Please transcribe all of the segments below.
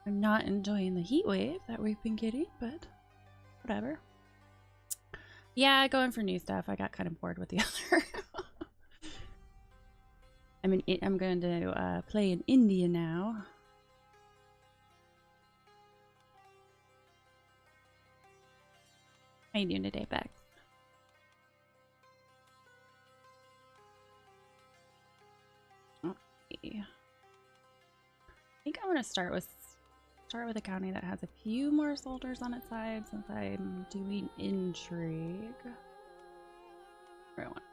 I'm not enjoying the heat wave that we've been getting, but whatever. Yeah, going for new stuff. I got kind of bored with the other. I'm going to play in India now. How you doing today, Bex? Okay. I think I want to start with a county that has a few more soldiers on its side since I'm doing intrigue. Where I want.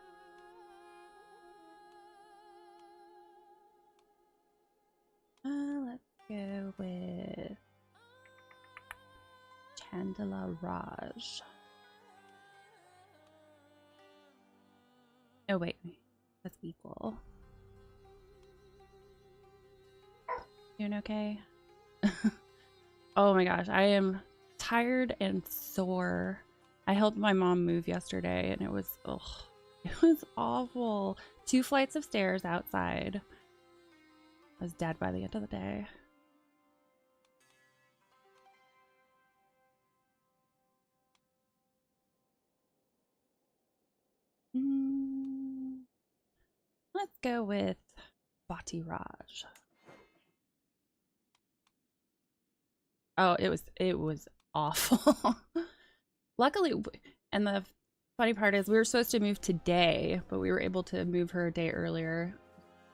Let's go with Chandala Raj. Oh wait, that's equal. Doing okay? Oh my gosh, I am tired and sore. I helped my mom move yesterday and it was awful. 2 flights of stairs outside. I was dead by the end of the day. Let's go with Bhati Raj. Oh, it was awful. Luckily, and the funny part is we were supposed to move today, but we were able to move her a day earlier.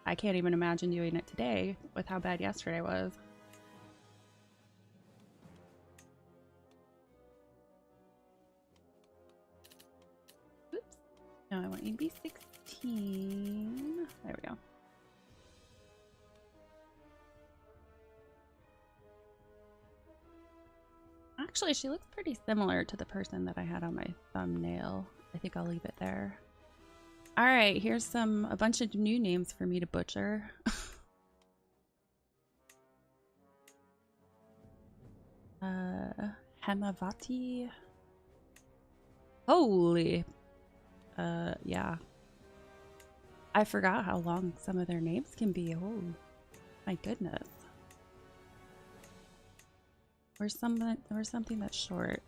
I can't even imagine doing it today with how bad yesterday was. Oops. No, I want you to be 16. There we go. Actually, she looks pretty similar to the person that I had on my thumbnail. I think I'll leave it there. All right, here's a bunch of new names for me to butcher. Hemavati. Holy. Yeah. I forgot how long some of their names can be. Oh, my goodness. Where's something that's short?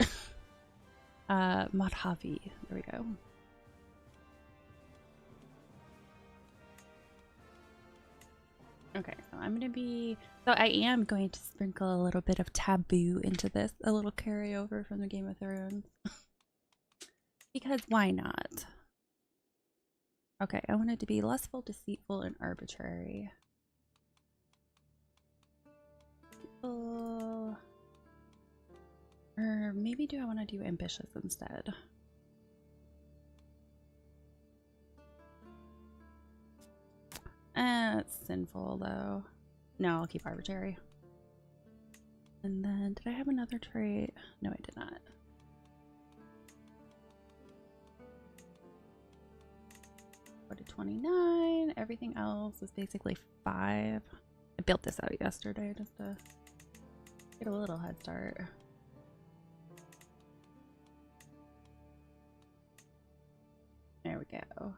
Madhavi. There we go. Okay, so I am going to sprinkle a little bit of taboo into this, a little carryover from the Game of Thrones. Because why not? Okay, I want it to be lustful, deceitful, and arbitrary. Or maybe do I want to do ambitious instead? It's sinful though. No, I'll keep arbitrary. And then, did I have another trait? No, I did not. Go to 29. Everything else was basically 5. I built this out yesterday just to get a little head start. There we go.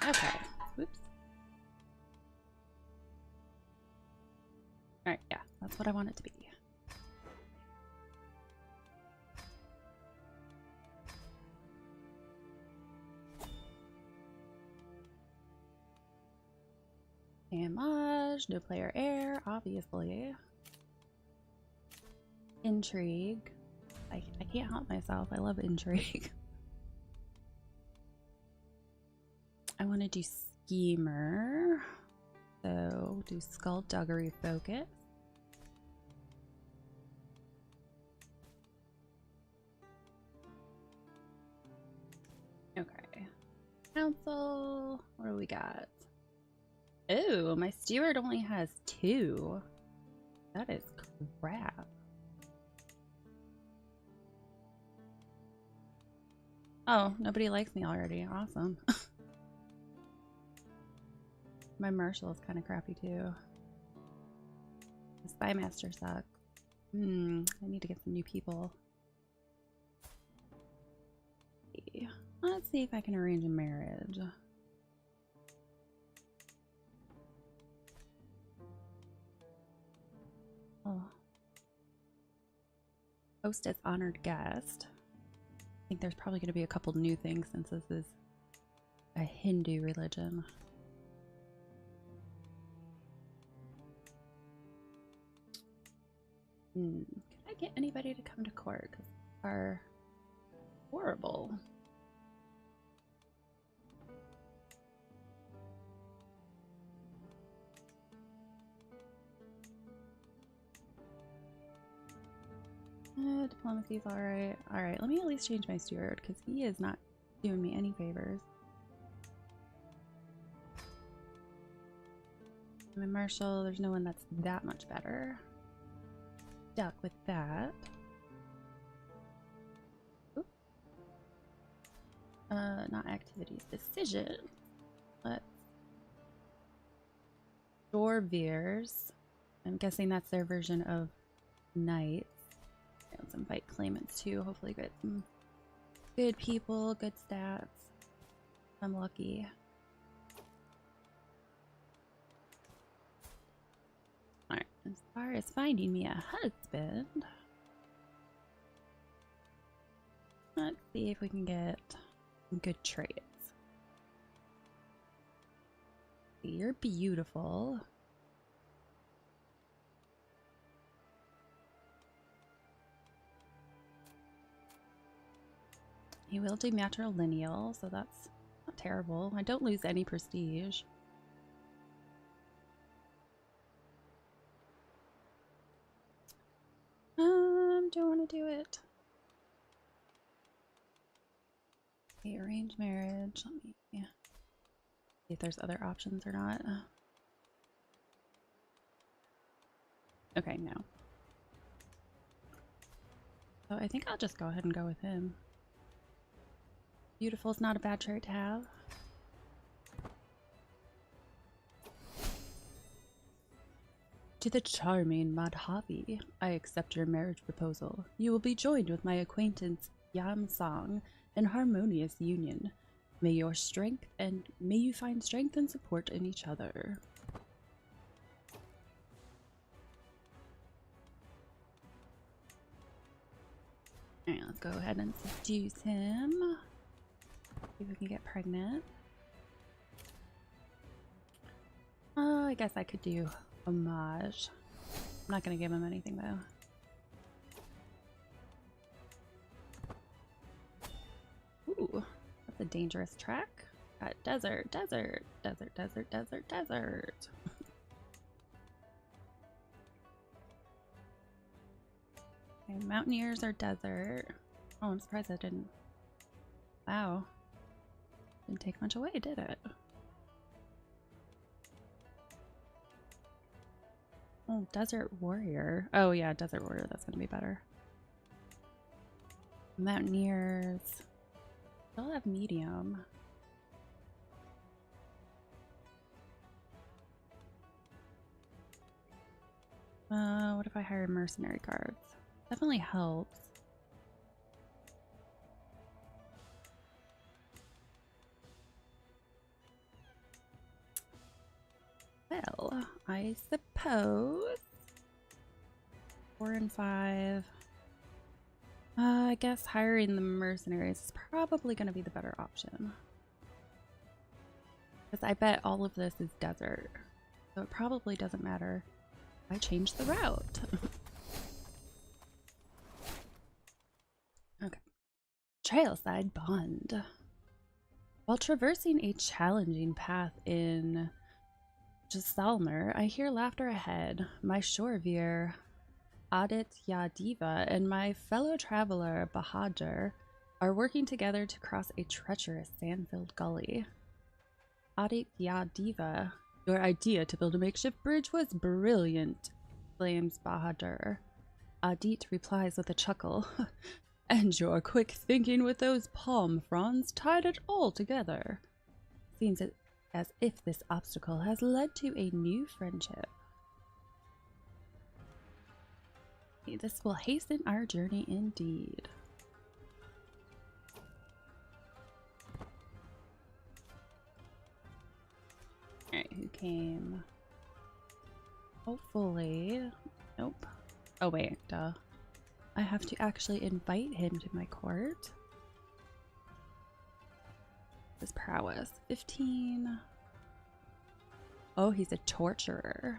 Okay. Whoops. Alright, yeah, that's what I want it to be. Damage, no player heir, obviously. Intrigue. I can't help myself. I love intrigue. I want to do schemer. So do skullduggery focus. Okay. Council. What do we got? Oh, my steward only has 2. That is crap. Oh, nobody likes me already. Awesome. My marshal is kind of crappy too. The spy master sucks. I need to get some new people. Let's see if I can arrange a marriage. Host as honored guest. I think there's probably going to be a couple new things since this is a Hindu religion. Can I get anybody to come to court? Because they are horrible. Diplomacy's alright. Alright, let me at least change my steward because he is not doing me any favors. My marshal, there's no one that's that much better. Stuck with that. Oop. Not activities, decision. Let's Dorviers. I'm guessing that's their version of knights. And some fight claimants too. Hopefully get some good people, good stats. I'm lucky. Alright, as far as finding me a husband, let's see if we can get some good traits. You're beautiful. He will do matrilineal, so that's not terrible. I don't lose any prestige. Don't want to do it. Okay, arranged marriage. Let me see if there's other options or not. Okay, no. So I think I'll just go ahead and go with him. Beautiful is not a bad trait to have. To the charming Madhavi, I accept your marriage proposal. You will be joined with my acquaintance Yam Sang in harmonious union. May you find strength and support in each other. Alright, let's go ahead and seduce him. See if we can get pregnant. I guess I could do homage. I'm not gonna give him anything though. Ooh, that's a dangerous track. Got desert, desert, desert, desert, desert, desert. Okay, mountaineers are desert. Oh, I'm surprised I didn't. Wow. Didn't take much away, did it? Oh, desert warrior. Oh yeah, desert warrior. That's gonna be better. Mountaineers. They'll have medium. What if I hire mercenary guards? Definitely helps. Well, I suppose 4 and 5. I guess hiring the mercenaries is probably going to be the better option. Because I bet all of this is desert. So it probably doesn't matter if I change the route. Okay. Trailside Bond. While traversing a challenging path in Jaisalmer, I hear laughter ahead. My shoreveer, Adityadeva, and my fellow traveler, Bahadur, are working together to cross a treacherous sand-filled gully. Adityadeva, your idea to build a makeshift bridge was brilliant, exclaims Bahadur. Adit replies with a chuckle. And your quick thinking with those palm fronds tied it all together. Seems as if this obstacle has led to a new friendship. This will hasten our journey indeed. Alright, who came? Hopefully. Nope. Oh wait, duh. I have to actually invite him to my court. His prowess. 15. Oh, he's a torturer.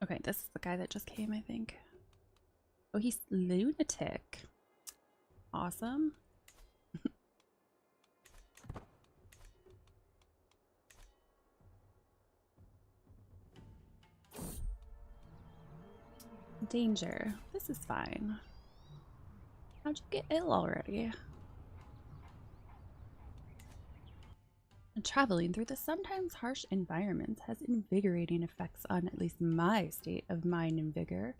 Okay, this is the guy that just came, I think. Oh, he's lunatic. Awesome. Danger. This is fine. How'd you get ill already? And traveling through the sometimes harsh environments has invigorating effects on at least my state of mind and vigor.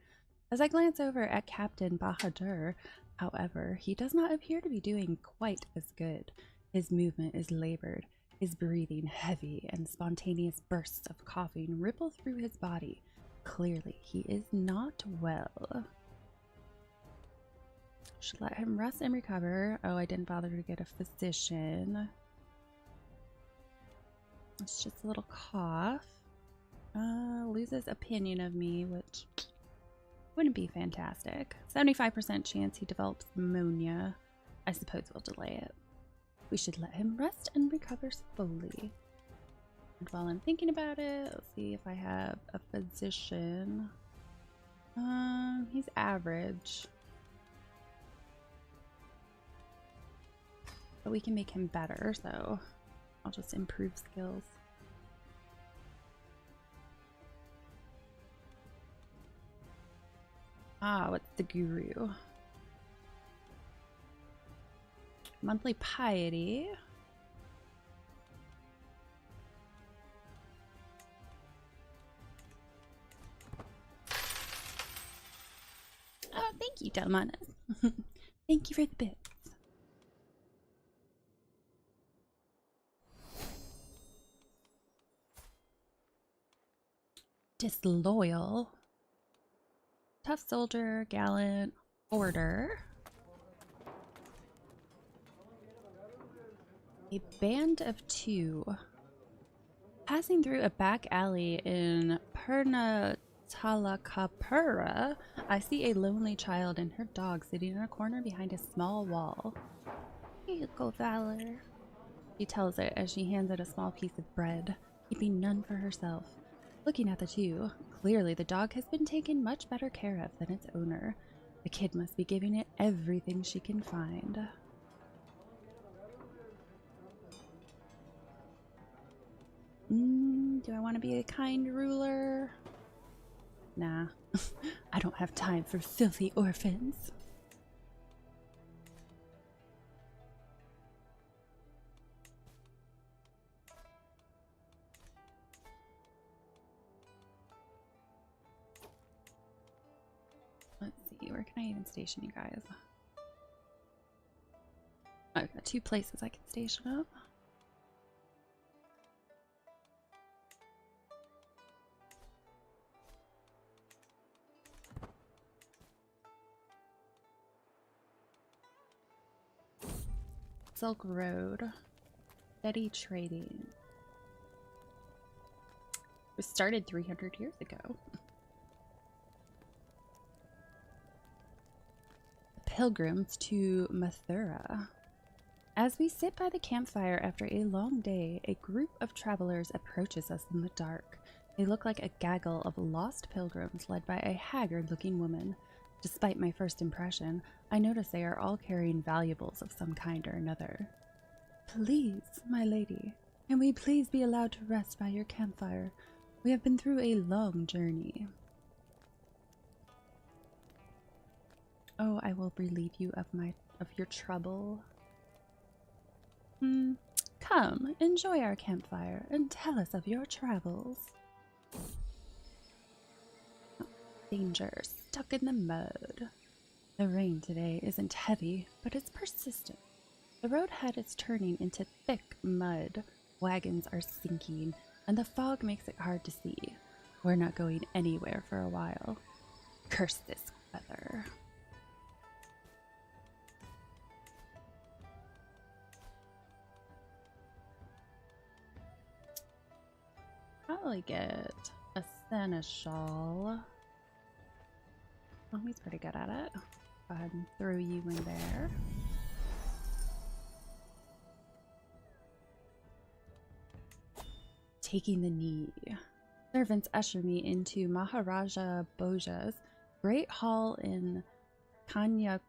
As I glance over at Captain Bahadur, however, he does not appear to be doing quite as good. His movement is labored, his breathing heavy, and spontaneous bursts of coughing ripple through his body. Clearly, he is not well. Should let him rest and recover. Oh, I didn't bother to get a physician. It's just a little cough. Loses opinion of me, which wouldn't be fantastic. 75% chance he develops pneumonia. I suppose we'll delay it. We should let him rest and recover slowly. And while I'm thinking about it, let's see if I have a physician. He's average. But we can make him better, so I'll just improve skills. Ah, what's the guru? Monthly piety. Oh, thank you, Delmana. Thank you for the bits. Disloyal. Tough soldier, gallant, order. A band of two. Passing through a back alley in Purnatalakapura, I see a lonely child and her dog sitting in a corner behind a small wall. Here you go, Valor. She tells it as she hands it a small piece of bread, keeping none for herself. Looking at the two, clearly the dog has been taken much better care of than its owner. The kid must be giving it everything she can find. Do I want to be a kind ruler? Nah, I don't have time for filthy orphans. Let's see, where can I even station you guys? I've got 2 places I can station up. Silk Road. Steady trading. It was started 300 years ago. Pilgrims to Mathura. As we sit by the campfire after a long day, a group of travelers approaches us in the dark. They look like a gaggle of lost pilgrims led by a haggard-looking woman. Despite my first impression, I notice they are all carrying valuables of some kind or another. Please, my lady, can we please be allowed to rest by your campfire? We have been through a long journey. Oh, I will relieve you of your trouble. Come, enjoy our campfire and tell us of your travels. Danger, stuck in the mud. The rain today isn't heavy, but it's persistent. The roadhead is turning into thick mud. Wagons are sinking, and the fog makes it hard to see. We're not going anywhere for a while. Curse this weather. Probably get a seneschal. Oh, he's pretty good at it. Go ahead and throw you in there. Taking the knee. Servants usher me into Maharaja Bhoja's great hall in Kanyakobja,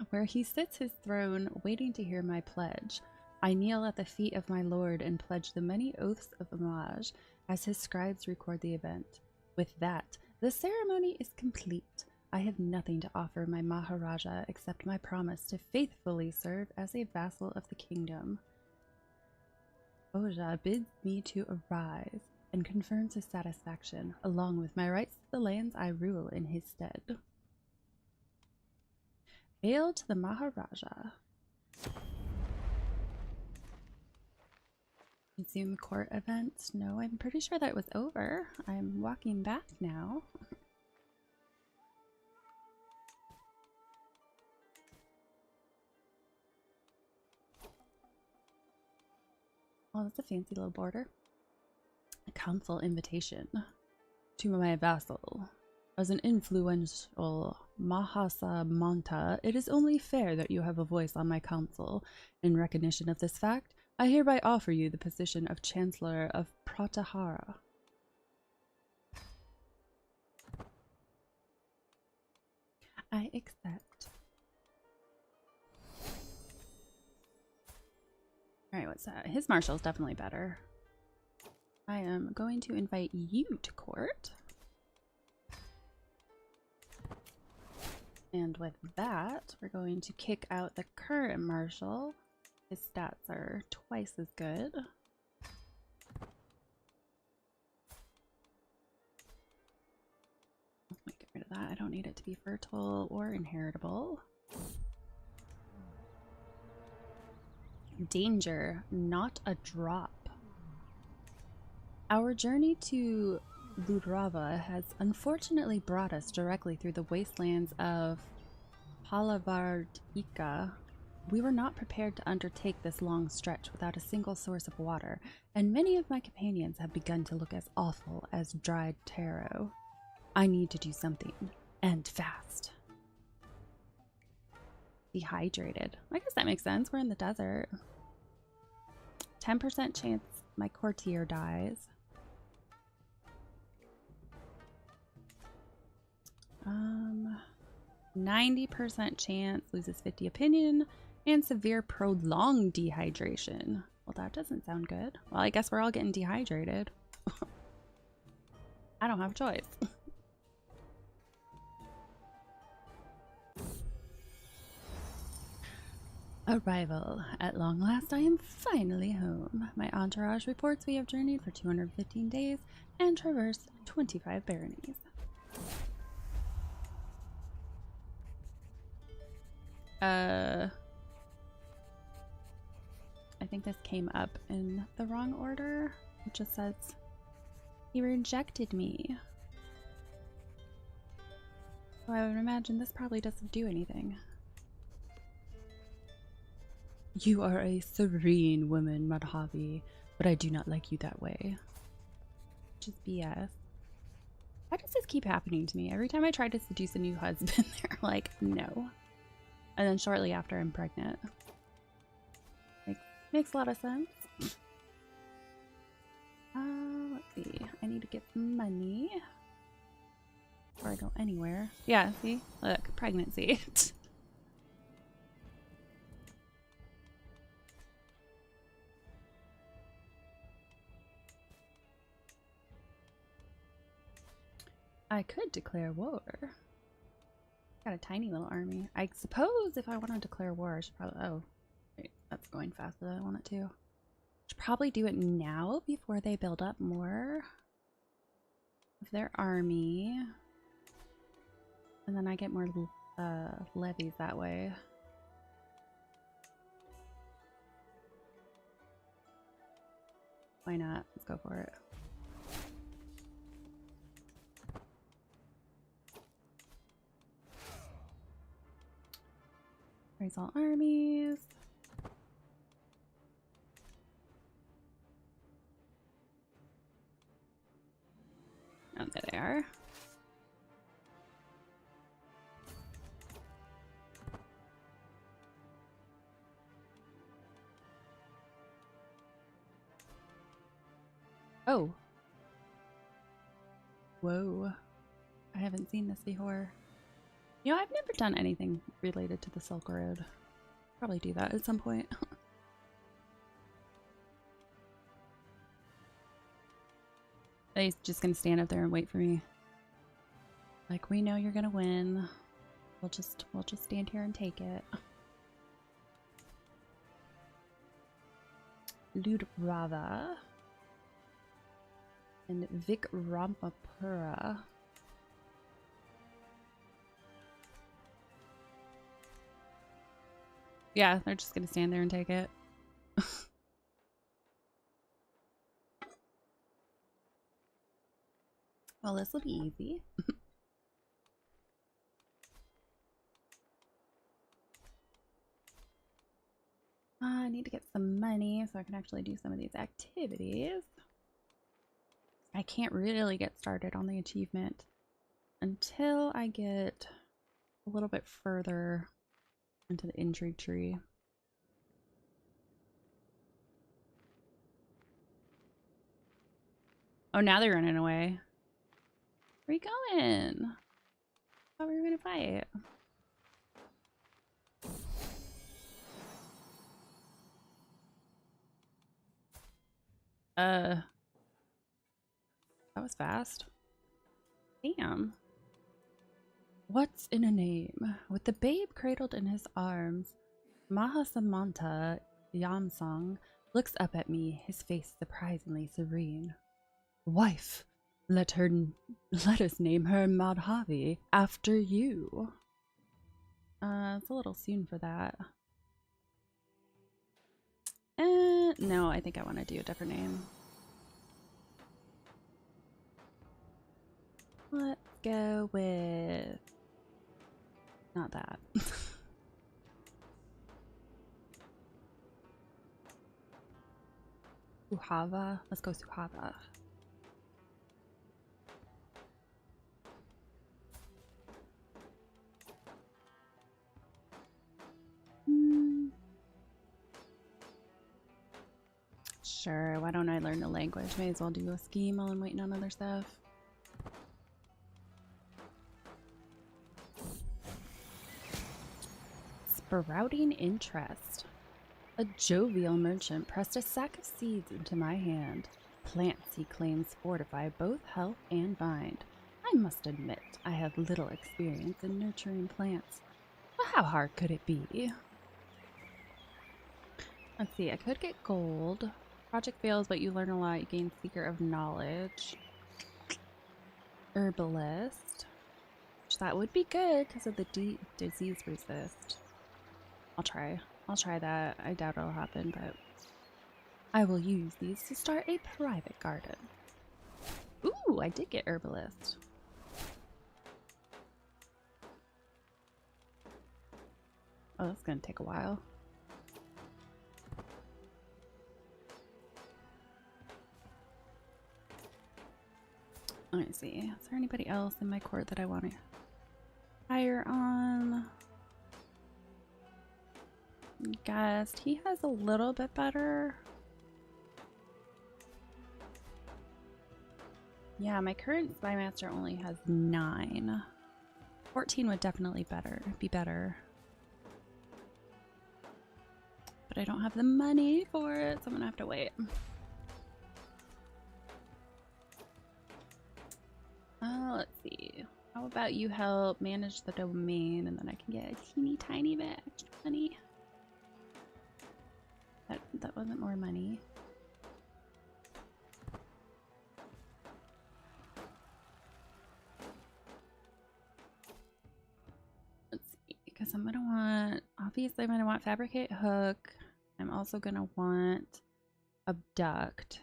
where he sits his throne waiting to hear my pledge. I kneel at the feet of my lord and pledge the many oaths of homage as his scribes record the event. With that, the ceremony is complete. I have nothing to offer my Maharaja except my promise to faithfully serve as a vassal of the kingdom. Bhoja bids me to arise and confirms his satisfaction, along with my rights to the lands I rule in his stead. Hail to the Maharaja. Resume court event. No, I'm pretty sure that was over. I'm walking back now. Oh, that's a fancy little border. A council invitation to my vassal. As an influential Mahasa Manta, it is only fair that you have a voice on my council. In recognition of this fact, I hereby offer you the position of Chancellor of Pratihara. I accept. Alright, what's that? His marshal's definitely better. I am going to invite you to court. And with that, we're going to kick out the current marshal. His stats are twice as good. Let me get rid of that. I don't need it to be fertile or inheritable. Danger, not a drop. Our journey to Ludrava has unfortunately brought us directly through the wastelands of Palavardika. We were not prepared to undertake this long stretch without a single source of water, and many of my companions have begun to look as awful as dried taro. I need to do something, and fast. Dehydrated. I guess that makes sense. We're in the desert. 10% chance my courtier dies. 90% chance loses 50 opinion, and severe prolonged dehydration. Well, that doesn't sound good. Well, I guess we're all getting dehydrated. I don't have a choice. Arrival. At long last, I am finally home. My entourage reports we have journeyed for 215 days and traversed 25 baronies. I think this came up in the wrong order. It just says he rejected me. So I would imagine this probably doesn't do anything. You are a serene woman, Madhavi, but I do not like you that way. Which is BS. Why does this keep happening to me? Every time I try to seduce a new husband, they're like, no. And then shortly after, I'm pregnant. Makes a lot of sense. Let's see. I need to get some money before I go anywhere. Yeah, see? Look, pregnancy. I could declare war. Got a tiny little army. I suppose if I want to declare war, I should probably... Oh, wait, that's going faster than I want it to. Should probably do it now before they build up more of their army. And then I get more levies that way. Why not? Let's go for it. Raise all armies. are. Oh. Whoa. I haven't seen this before. You know, I've never done anything related to the Silk Road. Probably do that at some point. He's just gonna stand up there and wait for me. Like, we know you're gonna win. We'll just stand here and take it. Ludrava and Vikrampapura. Yeah, they're just gonna stand there and take it. Well, this will be easy. I need to get some money so I can actually do some of these activities. I can't really get started on the achievement until I get a little bit further into the intrigue tree. Oh, now they're running away. Where are you going? Thought we were gonna fight. That was fast. Damn. What's in a name? With the babe cradled in his arms, Mahasamanta Yamsong looks up at me, his face surprisingly serene. Wife, let us name her Madhavi after you. It's a little soon for that. No, I think I want to do a different name. Let's go with not that. Suhava. Let's go Suhava. Sure, why don't I learn the language? May as well do a scheme while I'm waiting on other stuff. Sprouting interest. A jovial merchant pressed a sack of seeds into my hand. Plants, he claims, fortify both health and mind. I must admit, I have little experience in nurturing plants. But how hard could it be? Let's see, I could get gold. Project fails, but you learn a lot. You gain Seeker of Knowledge. Herbalist. Which that would be good because of the disease resist. I'll try that. I doubt it'll happen, but I will use these to start a private garden. Ooh, I did get Herbalist. Oh, that's gonna take a while. Let me see. Is there anybody else in my court that I want to hire on? Guest. He has a little bit better. Yeah, my current spy master only has 9. 14 would definitely be better. But I don't have the money for it, so I'm gonna have to wait. Let's see. How about you help manage the domain and then I can get a teeny tiny bit extra money. That wasn't more money. Let's see, because I'm gonna want, obviously I'm gonna want fabricate hook. I'm also gonna want abduct.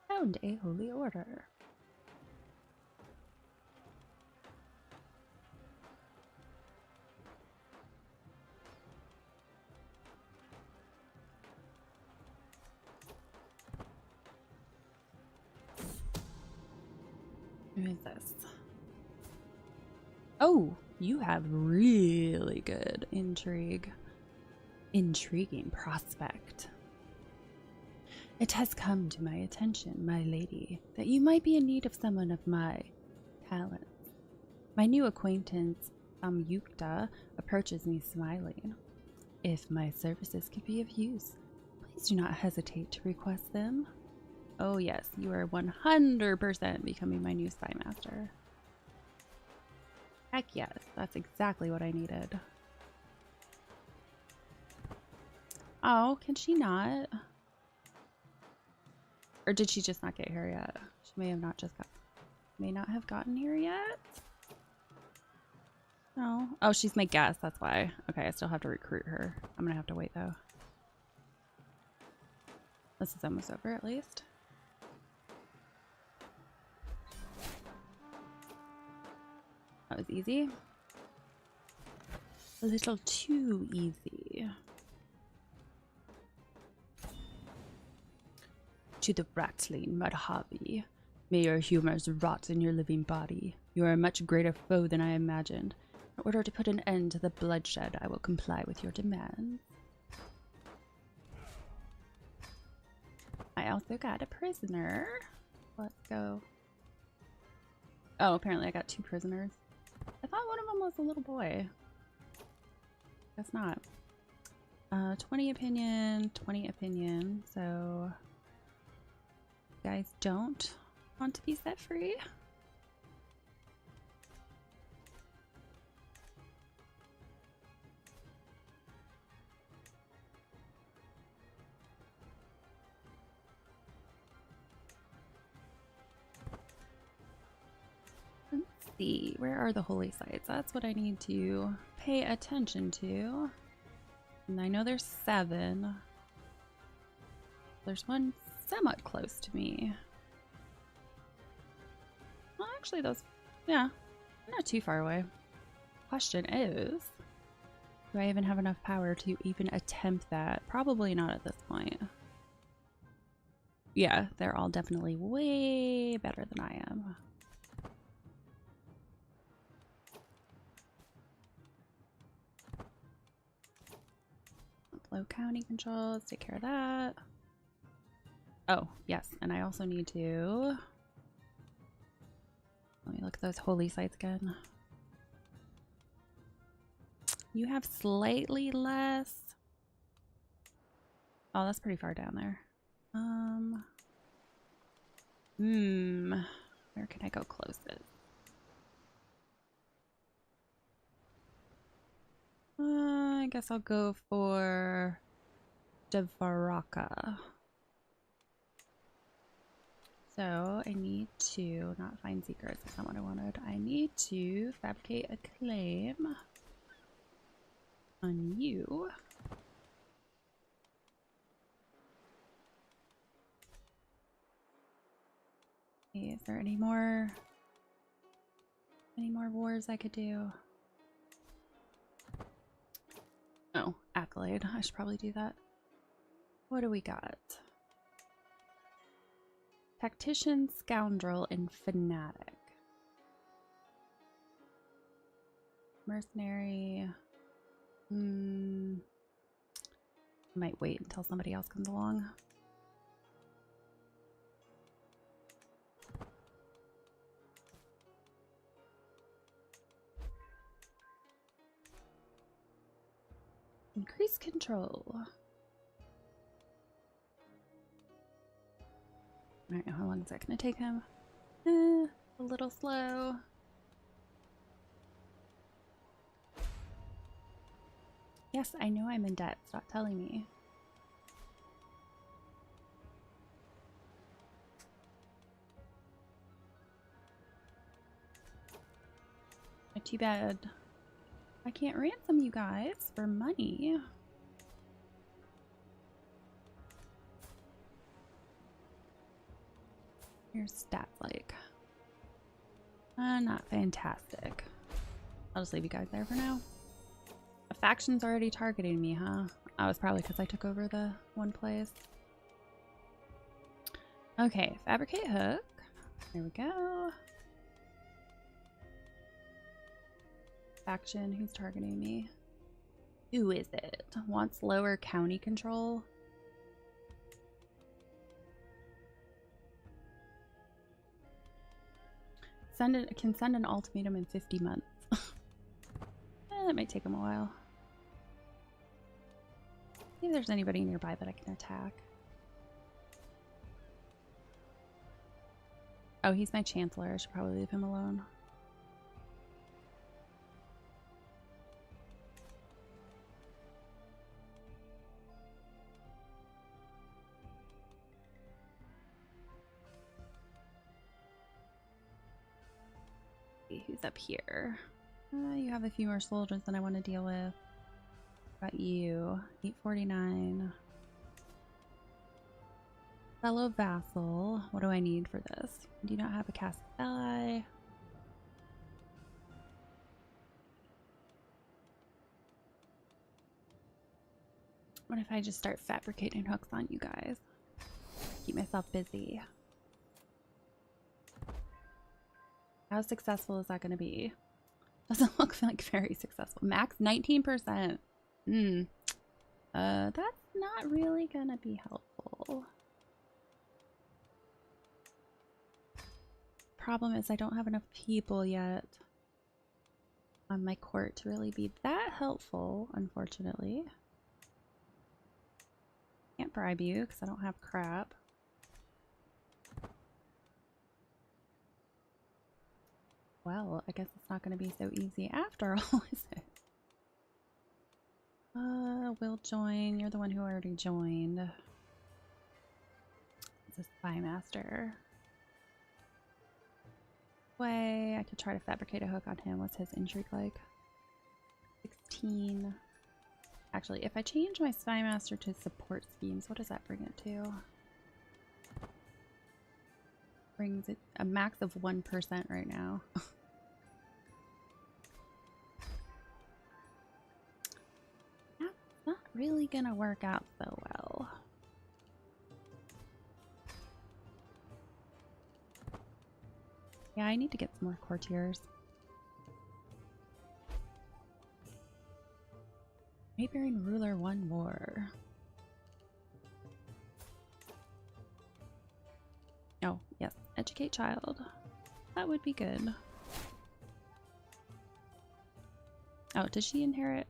Found a holy order. Who is this? Oh, you have really good intrigue. Intriguing prospect. It has come to my attention, my lady, that you might be in need of someone of my talents. My new acquaintance, Samyukta, approaches me smiling. If my services could be of use, please do not hesitate to request them. Oh yes, you are 100% becoming my new spy master. Heck yes, that's exactly what I needed. Oh, can she not? Or did she just not get here yet? She may not have gotten here yet. No. Oh, she's my guest, that's why. Okay, I still have to recruit her. I'm gonna have to wait though. This is almost over at least. That was easy. A little too easy. To the rattling Madhavi. May your humors rot in your living body. You are a much greater foe than I imagined. In order to put an end to the bloodshed, I will comply with your demands. I also got a prisoner. Let's go. Oh, apparently I got 2 prisoners. I thought one of them was a little boy. Guess not. 20 opinion, 20 opinion. So, you guys don't want to be set free. See, where are the holy sites? That's what I need to pay attention to. And I know there's 7. There's one somewhat close to me. Well, actually, those, yeah, not too far away. Question is, do I even have enough power to even attempt that? Probably not at this point. Yeah, they're all definitely way better than I am. Low county controls, take care of that. Oh, yes, and I also need to... Let me look at those holy sites again. You have slightly less... Oh, that's pretty far down there. Where can I go closest? I guess I'll go for Devaraka. So I need to not find secrets. That's not what I wanted. I need to fabricate a claim on you. Okay, is there any more wars I could do? Oh, accolade. I should probably do that. What do we got? Tactician, scoundrel, and fanatic. Mercenary. Might wait until somebody else comes along. Increase control. Alright, how long is that going to take him? A little slow. Yes, I know I'm in debt. Stop telling me. Not too bad. I can't ransom you guys for money. Your stats like? Not fantastic. I'll just leave you guys there for now. A faction's already targeting me, huh? That was probably because I took over the one place. Okay, fabricate hook. There we go. faction who's targeting me. Who is it? Wants lower county control. Can send an ultimatum in 50 months. That might take him a while. See if there's anybody nearby that I can attack. Oh, he's my chancellor. I should probably leave him alone. Who's up here? You have a few more soldiers than I want to deal with. What about you? 849. Fellow vassal. What do I need for this? Do you not have a Castelli? What if I just start fabricating hooks on you guys? Keep myself busy. How successful is that going to be? Doesn't look like very successful. Max 19%. That's not really going to be helpful. Problem is I don't have enough people yet on my court to really be that helpful, unfortunately. Can't bribe you because I don't have crap. Well, I guess it's not going to be so easy after all, is it? Will join. You're the one who already joined. It's a spy master. Way I could try to fabricate a hook on him. What's his intrigue like? 16. Actually, if I change my spy master to support schemes, what does that bring it to? Brings it a max of 1% right now. That's not really gonna work out so well. Yeah, I need to get some more courtiers. Neighboring ruler won war. Oh, yes. Educate child. That would be good. Oh, does she inherit?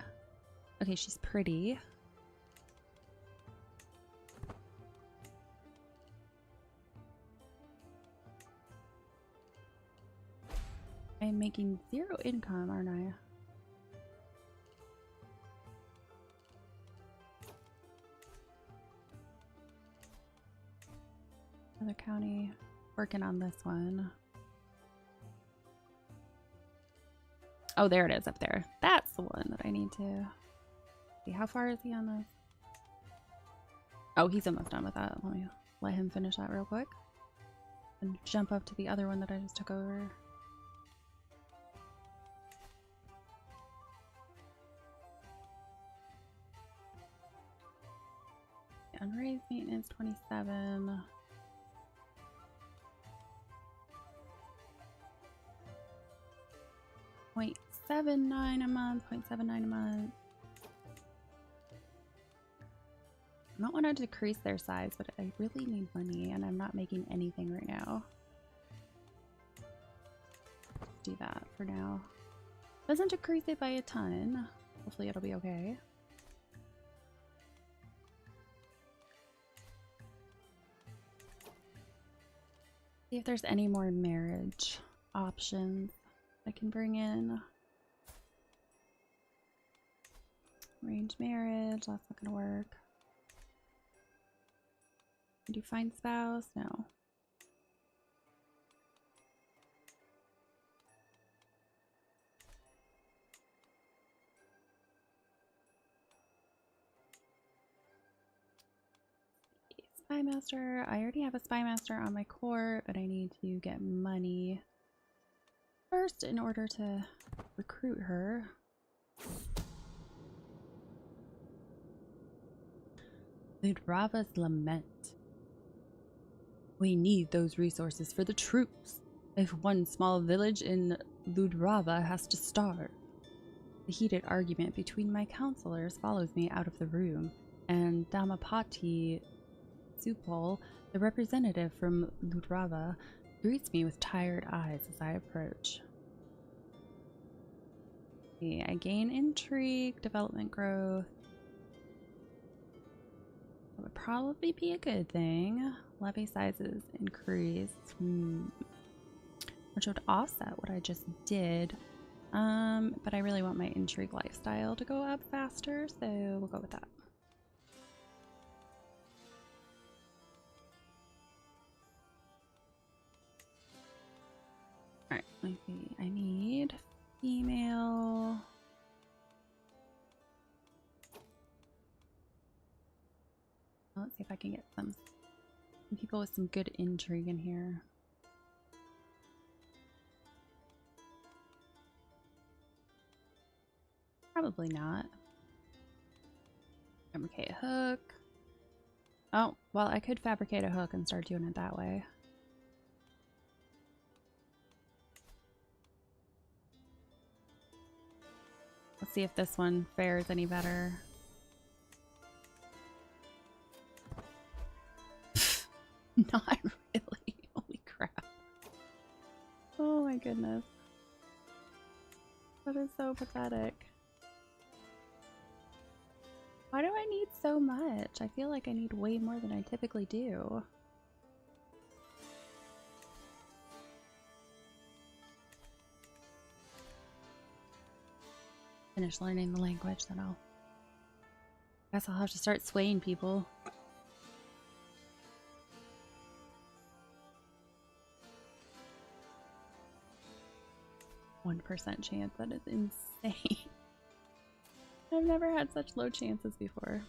Okay, she's pretty. I'm making 0 income, aren't I? Another county. Working on this one. Oh, there it is up there. That's the one that I need to see. How far is he on this? Oh, he's almost done with that. Let me let him finish that real quick. And jump up to the other one that I just took over. Unraised maintenance 27. $0.79 a month, $0.79 a month. I don't want to decrease their size, but I really need money and I'm not making anything right now. Let's do that for now. Doesn't decrease it by a ton. Hopefully it'll be okay. See if there's any more marriage options I can bring in. Arranged marriage, that's not gonna work. Can you find spouse? No. Spy master. I already have a spy master on my court, but I need to get money first in order to recruit her. Ludrava's lament. We need those resources for the troops. If one small village in Ludrava has to starve, The heated argument between my counselors follows me out of the room, and Damapati Supal, the representative from Ludrava, greets me with tired eyes as I approach. Okay, I gain intrigue, development growth. That would probably be a good thing. Levy sizes increase. Which would offset what I just did. But I really want my intrigue lifestyle to go up faster, so we'll go with that. Alright, let me see. I need female. Let's see if I can get some people with some good intrigue in here. Probably not. Fabricate a hook. Oh, well, I could fabricate a hook and start doing it that way. Let's see if this one fares any better. Not really. Holy crap. Oh my goodness. That is so pathetic. Why do I need so much? I feel like I need way more than I typically do. Finish learning the language, then guess I'll have to start swaying people. 1% chance. That is insane. I've never had such low chances before.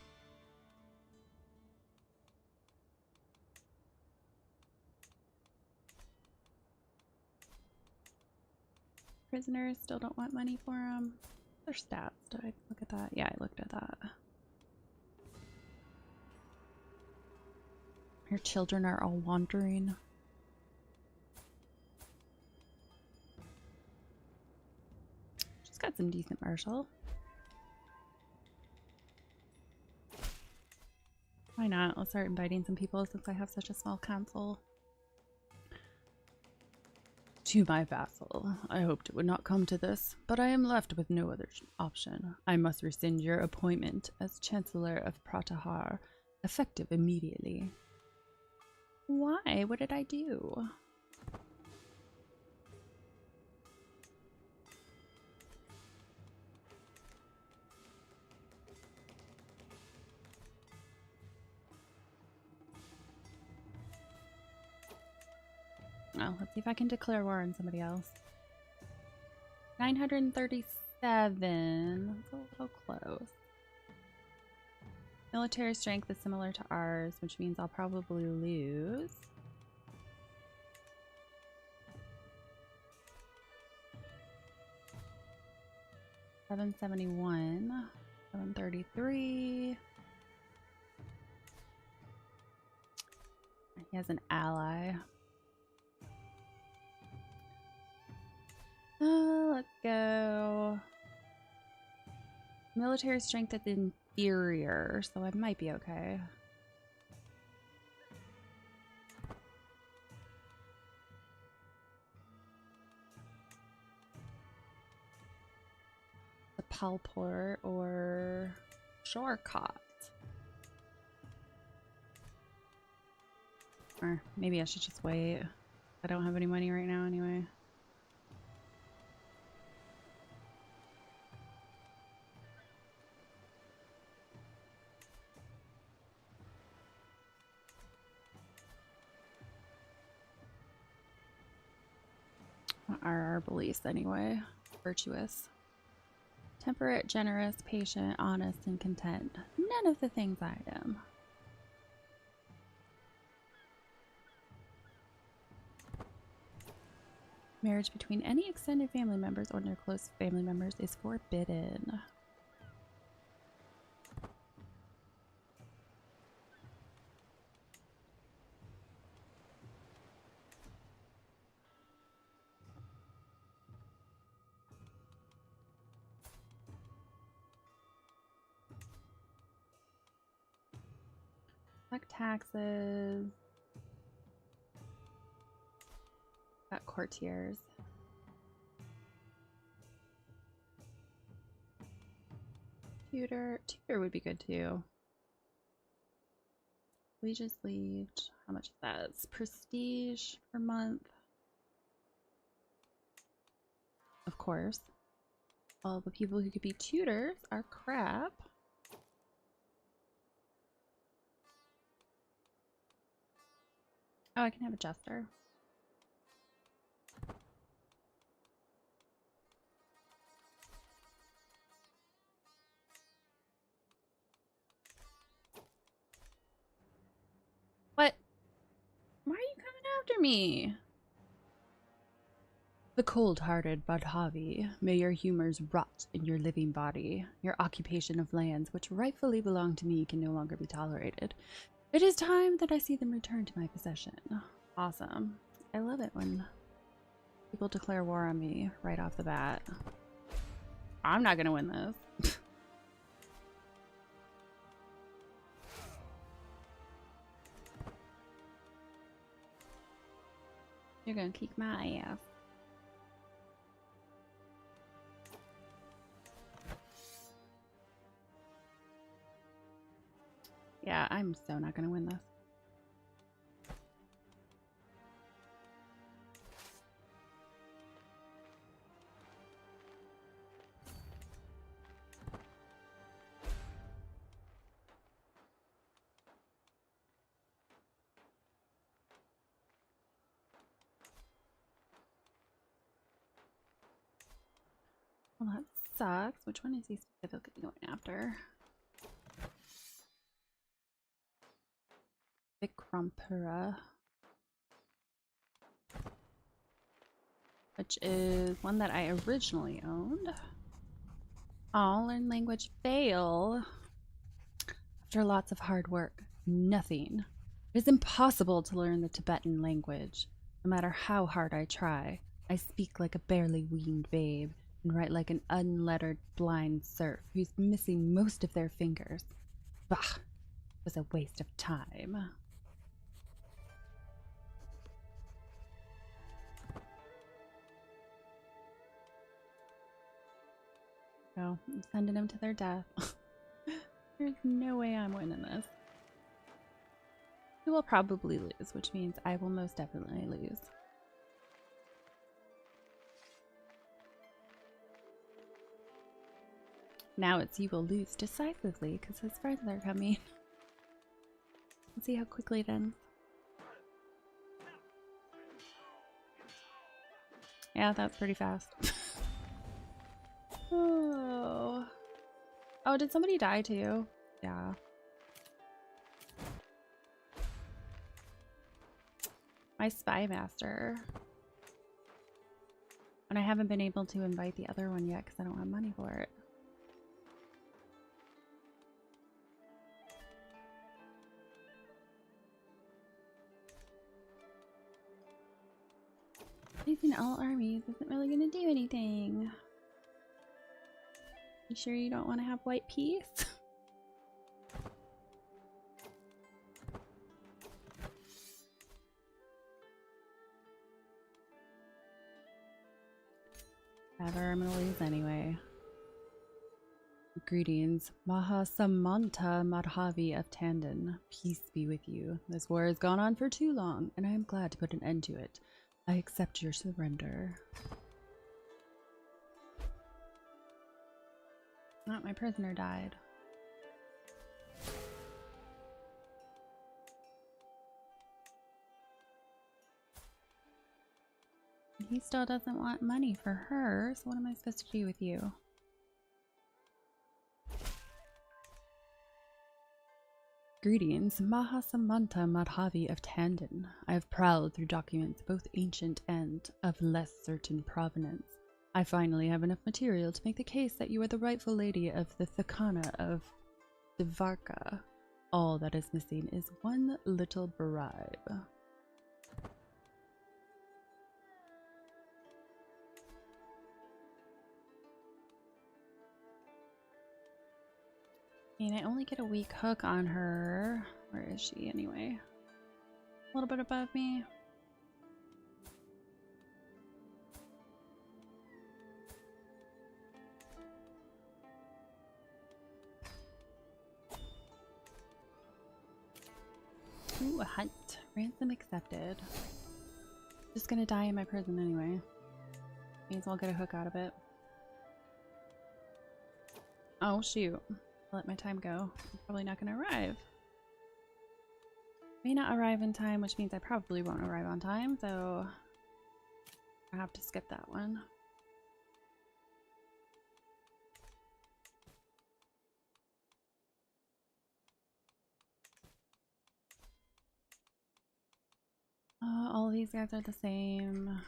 Prisoners still don't want money for them. Their stats. Did I look at that? Yeah, I looked at that. Your children are all wandering. She's got some decent martial. Why not? Let's start inviting some people since I have such a small council. To my vassal, I hoped it would not come to this, but I am left with no other option. I must rescind your appointment as Chancellor of Pratihar, effective immediately. Why? What did I do? Well, let's see if I can declare war on somebody else. 937. That's a little close. Military strength is similar to ours, which means I'll probably lose. $771. 733. He has an ally. Let's go. Military strength is inferior, so I might be okay. The Palpor or Shorecot. Or maybe I should just wait. I don't have any money right now anyway. What are our beliefs anyway? Virtuous. Temperate, generous, patient, honest, and content. None of the things I am. Marriage between any extended family members or their close family members is forbidden. Collect taxes. Got courtiers. Tutor. Tutor would be good too. Liege's liege. How much is that? It's prestige per month. Of course. All the people who could be tutors are crap. Oh, I can have a jester. What? Why are you coming after me? The cold-hearted Badhavi, may your humors rot in your living body. Your occupation of lands which rightfully belong to me can no longer be tolerated. It is time that I see them return to my possession. Awesome. I love it when people declare war on me right off the bat. I'm not gonna win this. You're gonna kick my ass. Yeah, I'm so not gonna win this. Well, that sucks. Which one is he specifically going after? Vikrampura. Which is one that I originally owned. Oh, learn language fail. After lots of hard work, nothing. It is impossible to learn the Tibetan language. No matter how hard I try, I speak like a barely weaned babe and write like an unlettered blind serf who's missing most of their fingers. Bah! It was a waste of time. So, I'm sending them to their death. There's no way I'm winning this. We will probably lose, which means I will most definitely lose. Now it's you will lose decisively because his friends are coming. Let's see how quickly it ends. Yeah, that's pretty fast. Oh. Oh, did somebody die too? Yeah. My spy master. And I haven't been able to invite the other one yet because I don't have money for it. Placing all armies isn't really going to do anything. You sure you don't want to have white peace? Ever, I'm gonna lose anyway. Greetings, Mahasamanta Madhavi of Tandon. Peace be with you. This war has gone on for too long, and I am glad to put an end to it. I accept your surrender. Not my prisoner died. He still doesn't want money for her, so what am I supposed to do with you? Greetings, Mahasamanta Madhavi of Tandon. I have prowled through documents both ancient and of less certain provenance. I finally have enough material to make the case that you are the rightful lady of the Thakana of Dvarka. All that is missing is one little bribe. I mean, I only get a weak hook on her. Where is she anyway? A little bit above me. Ooh, a hunt. Ransom accepted. Just gonna die in my prison anyway. May as well get a hook out of it. Oh shoot. Let my time go. I'm probably not gonna arrive. May not arrive in time, which means I probably won't arrive on time, so I have to skip that one. All these guys are the same.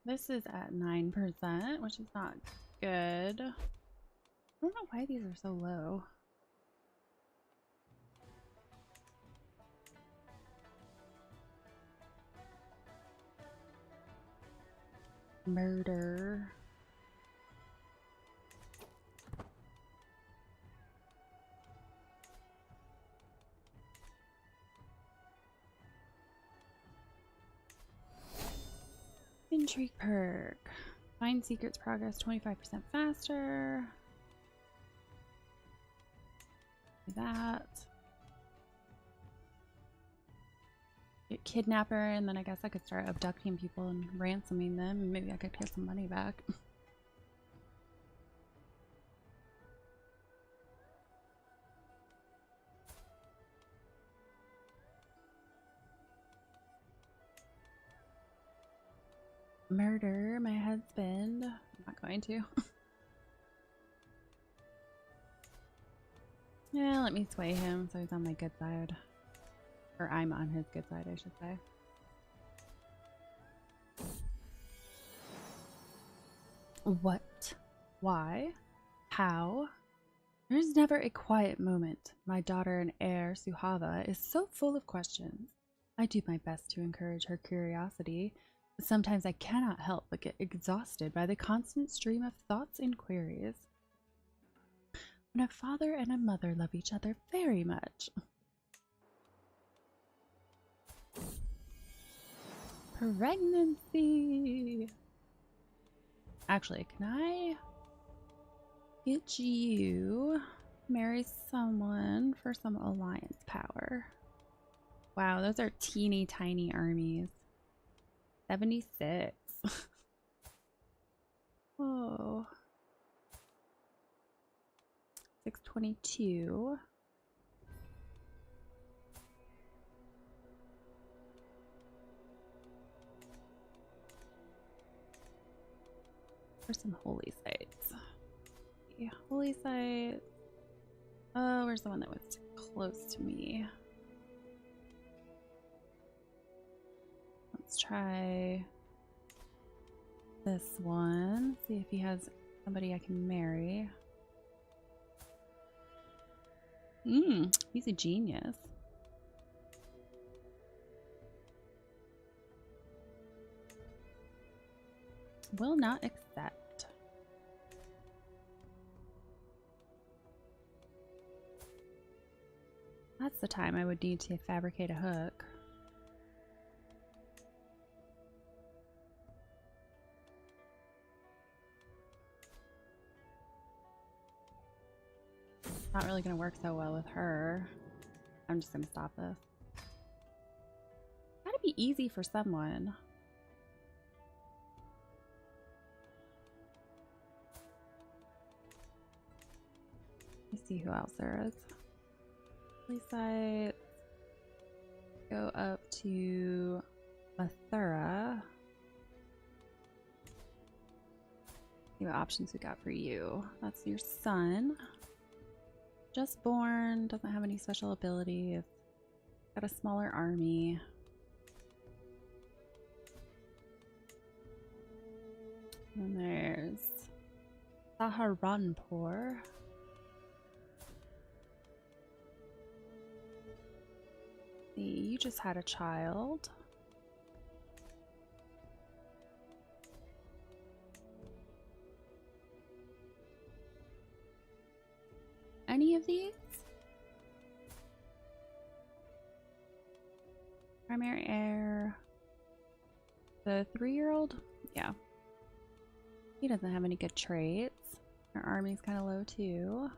This is at 9%, which is not good. I don't know why these are so low. Murder. Intrigue perk. Find secrets progress 25% faster. Do that. Get kidnapper, and then I guess I could start abducting people and ransoming them, and maybe I could get some money back. Murder my husband. I'm not going to. Yeah, let me sway him so he's on my good side. Or I'm on his good side, I should say. What? Why? How? There's never a quiet moment. My daughter and heir, Suhava, is so full of questions. I do my best to encourage her curiosity, but sometimes I cannot help but get exhausted by the constant stream of thoughts and queries. When a father and a mother love each other very much. Pregnancy! Actually, can I get you marry someone for some alliance power? Wow, those are teeny tiny armies. 76. Whoa. 622. For some holy sites. Yeah, holy sites. Oh, where's the one that was close to me? Let's try this one. See if he has somebody I can marry. He's a genius. Will not accept. That's the time I would need to fabricate a hook. Not really gonna work so well with her. I'm just gonna stop this. Gotta be easy for someone. Let me see who else there is. Police site. Go up to Mathura. See what options we got for you. That's your son. Just born, doesn't have any special abilities. Got a smaller army. And there's Saharanpur. See, you just had a child. Any of these? Primary heir. The 3-year-old? Yeah. He doesn't have any good traits. Our army's kind of low too.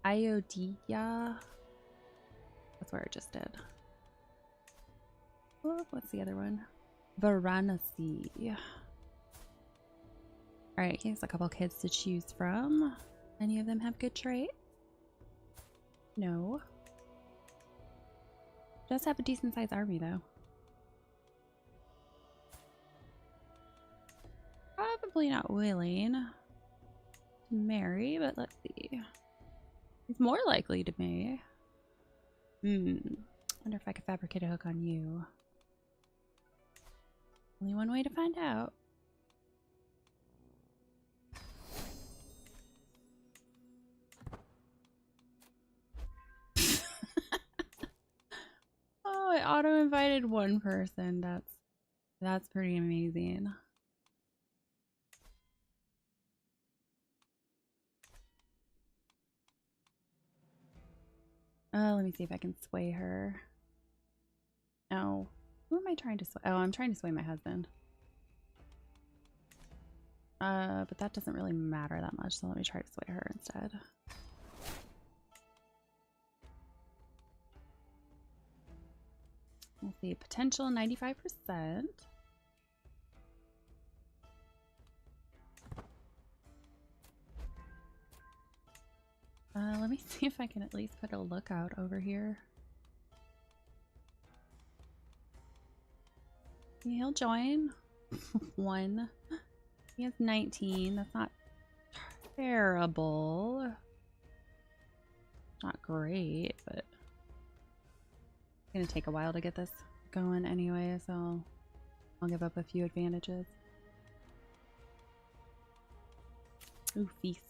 Iodia. That's where I just did. Oh, what's the other one? Varanasi. Alright, here's a couple kids to choose from. Any of them have good traits? No. Does have a decent sized army though. Probably not willing to marry, but let's see. He's more likely to marry. Wonder if I could fabricate a hook on you. Only one way to find out. Oh, I auto-invited one person. That's pretty amazing. Let me see if I can sway her. Oh, who am I trying to sway? Oh, I'm trying to sway my husband. But that doesn't really matter that much, so let me try to sway her instead. We'll see, potential 95%. Let me see if I can at least put a lookout over here. Yeah, he'll join. 1. He has 19. That's not terrible. Not great, but it's gonna take a while to get this going anyway, so I'll give up a few advantages. Ooh, feast.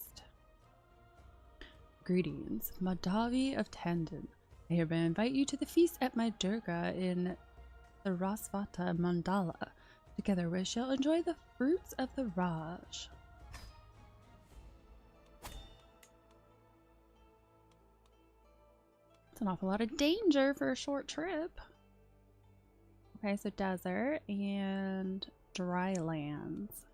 Greetings, Madhavi of Tandon. I hereby invite you to the feast at my Durga in the Rasvata Mandala. Together we shall enjoy the fruits of the Raj. It's an awful lot of danger for a short trip. Okay, so desert and dry lands.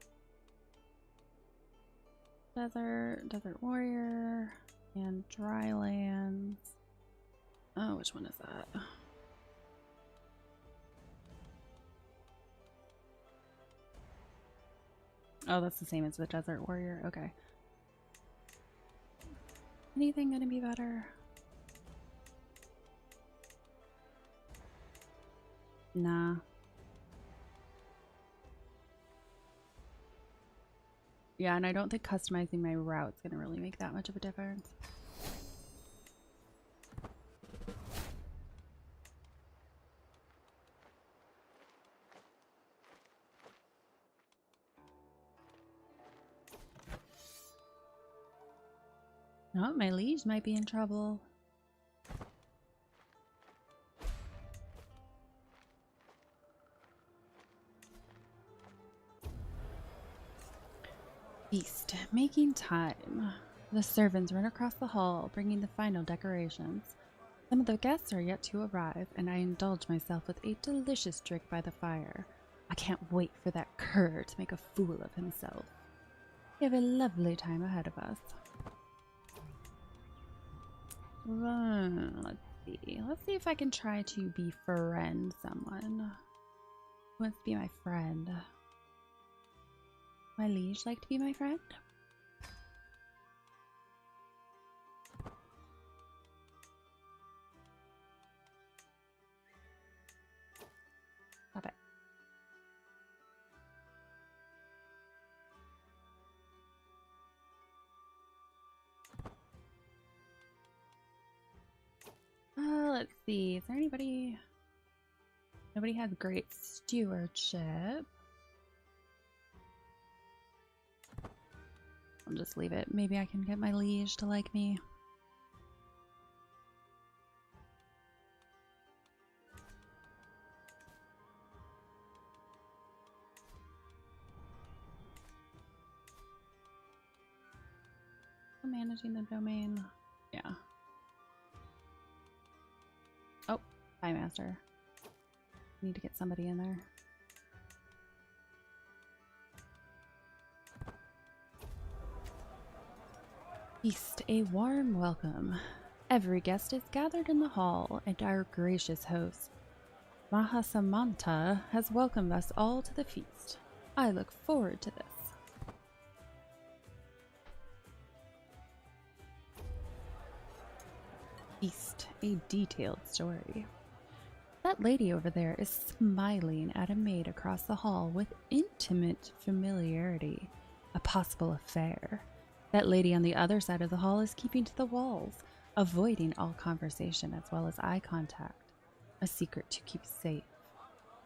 Desert warrior, and dry lands. Oh, which one is that? Oh, that's the same as the desert warrior. Okay. Anything gonna be better? Nah. Yeah, and I don't think customizing my route's gonna really make that much of a difference. Oh, my liege might be in trouble. Feast. Making time. The servants run across the hall, bringing the final decorations. Some of the guests are yet to arrive, and I indulge myself with a delicious drink by the fire. I can't wait for that cur to make a fool of himself. We have a lovely time ahead of us. Let's see. Let's see if I can try to befriend someone who wants to be my friend. My liege like to be my friend? Stop it. Let's see. Is there anybody? Nobody has great stewardship. I'll just leave it. Maybe I can get my liege to like me. Managing the domain. Yeah. Oh, Pie Master. Need to get somebody in there. Feast, a warm welcome. Every guest is gathered in the hall, and our gracious host, Mahasamanta, has welcomed us all to the feast. I look forward to this. Feast, a detailed story. That lady over there is smiling at a maid across the hall with intimate familiarity. A possible affair. That lady on the other side of the hall is keeping to the walls, avoiding all conversation as well as eye contact. A secret to keep safe.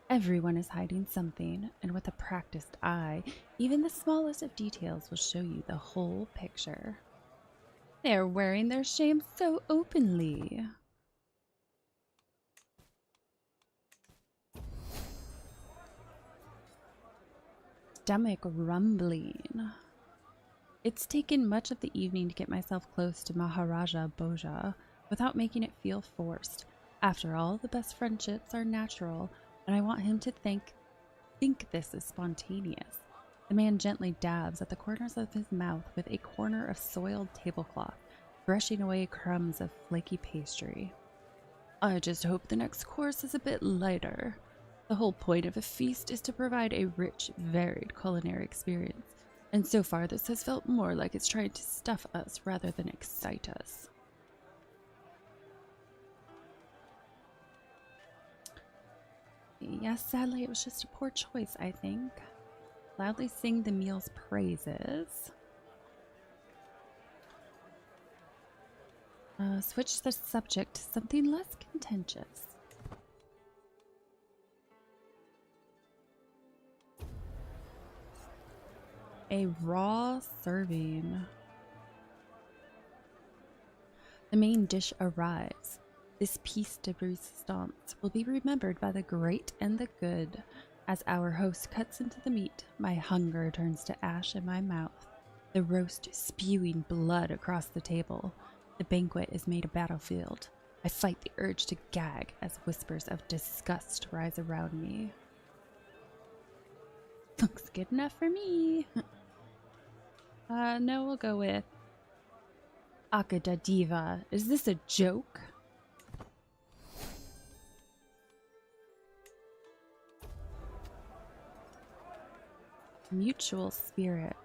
Everyone is hiding something, and with a practiced eye, even the smallest of details will show you the whole picture. They are wearing their shame so openly. Stomach rumbling. It's taken much of the evening to get myself close to Maharaja Boja without making it feel forced. After all, the best friendships are natural, and I want him to think this is spontaneous. The man gently dabs at the corners of his mouth with a corner of soiled tablecloth, brushing away crumbs of flaky pastry. I just hope the next course is a bit lighter. The whole point of a feast is to provide a rich, varied culinary experience, and so far this has felt more like it's trying to stuff us rather than excite us. Yes, sadly it was just a poor choice, I think. Loudly sing the meal's praises. Switch the subject to something less contentious. A raw serving. The main dish arrives. This piece de resistance will be remembered by the great and the good. As our host cuts into the meat, my hunger turns to ash in my mouth, the roast spewing blood across the table. The banquet is made a battlefield. I fight the urge to gag as whispers of disgust rise around me. Looks good enough for me. No, we'll go with AGOT Diva. Is this a joke? Mutual spirits.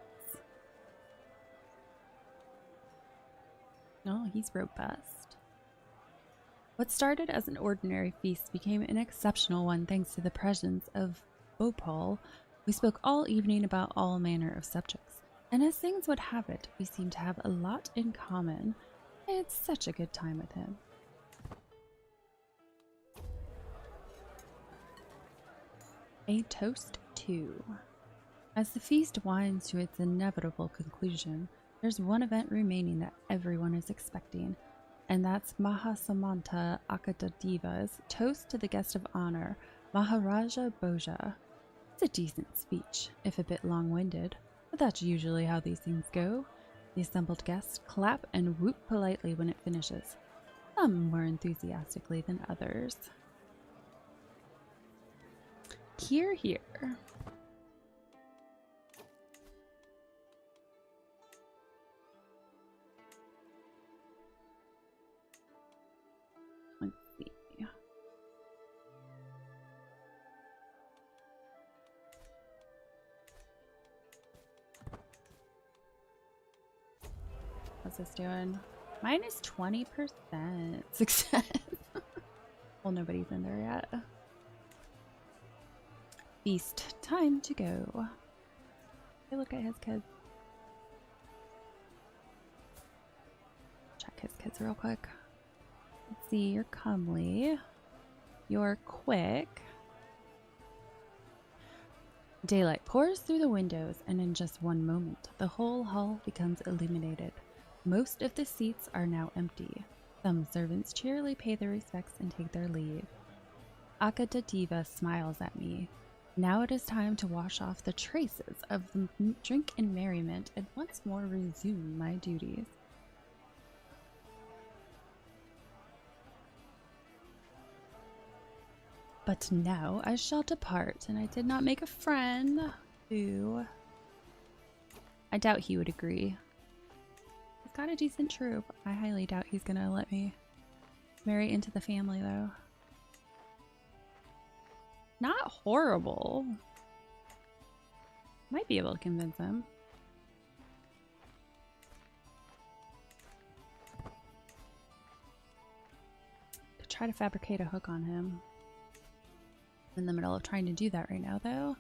No, he's robust. What started as an ordinary feast became an exceptional one thanks to the presence of Bhopal. We spoke all evening about all manner of subjects, and as things would have it, we seemed to have a lot in common. I had such a good time with him. A toast to. As the feast winds to its inevitable conclusion, there's one event remaining that everyone is expecting, and that's Mahasamanta Akadadiva's toast to the guest of honor, Maharaja Boja. It's a decent speech, if a bit long-winded, but that's usually how these things go. The assembled guests clap and whoop politely when it finishes, some more enthusiastically than others. Hear, hear. Let's see. What's this doing? Mine is 20% success. Well, nobody's in there yet. Feast, time to go. Hey, look at his kids. Check his kids real quick. Let's see, you're comely. You're quick. Daylight pours through the windows, and in just one moment, the whole hall becomes illuminated. Most of the seats are now empty. Some servants cheerily pay their respects and take their leave. AGOT Diva smiles at me. Now it is time to wash off the traces of the drink and merriment and once more resume my duties. But now I shall depart, and I did not make a friend who... I doubt he would agree. He's got a decent troop. I highly doubt he's gonna let me marry into the family, though. Not horrible. Might be able to convince him. Could try to fabricate a hook on him. In the middle of trying to do that right now, though.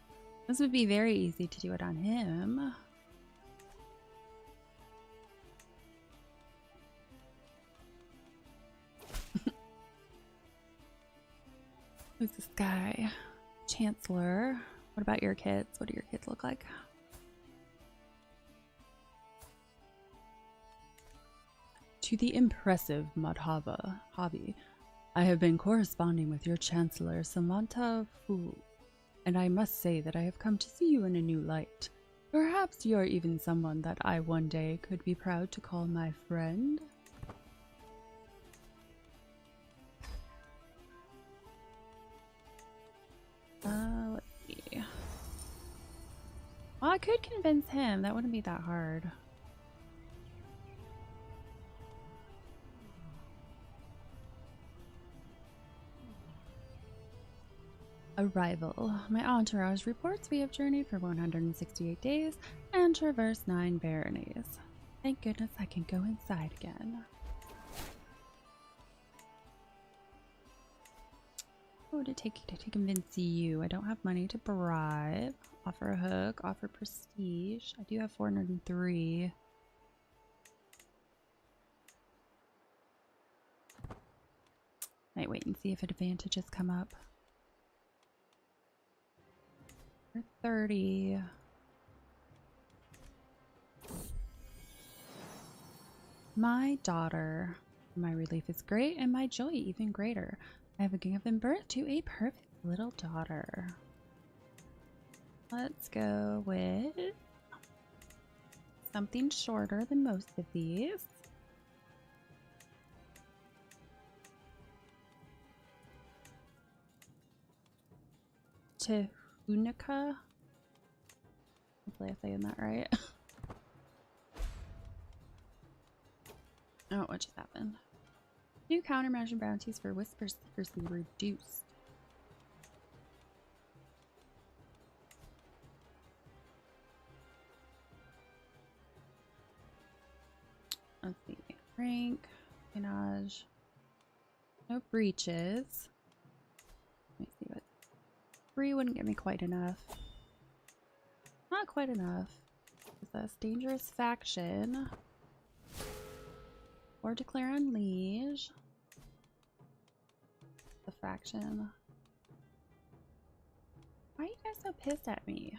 This would be very easy to do it on him. Who's this guy? Chancellor. What about your kids? What do your kids look like? To the impressive Madhava Hobby, I have been corresponding with your Chancellor Samantha Fu, and I must say that I have come to see you in a new light. Perhaps you are even someone that I one day could be proud to call my friend? Let's see. Well, I could convince him. That wouldn't be that hard. Arrival. My entourage reports we have journeyed for 168 days and traversed 9 baronies. Thank goodness I can go inside again. What would it take to convince you? I don't have money to bribe. Offer a hook. Offer prestige. I do have 403. Might wait and see if advantages come up. 30. My daughter. My relief is great and my joy even greater. I have given birth to a perfect little daughter. Let's go with something shorter than most of these. Tunica. Hopefully I'm saying that right. Oh, what just happened? New countermeasure bounties for whisper secrecy reduced. Let's see. Rank, espionage. No breaches. Let me see what. 3 wouldn't get me quite enough. Not quite enough. Possess dangerous faction. Or declare on liege. The faction. Why are you guys so pissed at me?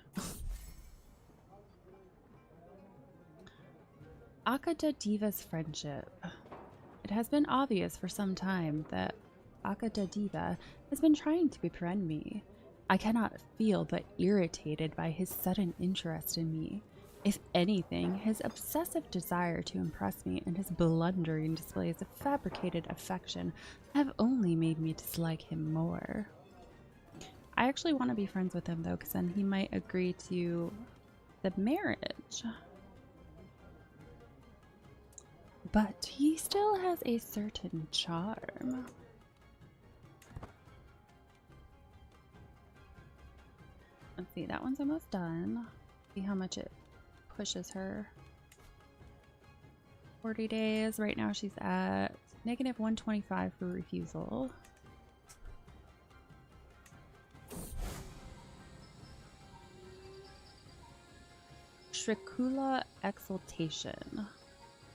AGOT Diva's friendship. It has been obvious for some time that AGOT Diva has been trying to befriend me. I cannot feel but irritated by his sudden interest in me. If anything, his obsessive desire to impress me and his blundering displays of fabricated affection have only made me dislike him more. I actually want to be friends with him though, because then he might agree to the marriage. But he still has a certain charm. Let's see, that one's almost done. See how much it pushes her. 40 days. Right now she's at negative 125 for refusal. Shrikula Exaltation.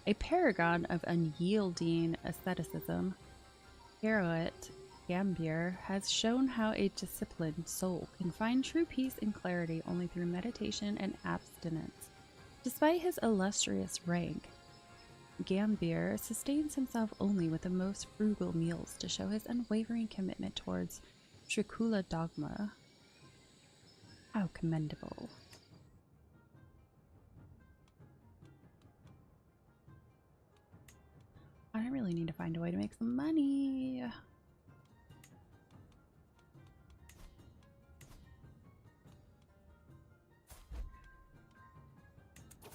A paragon of unyielding asceticism. AGOT Gambier has shown how a disciplined soul can find true peace and clarity only through meditation and abstinence. Despite his illustrious rank, Gambier sustains himself only with the most frugal meals to show his unwavering commitment towards Tricula dogma. How commendable. I really need to find a way to make some money.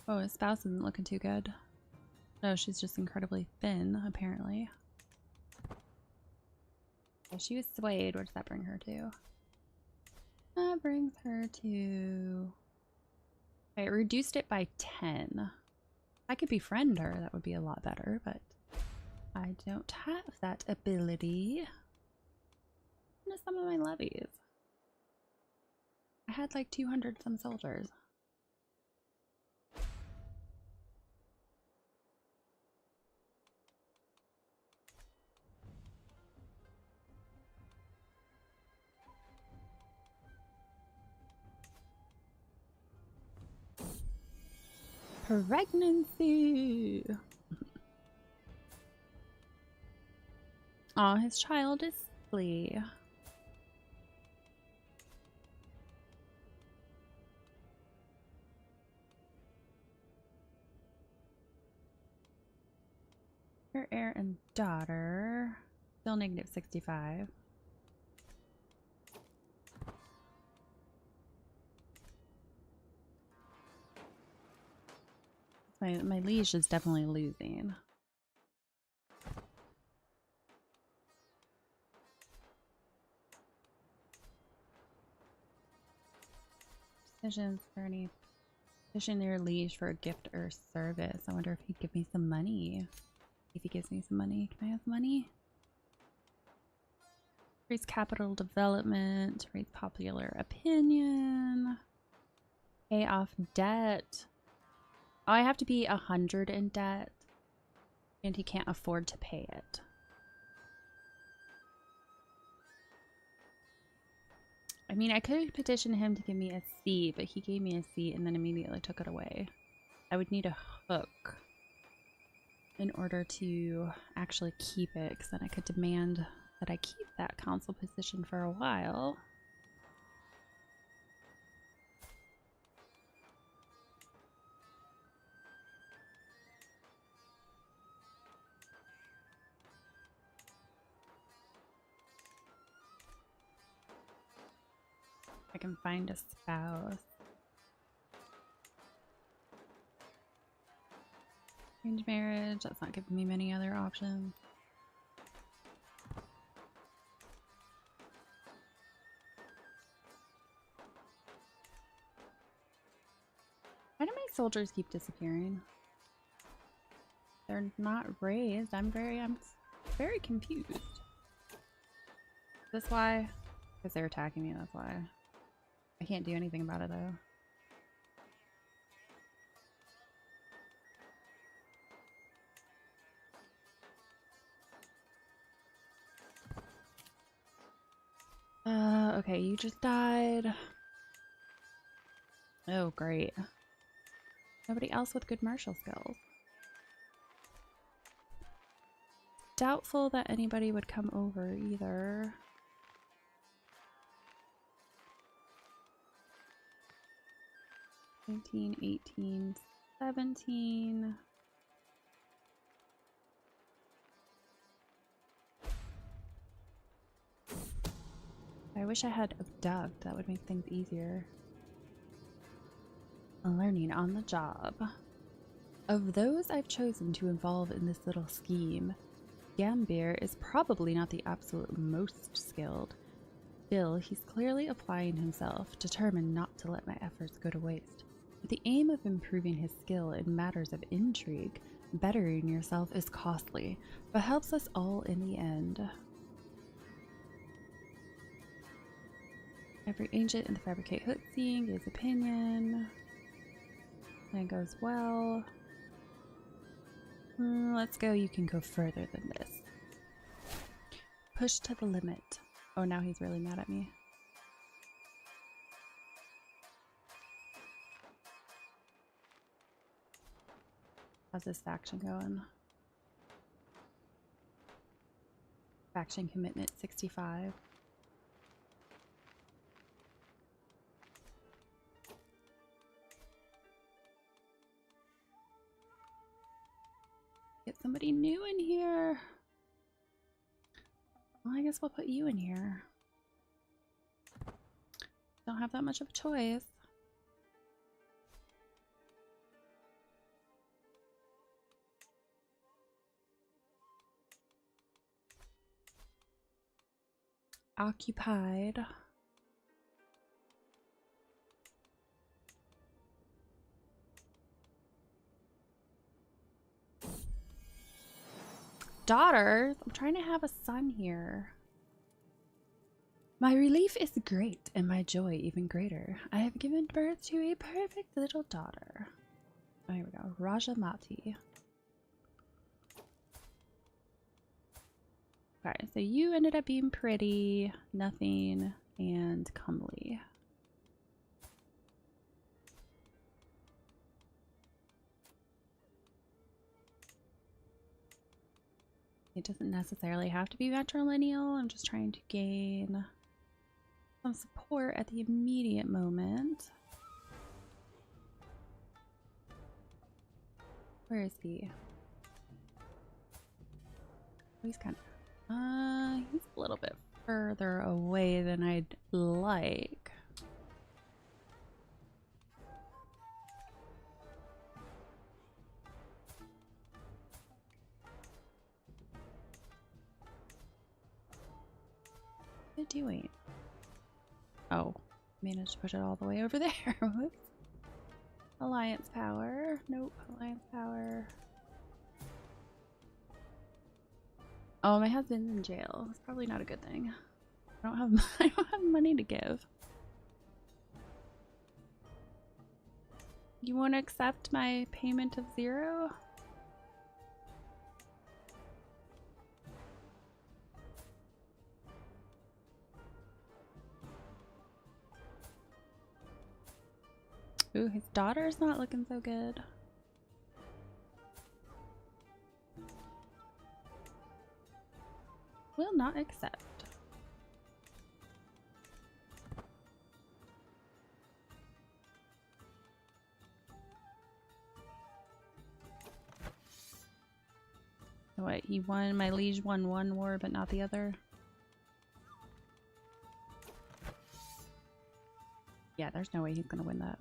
Oh, his spouse isn't looking too good. No, she's just incredibly thin, apparently. So she was swayed. What does that bring her to? That brings her to... Okay, it reduced it by 10. If I could befriend her, that would be a lot better, but I don't have that ability. What are some of my levies? I had like 200 some soldiers. Pregnancy. Oh, his child is sickly. Her heir and daughter. Still negative 65. My liege is definitely losing. Decisions for any petition their liege for a gift or service. I wonder if he'd give me some money. If he gives me some money, can I have money? Raise capital development, raise popular opinion, pay off debt. Oh, I have to be 100 in debt, and he can't afford to pay it. I mean, I could petition him to give me a C, but he gave me a C and then immediately took it away. I would need a hook in order to actually keep it, because then I could demand that I keep that council position for a while. I can find a spouse. Arranged marriage, that's not giving me many other options. Why do my soldiers keep disappearing? They're not raised. I'm very confused. Is this why? Because they're attacking me, that's why. I can't do anything about it though. Okay, you just died. Oh, great. Nobody else with good martial skills. Doubtful that anybody would come over either. 19, 18, 17. I wish I had abduct. That would make things easier. Learning on the job. Of those I've chosen to involve in this little scheme, Gambier is probably not the absolute most skilled. Still, he's clearly applying himself, determined not to let my efforts go to waste. With the aim of improving his skill in matters of intrigue, bettering yourself is costly, but helps us all in the end. Every ancient in the fabricate hook scene gives opinion. That goes well. Let's go. You can go further than this. pushed to the limit. Oh, now he's really mad at me. How's this faction going? Faction commitment 65. Get somebody new in here. Well, I guess we'll put you in here. Don't have that much of a choice. Occupied. Daughters? I'm trying to have a son here. My relief is great and my joy even greater. I have given birth to a perfect little daughter. Oh, here we go. Rajamati. Okay, so you ended up being pretty, nothing, and comely. It doesn't necessarily have to be matrilineal. I'm just trying to gain some support at the immediate moment. Where is he? Oh, he's kind of... he's a little bit further away than I'd like. What's it doing? Oh, managed to push it all the way over there. Whoops. Alliance power. Nope. Alliance power. Oh, my husband's in jail. It's probably not a good thing. I don't have money to give. You want to accept my payment of 0? Ooh, his daughter's not looking so good. Will not accept. What, he won, my liege won one war but not the other? Yeah, there's no way he's gonna win that.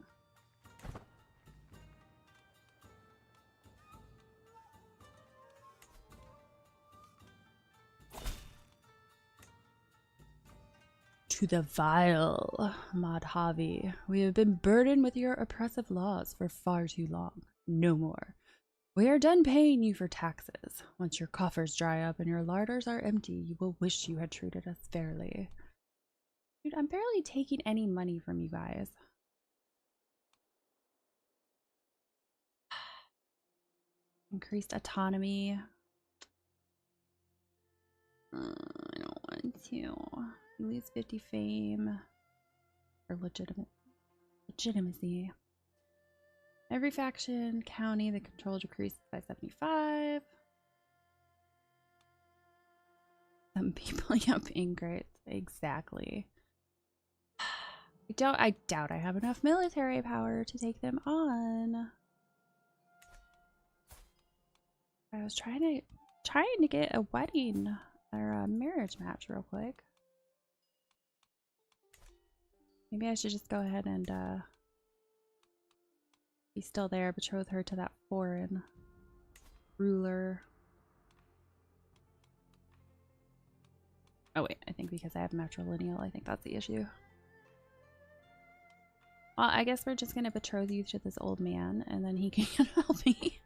To the vile Madhavi, we have been burdened with your oppressive laws for far too long. No more. We are done paying you for taxes. Once your coffers dry up and your larders are empty, you will wish you had treated us fairly. Dude, I'm barely taking any money from you guys. Increased autonomy. I don't want to. You lose 50 fame. Or legitimacy. Every faction, county, the control decreases by 75. Some people, yep, ingrates. Exactly. I doubt I have enough military power to take them on. I was trying to get a wedding or a marriage match real quick. Maybe I should just go ahead and be still there, betroth her to that foreign ruler. Oh wait, I think because I have matrilineal, I think that's the issue. Well, I guess we're just gonna betroth you to this old man, and then he can help me.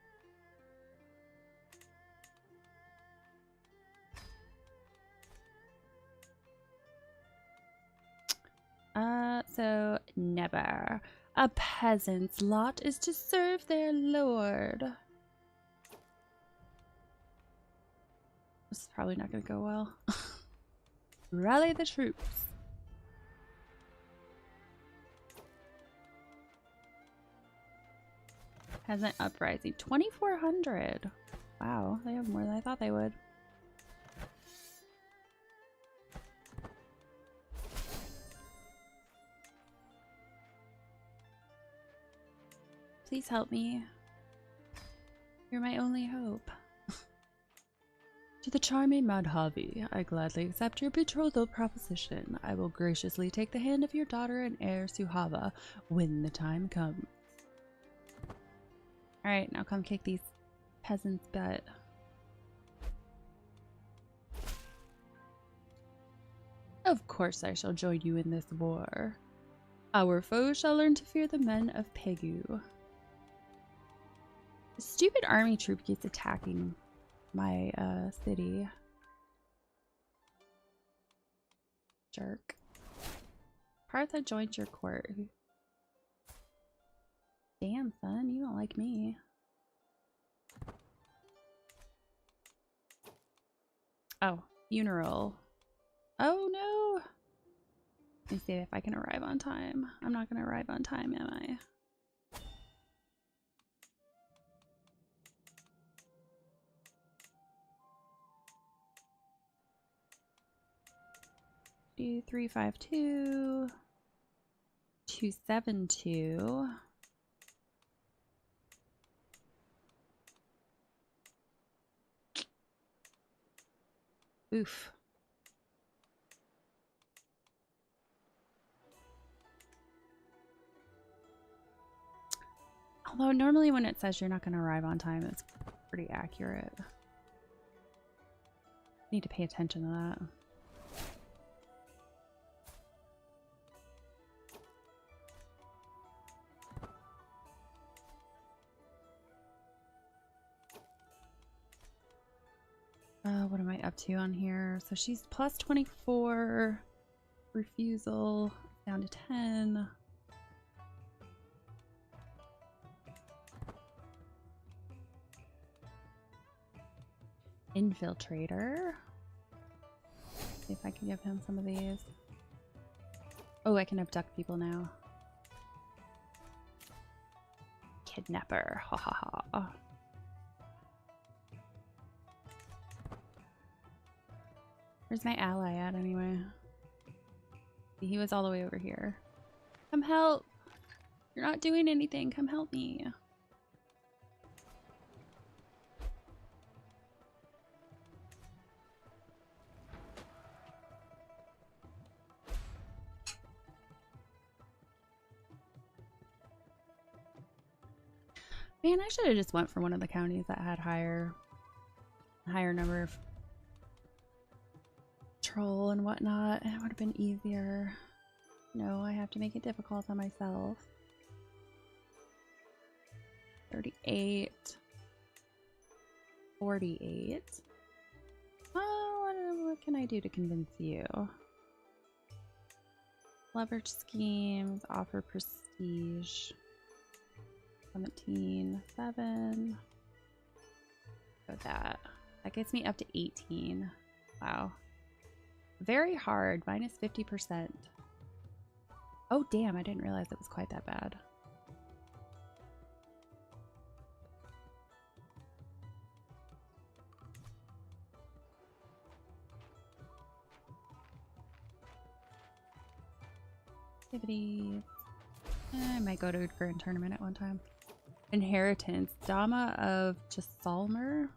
So never. A peasant's lot is to serve their lord. This is probably not gonna go well. Rally the troops. Peasant uprising. 2,400. Wow, they have more than I thought they would. Please help me. You're my only hope. To the charming Madhavi, I gladly accept your betrothal proposition. I will graciously take the hand of your daughter and heir Suhava when the time comes. Alright, now come kick these peasants' butt. Of course I shall join you in this war. Our foes shall learn to fear the men of Pegu. The stupid army troop keeps attacking my city. Jerk. Partha joined your court. Damn, son, you don't like me. Oh, funeral. Oh no! Let me see if I can arrive on time. I'm not gonna arrive on time, am I? Do 352 272. Oof. Although normally when it says you're not going to arrive on time, it's pretty accurate. Need to pay attention to that. What am I up to on here? So she's plus 24. Refusal down to 10. Infiltrator. See if I can give him some of these. Oh, I can abduct people now. Kidnapper. Ha ha ha. Where's my ally at anyway? He was all the way over here. Come help! You're not doing anything. Come help me. Man, I should have just went for one of the counties that had higher number of troll and whatnot. It would have been easier. No, I have to make it difficult on myself. 38. 48. Oh, what can I do to convince you? Leverage schemes, offer prestige. 17, 7. Go with that. That gets me up to 18. Wow. Very hard. Minus 50%. Oh, damn. I didn't realize it was quite that bad. Activities. I might go to a grand tournament at one time. Inheritance. Dama of Jasalmer.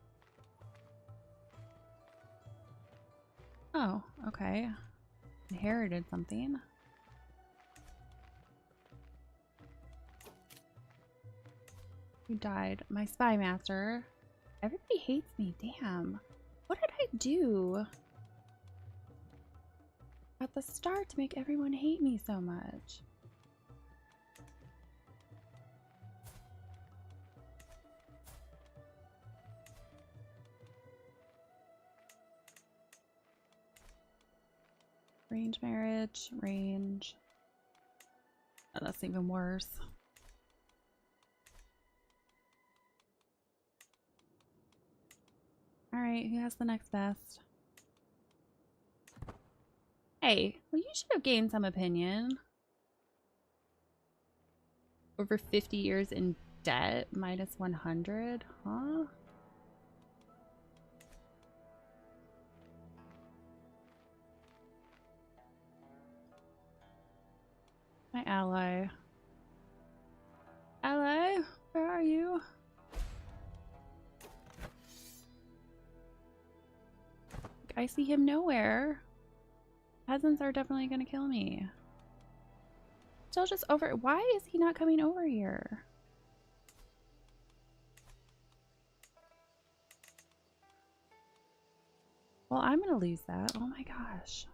Oh, okay. Inherited something. Who died? My spy master. Everybody hates me. Damn. What did I do at the start to make everyone hate me so much? Range marriage, range. Oh, that's even worse. Alright, who has the next best? Hey, well, you should have gained some opinion. Over 50 years in debt, minus 100, huh? My ally. Ally, where are you? I see him nowhere. Peasants are definitely gonna kill me. Still just over. Why is he not coming over here? Well, I'm gonna lose that. Oh my gosh.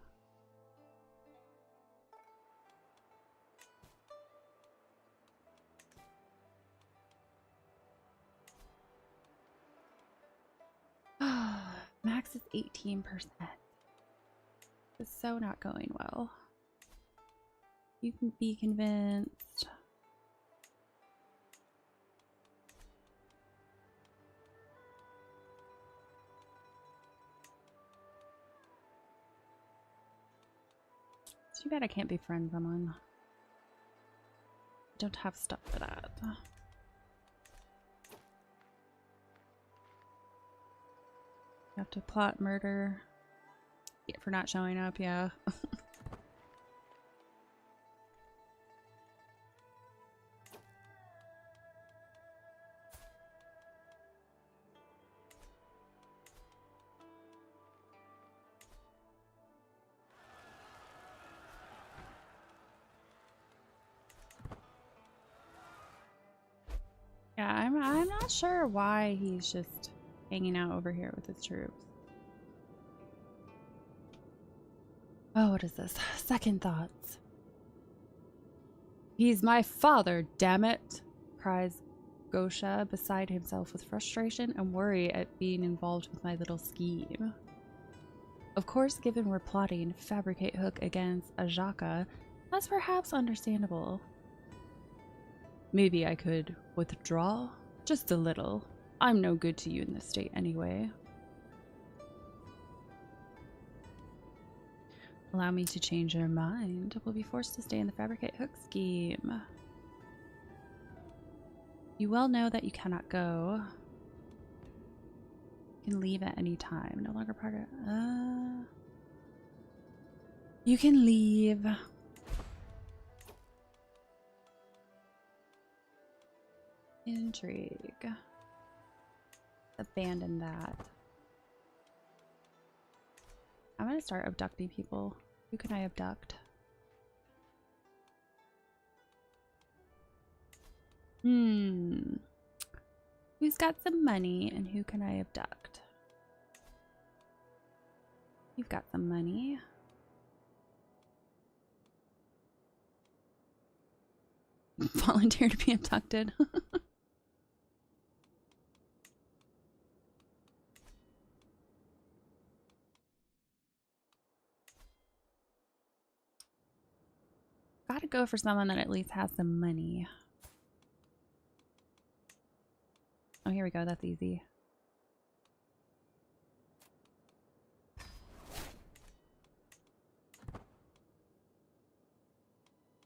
Max is 18%. It's so not going well. You can be convinced. It's too bad I can't befriend someone. I don't have stuff for that. You have to plot murder. Yeah, for not showing up, yeah. Yeah, I'm not sure why he's just hanging out over here with his troops. Oh, what is this? Second thoughts. He's my father, damn it, cries Gosha, beside himself with frustration and worry at being involved with my little scheme. Of course, given we're plotting to fabricate Hook against Ajaka, that's perhaps understandable. Maybe I could withdraw? Just a little. I'm no good to you in this state anyway. Allow me to change your mind. We'll be forced to stay in the Fabricate Hook scheme. You well know that you cannot go. You can leave at any time. No longer part of... You can leave. Intrigue. Abandon that. I'm gonna start abducting people. Who can I abduct? Who's got some money and who can I abduct? You've got some money. Volunteer to be abducted. Gotta go for someone that at least has some money. Oh, here we go. That's easy.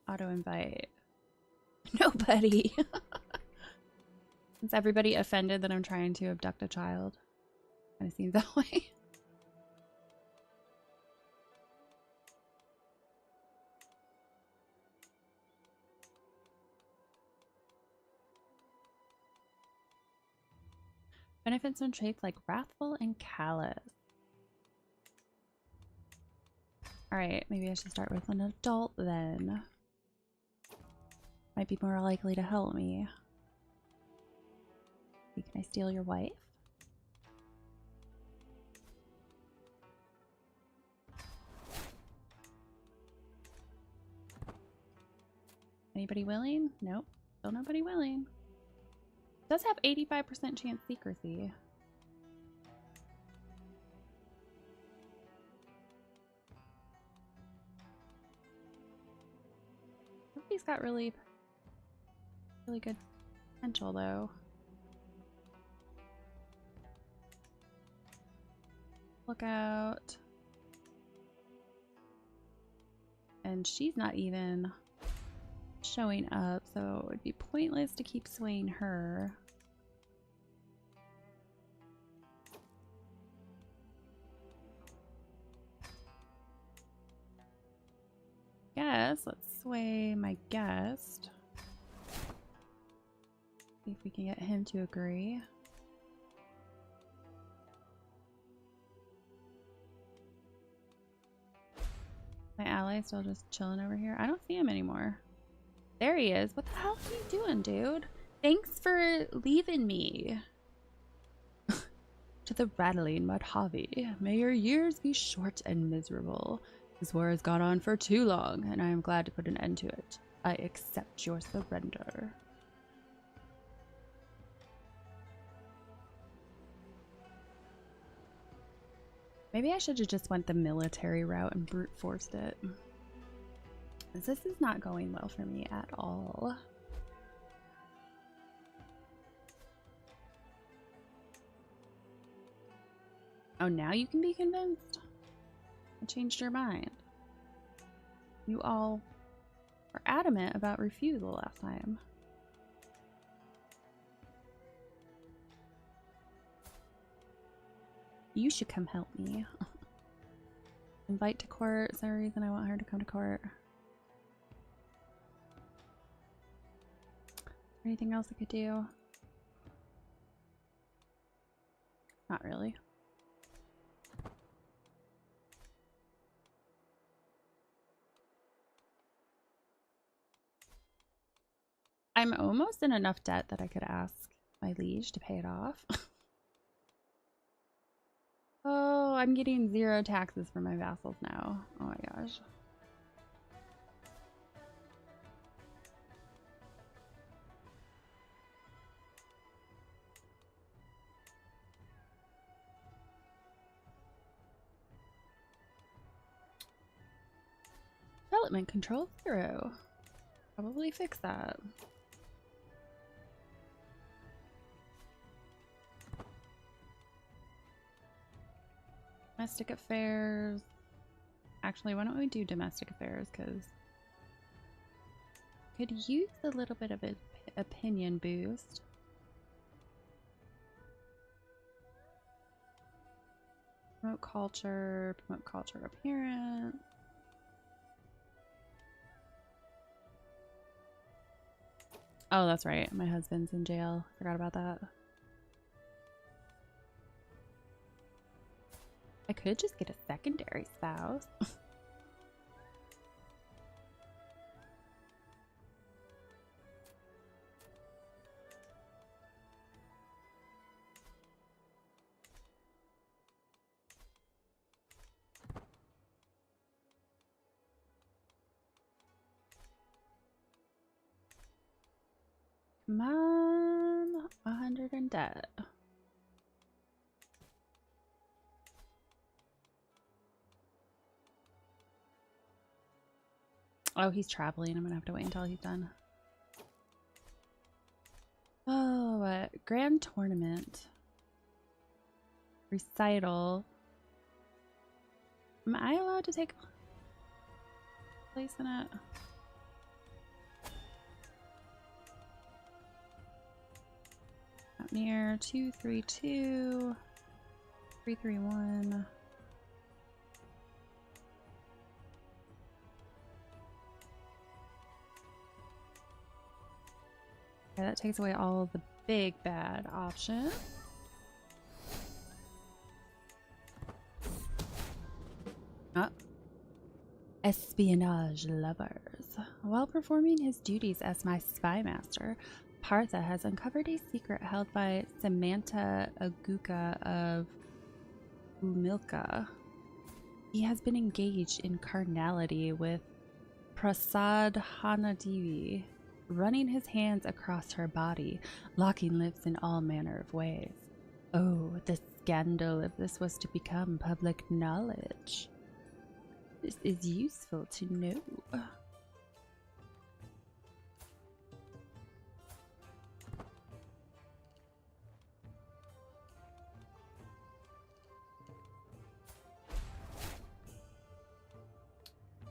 Auto invite. Nobody. Is everybody offended that I'm trying to abduct a child? Kind of seems that way. Benefits when traits like wrathful and callous. Alright, maybe I should start with an adult then. Might be more likely to help me. Can I steal your wife? Anybody willing? Nope. Still nobody willing. Does have 85% chance secrecy. He's got really good potential though. Look out. And she's not even showing up, so it would be pointless to keep swaying her. Guess let's sway my guest. See if we can get him to agree. My ally still just chilling over here. I don't see him anymore. There he is. What the hell are you doing, dude? Thanks for leaving me. To the rattling Mudhavi, may your years be short and miserable. This war has gone on for too long, and I am glad to put an end to it. I accept your surrender. Maybe I should have just went the military route and brute forced it. This is not going well for me at all. Oh, now you can be convinced? I changed your mind. You all were adamant about refusal last time. You should come help me. Invite to court. Is there a reason I want her to come to court? Anything else I could do? Not really. I'm almost in enough debt that I could ask my liege to pay it off. Oh, I'm getting 0 taxes for my vassals now. Oh my gosh. Development control 0. Probably fix that. Domestic affairs. Actually, why don't we do domestic affairs? Because could use a little bit of an opinion boost. Promote culture appearance. Oh, that's right. My husband's in jail. Forgot about that. I could just get a secondary spouse. Come on, 100 in debt. Oh, he's traveling. I'm gonna have to wait until he's done. Oh, grand tournament. Recital. Am I allowed to take place in it? Out near 232 331. Okay, that takes away all of the big bad options. Espionage lovers. While performing his duties as my spy master, Partha has uncovered a secret held by Samantha Aguka of Umilka. He has been engaged in carnality with Prasad Hanadevi, running his hands across her body, locking lips in all manner of ways. Oh, the scandal if this was to become public knowledge. This is useful to know.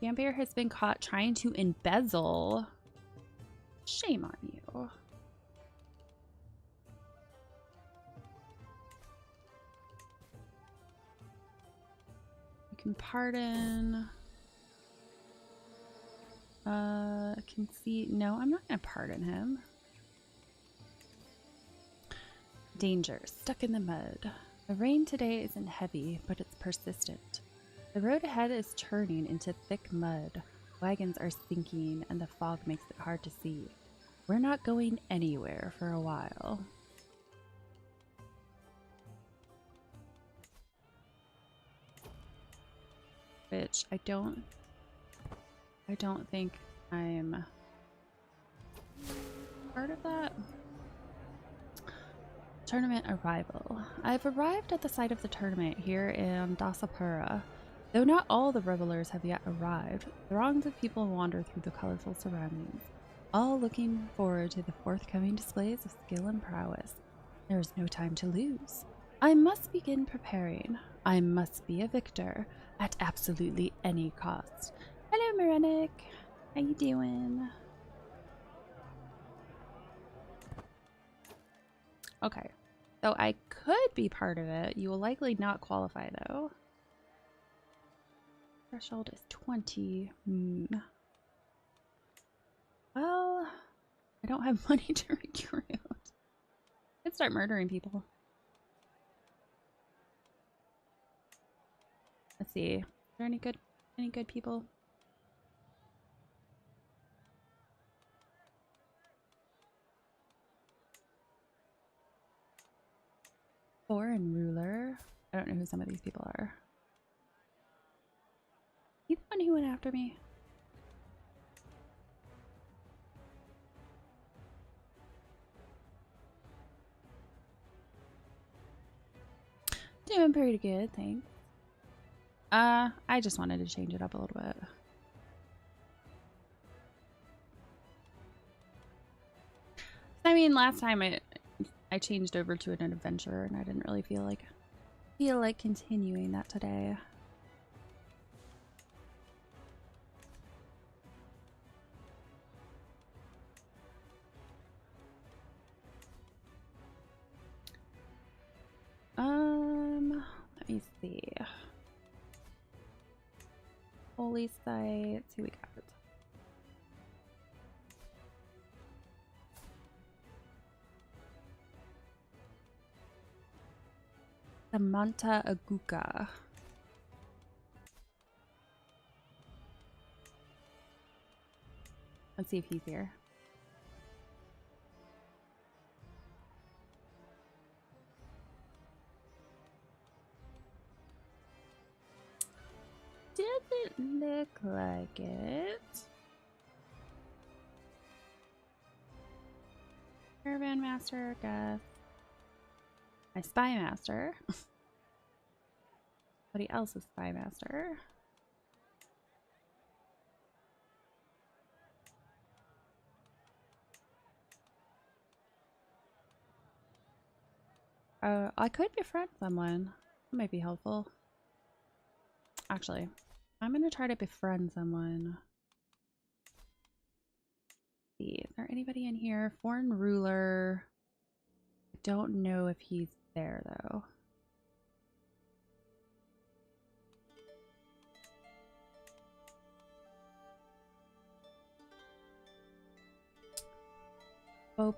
Vampire has been caught trying to embezzle. Shame on you. You can pardon. Concede. No, I'm not going to pardon him. Danger. Stuck in the mud. The rain today isn't heavy, but it's persistent. The road ahead is turning into thick mud. Wagons are sinking, and the fog makes it hard to see. We're not going anywhere for a while. Which I don't think I'm part of that. Tournament arrival. I've arrived at the site of the tournament here in Dasapura. Though not all the revelers have yet arrived, throngs of people wander through the colorful surroundings, all looking forward to the forthcoming displays of skill and prowess. There is no time to lose. I must begin preparing. I must be a victor at absolutely any cost. Hello, Marenic. How you doing? Okay, so I could be part of it. You will likely not qualify, though. Threshold is 20. Well, I don't have money to recruit. Let's start murdering people. Let's see. Is there any good people? Foreign ruler. I don't know who some of these people are. He's the one who went after me. Doing pretty good, thanks. I just wanted to change it up a little bit. I mean, last time I changed over to an adventurer, and I didn't really feel like continuing that today. Let me see. Holy sites. Who we got? Samantha Aguka. Let's see if he's here. Doesn't look like it. Caravan master, guess. My spy master. Somebody else's spy master. I could befriend someone. That might be helpful. Actually, I'm gonna try to befriend someone. Let's see, is there anybody in here? Foreign ruler. I don't know if he's there though.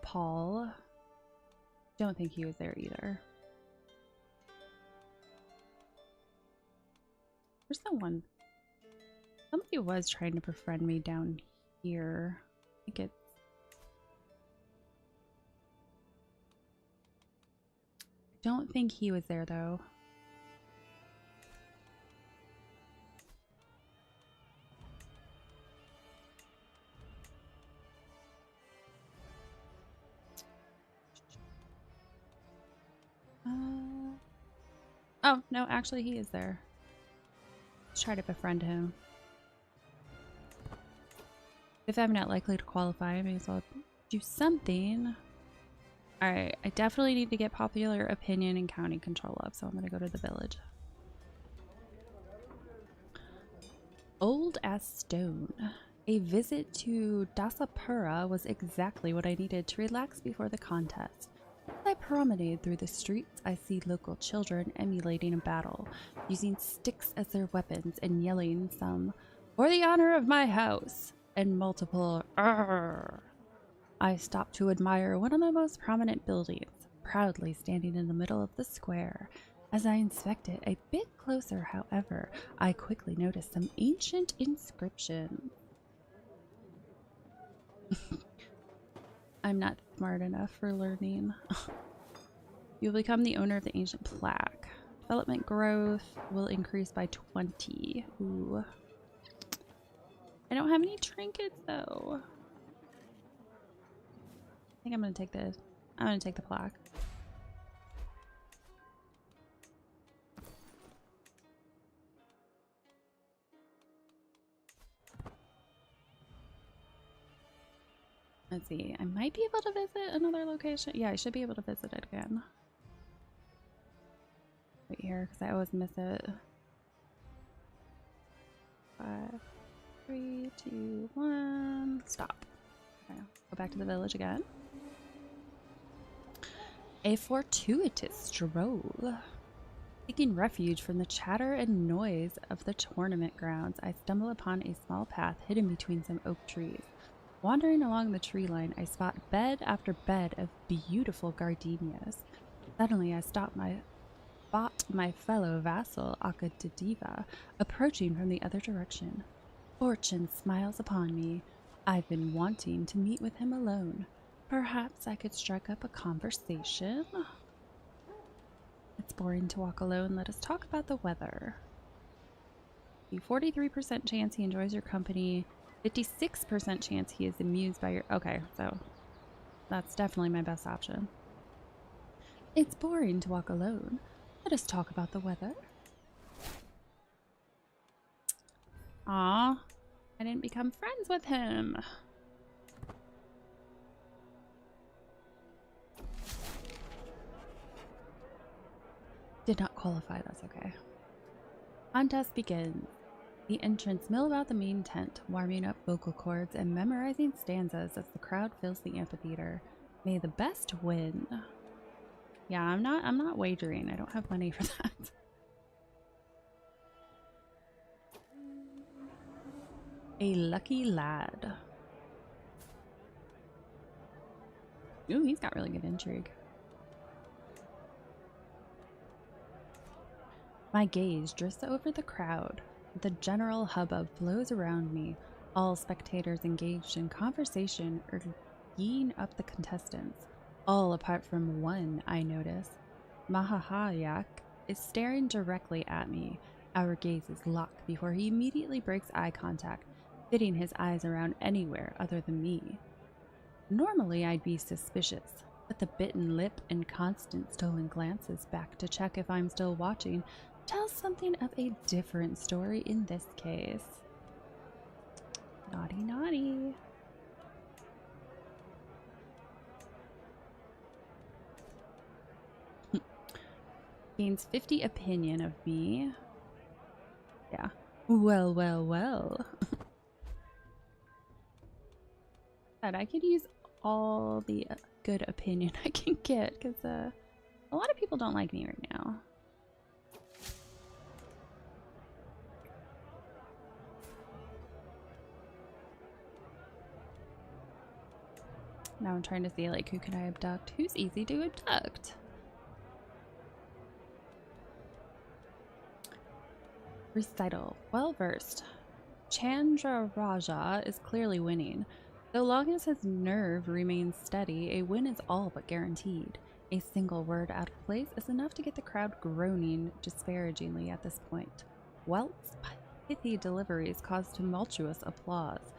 Paul. Don't think he was there either. Where's the one? Somebody was trying to befriend me down here. I think it's... I don't think he was there though. Oh, no, actually he is there. Let's try to befriend him. If I'm not likely to qualify, I may as well do something. Alright, I definitely need to get popular opinion and county control up, so I'm gonna go to the village. Old as stone. A visit to Dasapura was exactly what I needed to relax before the contest. As I promenade through the streets, I see local children emulating a battle, using sticks as their weapons and yelling some, "For the honor of my house!" and multiple, "Arr!" I stop to admire one of the most prominent buildings, proudly standing in the middle of the square. As I inspect it a bit closer, however, I quickly notice some ancient inscription. I'm not smart enough for learning. You'll become the owner of the ancient plaque. Development growth will increase by 20. Ooh. I don't have any trinkets though. I think I'm gonna take the plaque. Let's see. I might be able to visit another location. Yeah, I should be able to visit it again. Right here, because I always miss it. 5, 3, 2, 1. Stop. Okay, go back to the village again. A fortuitous stroll. Seeking refuge from the chatter and noise of the tournament grounds, I stumble upon a small path hidden between some oak trees. Wandering along the tree line, I spot bed after bed of beautiful gardenias. Suddenly, I spot my fellow vassal, AGOT, approaching from the other direction. Fortune smiles upon me. I've been wanting to meet with him alone. Perhaps I could strike up a conversation? It's boring to walk alone. Let us talk about the weather. The 43% chance he enjoys your company. 56% chance he is amused by your... Okay, so that's definitely my best option. It's boring to walk alone. Let us talk about the weather. Aw, I didn't become friends with him. Did not qualify, that's okay. Contest begins. The entrants mill about the main tent, warming up vocal cords and memorizing stanzas as the crowd fills the amphitheater. May the best win. Yeah, I'm not wagering. I don't have money for that. A lucky lad. Ooh, he's got really good intrigue. My gaze drifts over the crowd. The general hubbub flows around me. All spectators engaged in conversation are geeing up the contestants. All apart from one, I notice. Mahahayak is staring directly at me. Our gazes lock before he immediately breaks eye contact, fitting his eyes around anywhere other than me. Normally I'd be suspicious, but the bitten lip and constant stolen glances back to check if I'm still watching tells something of a different story in this case. Naughty, naughty. Gains 50 opinion of me. Yeah. Well, well, well. God, I could use all the good opinion I can get because a lot of people don't like me right now. Now I'm trying to see, like, who can I abduct? Who's easy to abduct? Recital. Well versed. Chandra Raja is clearly winning. So long as his nerve remains steady, a win is all but guaranteed. A single word out of place is enough to get the crowd groaning disparagingly at this point. Welt's pithy deliveries cause tumultuous applause.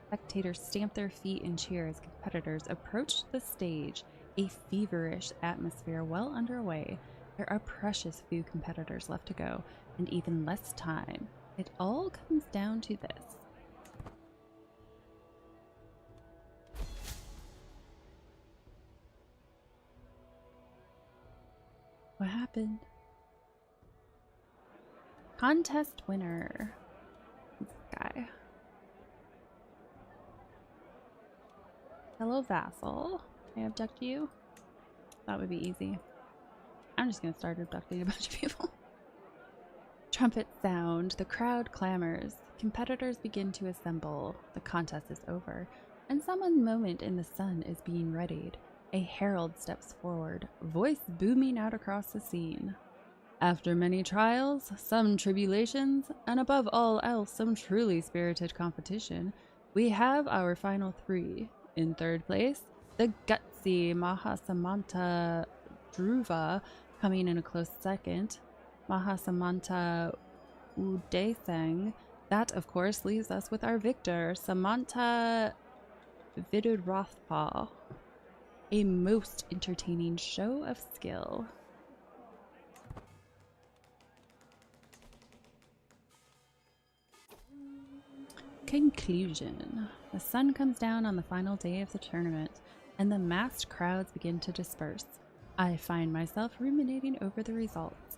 Spectators stamp their feet and cheer as competitors approach the stage, a feverish atmosphere well underway. There are precious few competitors left to go, and even less time. It all comes down to this. What happened? Contest winner. This guy. Hello, vassal. Can I abduct you? That would be easy. I'm just gonna start abducting a bunch of people. Trumpet sound. The crowd clamors. Competitors begin to assemble. The contest is over, and some moment in the sun is being readied. A herald steps forward, voice booming out across the scene. After many trials, some tribulations, and above all else some truly spirited competition, we have our final three. In third place, the gutsy Mahasamanta Dhruva, coming in a close second. Mahasamanta Udesang. That, of course, leaves us with our victor, Samanta Vidurathpa. A most entertaining show of skill. Conclusion. The sun comes down on the final day of the tournament, and the massed crowds begin to disperse. I find myself ruminating over the results.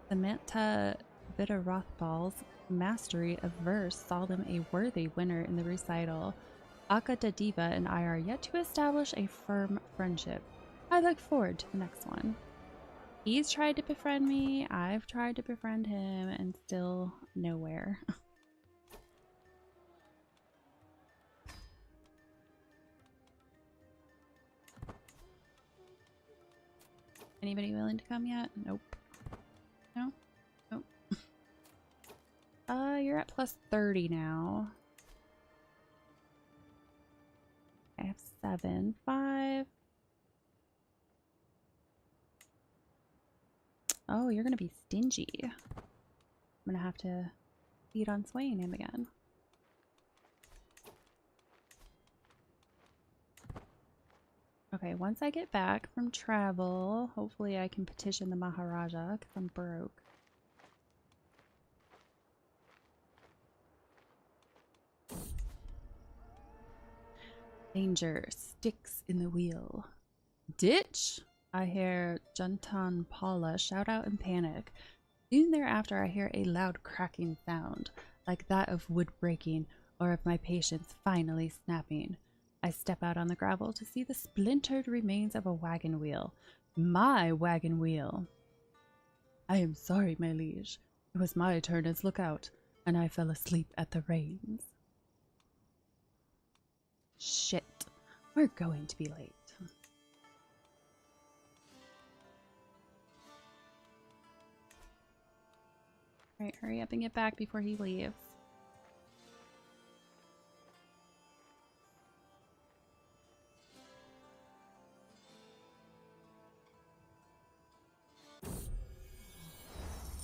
Samantha Vidurathpal's mastery of verse saw them a worthy winner in the recital. Akadadiva and I are yet to establish a firm friendship. I look forward to the next one. He's tried to befriend me, I've tried to befriend him, and still nowhere. Anybody willing to come yet? Nope. No? Nope. You're at plus 30 now. I have 7, 5. Oh, you're gonna be stingy. I'm gonna have to feed on swaying him again. Okay, once I get back from travel, hopefully I can petition the Maharaja because I'm broke. Danger, sticks in the wheel. Ditch! I hear Jantan Paula shout out in panic. Soon thereafter I hear a loud cracking sound, like that of wood breaking or of my patience finally snapping. I step out on the gravel to see the splintered remains of a wagon wheel. My wagon wheel! I am sorry, my liege. It was my turn as lookout, and I fell asleep at the reins. Shit. We're going to be late. Alright, hurry up and get back before he leaves.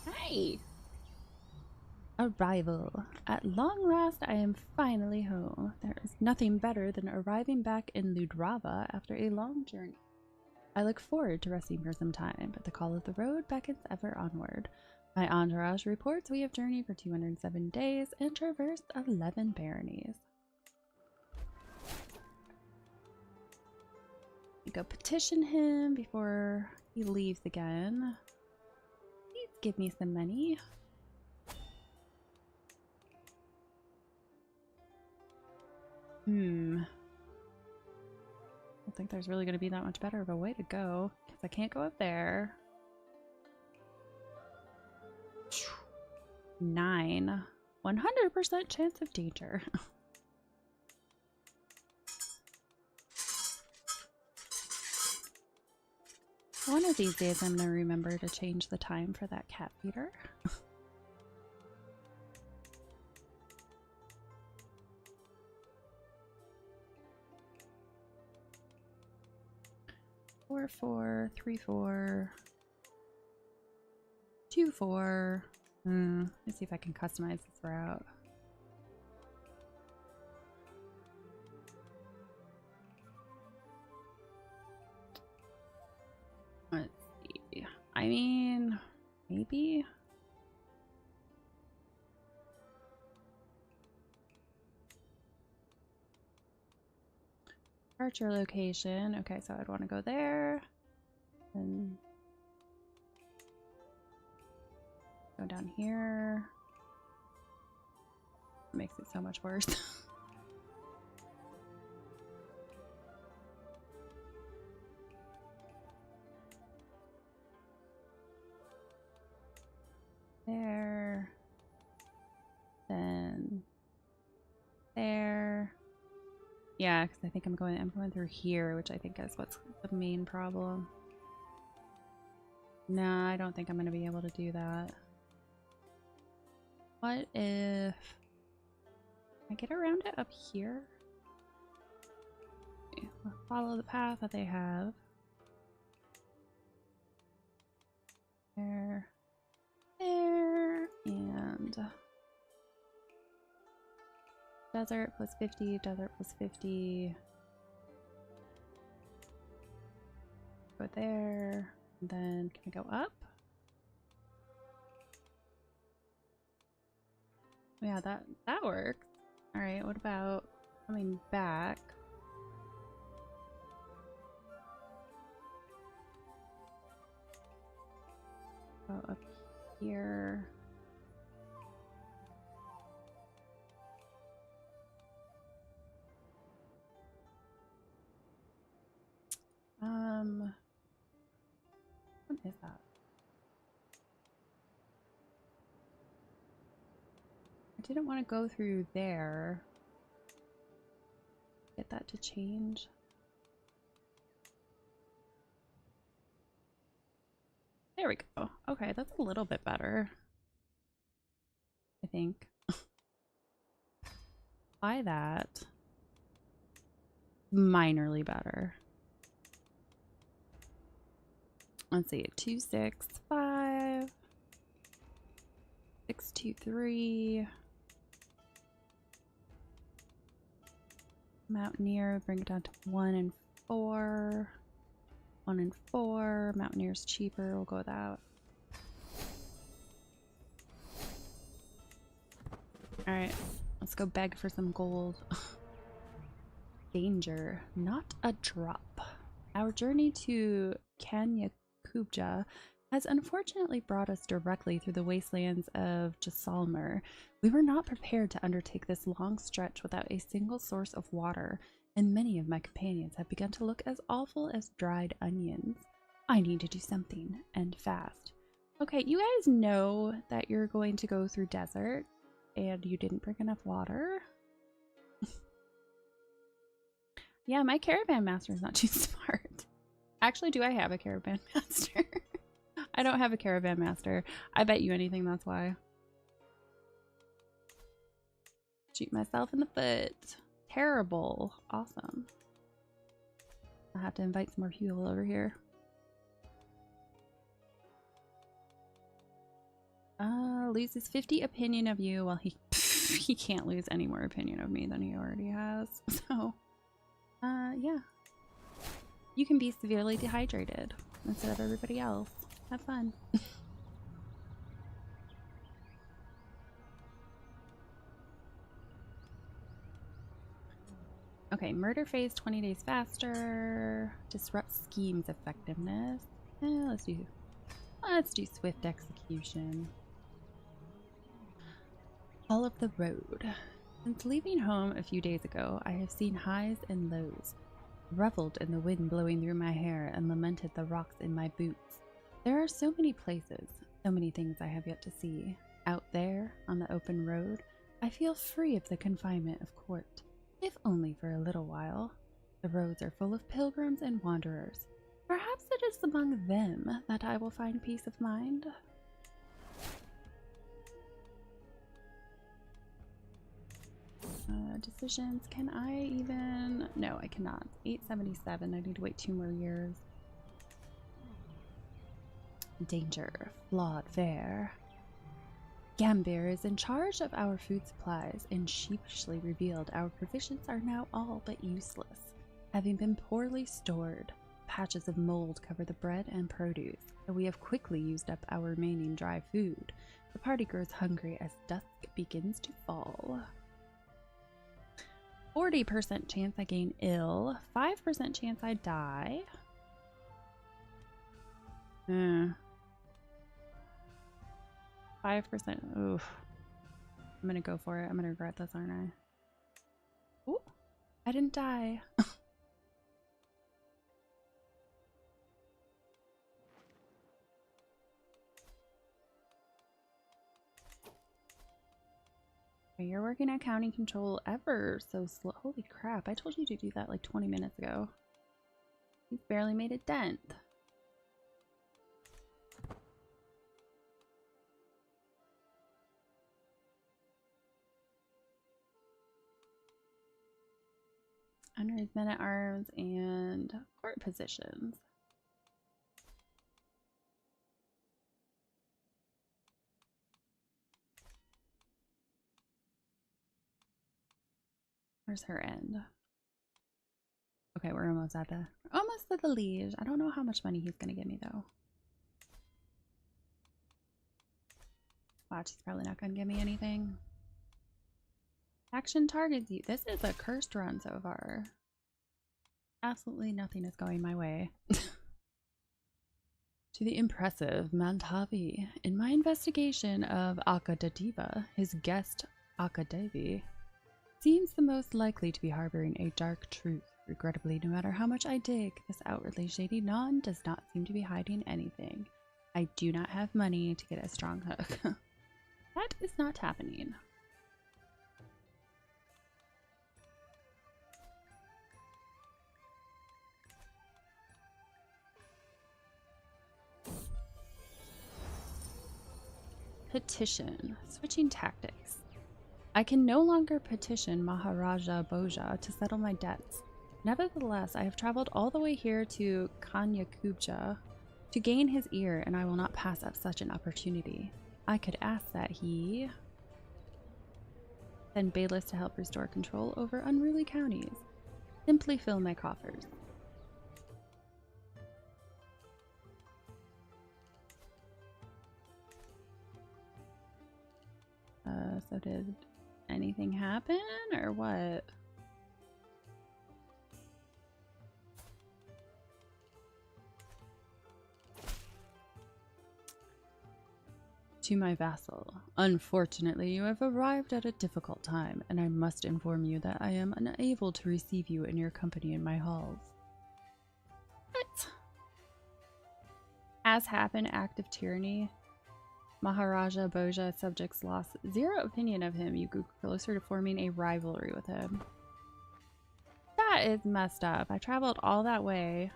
Hi! Arrival. At long last, I am finally home. There is nothing better than arriving back in Ludrava after a long journey. I look forward to resting for some time, but the call of the road beckons ever onward. My entourage reports we have journeyed for 207 days and traversed 11 baronies. We go petition him before he leaves again. Please give me some money. I don't think there's really going to be that much better of a way to go, because I can't go up there. 9. 100% chance of danger. One of these days I'm going to remember to change the time for that cat feeder. Four, 4, 3, 4, 2, 4. Let's see if I can customize this route. Let's see. I mean, maybe. Departure location. Okay, so I'd want to go there. And go down here. It makes it so much worse. Yeah, because I think I'm going through here, which I think is what's the main problem. Nah, I don't think I'm gonna be able to do that. What if I get around it up here? Okay, we'll follow the path that they have. There, and desert plus 50, desert plus 50. Go there, and then can we go up? Yeah, that works. All right, what about coming back? Go up here. What is that? I didn't want to go through there. Get that to change. There we go. Okay, that's a little bit better. I think. By that. Minorly better. Let's see. 265. 623. Mountaineer, bring it down to 1 and 4. 1 and 4. Mountaineer's cheaper. We'll go with that. Alright, let's go beg for some gold. Danger, not a drop. Our journey to Kanyakubja has unfortunately brought us directly through the wastelands of Jaisalmer. We were not prepared to undertake this long stretch without a single source of water, and many of my companions have begun to look as awful as dried onions. I need to do something, and fast. Okay, you guys know that you're going to go through desert, and you didn't bring enough water? Yeah, my caravan master is not too smart. Actually, do I have a caravan master? I don't have a caravan master. I bet you anything that's why. Shoot myself in the foot. Terrible. Awesome. I have to invite some more fuel over here. Loses 50 opinion of you. Well, he can't lose any more opinion of me than he already has. So, yeah. You can be severely dehydrated instead of everybody else. Have fun. Okay, murder phase 20 days faster. Disrupt scheme's effectiveness. Let's do swift execution. All of the road. Since leaving home a few days ago, I have seen highs and lows, reveled in the wind blowing through my hair, and lamented the rocks in my boots. There are so many places, so many things I have yet to see. Out there, on the open road, I feel free of the confinement of court, if only for a little while. The roads are full of pilgrims and wanderers. Perhaps it is among them that I will find peace of mind. Decisions. Can I even? No, I cannot. 877. I need to wait 2 more years. Danger. Flawed fare. Gambir is in charge of our food supplies and sheepishly revealed our provisions are now all but useless, having been poorly stored. Patches of mold cover the bread and produce, and we have quickly used up our remaining dry food. The party grows hungry as dusk begins to fall. 40% chance I gain ill, 5% chance I die. 5%. Oof. I'm gonna go for it. I'm gonna regret this, aren't I? Ooh, I didn't die. Okay, you're working on county control ever so slow. Holy crap, I told you to do that like 20 minutes ago. He's barely made a dent. Under his men at arms and court positions. Where's her end? Okay, we're almost at the liege. I don't know how much money he's gonna give me though. Watch, he's probably not gonna give me anything. Action targets you. This is a cursed run so far. Absolutely nothing is going my way. To the impressive Mantavi, in my investigation of Akadativa, his guest Akadevi seems the most likely to be harboring a dark truth. Regrettably, no matter how much I dig, this outwardly shady non does not seem to be hiding anything. I do not have money to get a strong hook. That is not happening. Petition. Switching tactics. I can no longer petition Maharaja Boja to settle my debts. Nevertheless, I have traveled all the way here to Kanyakubja to gain his ear, and I will not pass up such an opportunity. I could ask that he send bailiffs to help restore control over unruly counties. Simply fill my coffers. So did anything happen or what? To my vassal, unfortunately you have arrived at a difficult time, and I must inform you that I am unable to receive you in your company in my halls. What? As happened, act of tyranny. Maharaja Boja subjects lost zero opinion of him. You grew closer to forming a rivalry with him. That is messed up. I traveled all that way.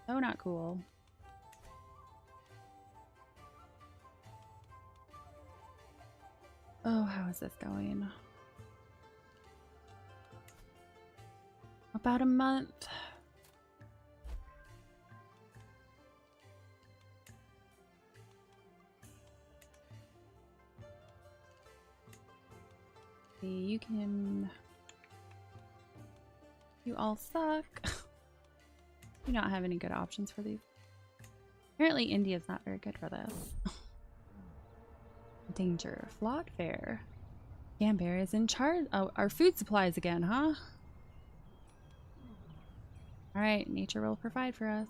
So not cool. Oh, how is this going? About a month. You can... You all suck. Do not have any good options for these. Apparently India's not very good for this. Danger. Flawed fare. Gambler is in charge. Oh, our food supplies again, huh? Alright, nature will provide for us.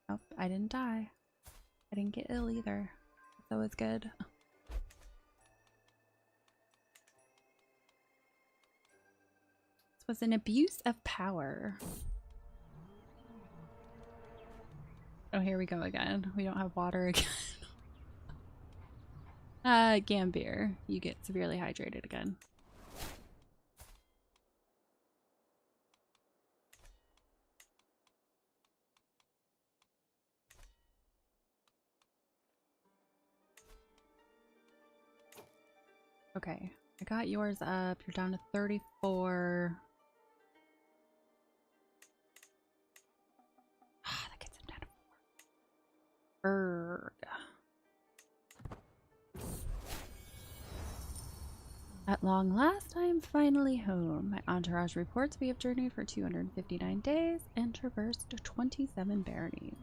Nope, I didn't die. I didn't get ill either. That's always good. This was an abuse of power. Oh, here we go again. We don't have water again. Gambier, you get severely hydrated again. Okay, I got yours up. You're down to 34. That gets him down to 4. Berg. At long last, I am finally home. My entourage reports we have journeyed for 259 days and traversed 27 baronies.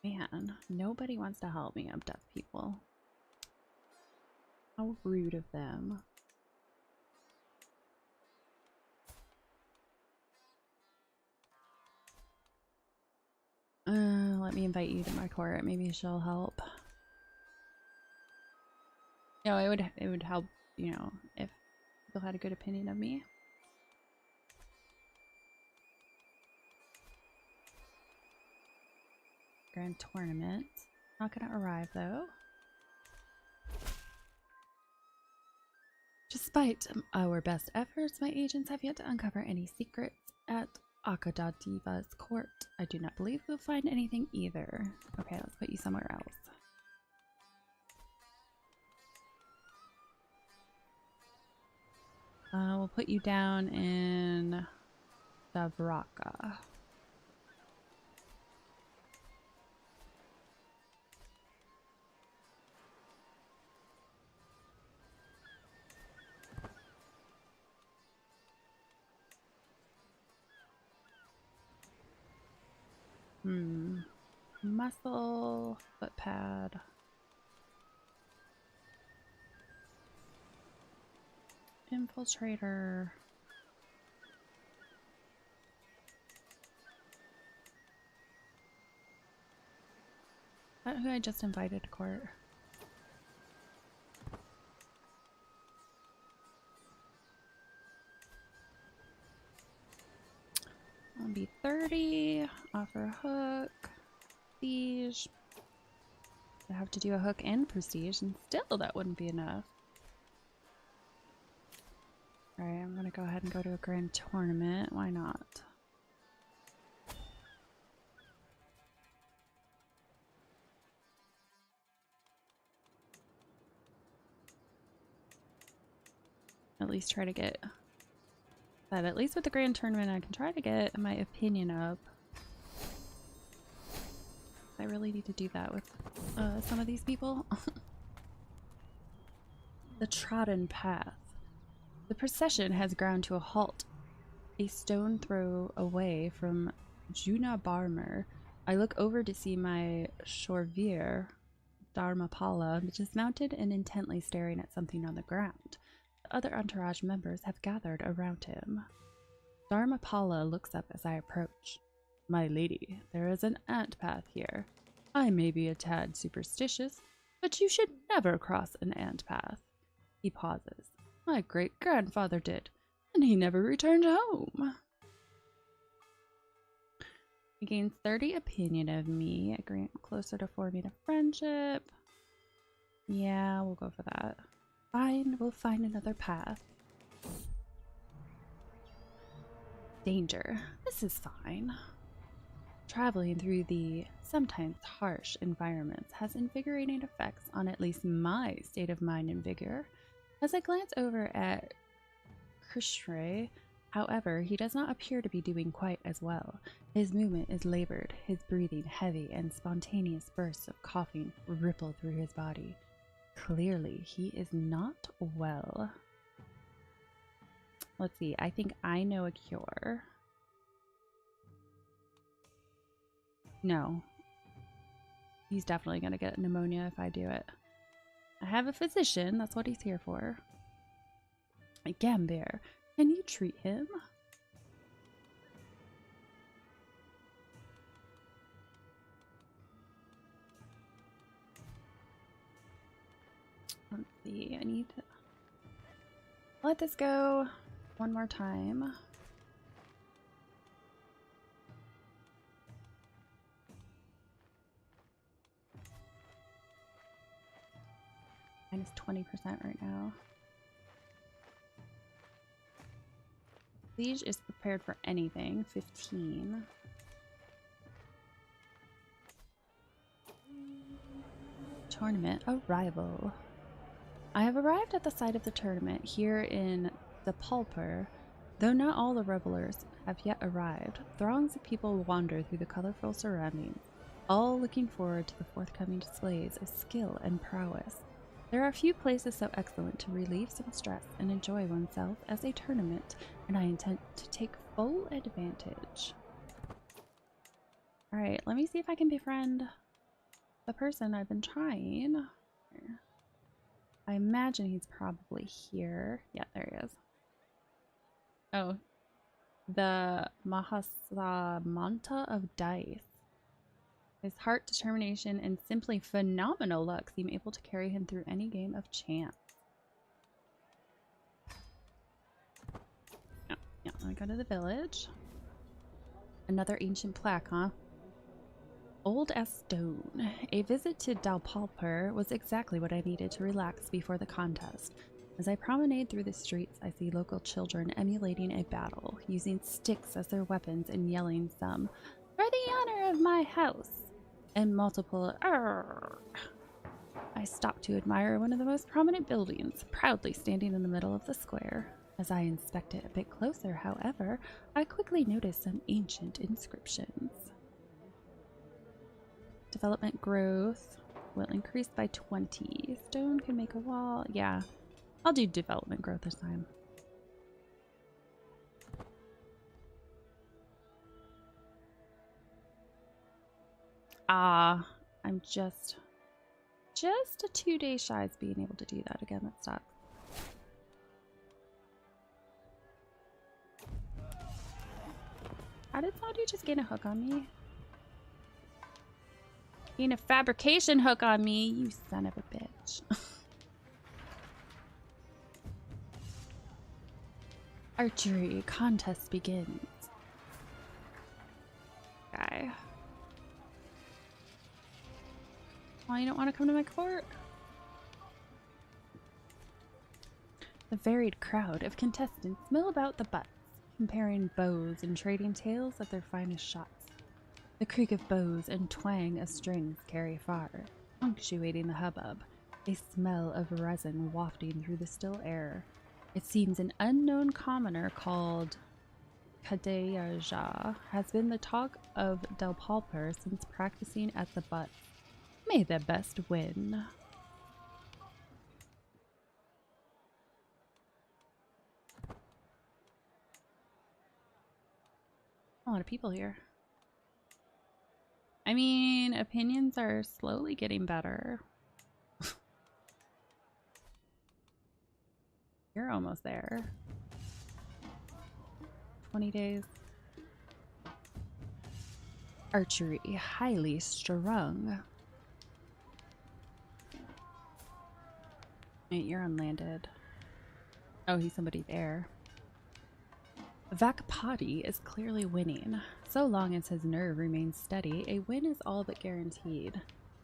Man, nobody wants to help me abduct people. How rude of them. me invite you to my court. Maybe she'll help. No, it would help, you know, if people had a good opinion of me. Grand tournament. Not gonna arrive though. Despite our best efforts, my agents have yet to uncover any secrets at Akadadiva's court. I do not believe we'll find anything either. Okay, let's put you somewhere else. We'll put you down in Davraka. Muscle, foot pad. Infiltrator. That who I just invited to court. I'll be 30. Offer a hook. Prestige. I have to do a hook and prestige, and still that wouldn't be enough. Alright, I'm gonna go ahead and go to a grand tournament. Why not? At least try to get that. At least with the grand tournament, I can try to get my opinion up. I really need to do that with some of these people. The trodden path. The procession has ground to a halt. A stone throw away from Juna Barmer, I look over to see my Shorvir, Dharmapala, dismounted and intently staring at something on the ground. The other entourage members have gathered around him. Dharmapala looks up as I approach. My lady, there is an ant path here. I may be a tad superstitious, but you should never cross an ant path. He pauses. My great-grandfather did, and he never returned home. He gains 30 opinion of me. I grant closer to forming a friendship. Yeah, we'll go for that. Fine, we'll find another path. Danger. This is fine. Traveling through the sometimes harsh environments has invigorating effects on at least my state of mind and vigor. As I glance over at Krishre, however, he does not appear to be doing quite as well. His movement is labored, his breathing heavy, and spontaneous bursts of coughing ripple through his body. Clearly, he is not well. Let's see, I think I know a cure. No. He's definitely going to get pneumonia if I do it. I have a physician, that's what he's here for. Gambir, can you treat him? Let's see, I need to let this go one more time. Minus 20% right now. Siege is prepared for anything. 15. Tournament arrival. I have arrived at the site of the tournament here in the Pulper. Though not all the revelers have yet arrived, throngs of people wander through the colorful surroundings, all looking forward to the forthcoming displays of skill and prowess. There are few places so excellent to relieve some stress and enjoy oneself as a tournament, and I intend to take full advantage. Alright, let me see if I can befriend the person I've been trying. I imagine he's probably here. Yeah, there he is. Oh, the Mahasamanta of Dice. His heart, determination, and simply phenomenal luck seem able to carry him through any game of chance. Oh, yeah, let me go to the village. Another ancient plaque, huh? Old as stone. A visit to Dalpalper was exactly what I needed to relax before the contest. As I promenade through the streets, I see local children emulating a battle, using sticks as their weapons and yelling some, "For the honor of my house!" and multiple "Arrgh." I stop to admire one of the most prominent buildings, proudly standing in the middle of the square. As I inspect it a bit closer, however, I quickly notice some ancient inscriptions. Development growth will increase by 20. Stone can make a wall. Yeah, I'll do development growth this time. Ah, I'm just a 2-day shy of being able to do that again. That sucks. How did somebody just gain a hook on me? Gain a fabrication hook on me, you son of a bitch. Archery contest begins. Guy. Oh, you don't want to come to my court? The varied crowd of contestants mill about the butts, comparing bows and trading tales of their finest shots. The creak of bows and twang of strings carry far, punctuating the hubbub, a smell of resin wafting through the still air. It seems an unknown commoner called Kadeyaja has been the talk of Dalpalper since practicing at the butt. May the best win. A lot of people here. I mean, opinions are slowly getting better. You're almost there. 20 days. Archery, highly strung. Wait, you're unlanded. Oh, he's somebody's heir. Vakpati is clearly winning. So long as his nerve remains steady, a win is all but guaranteed.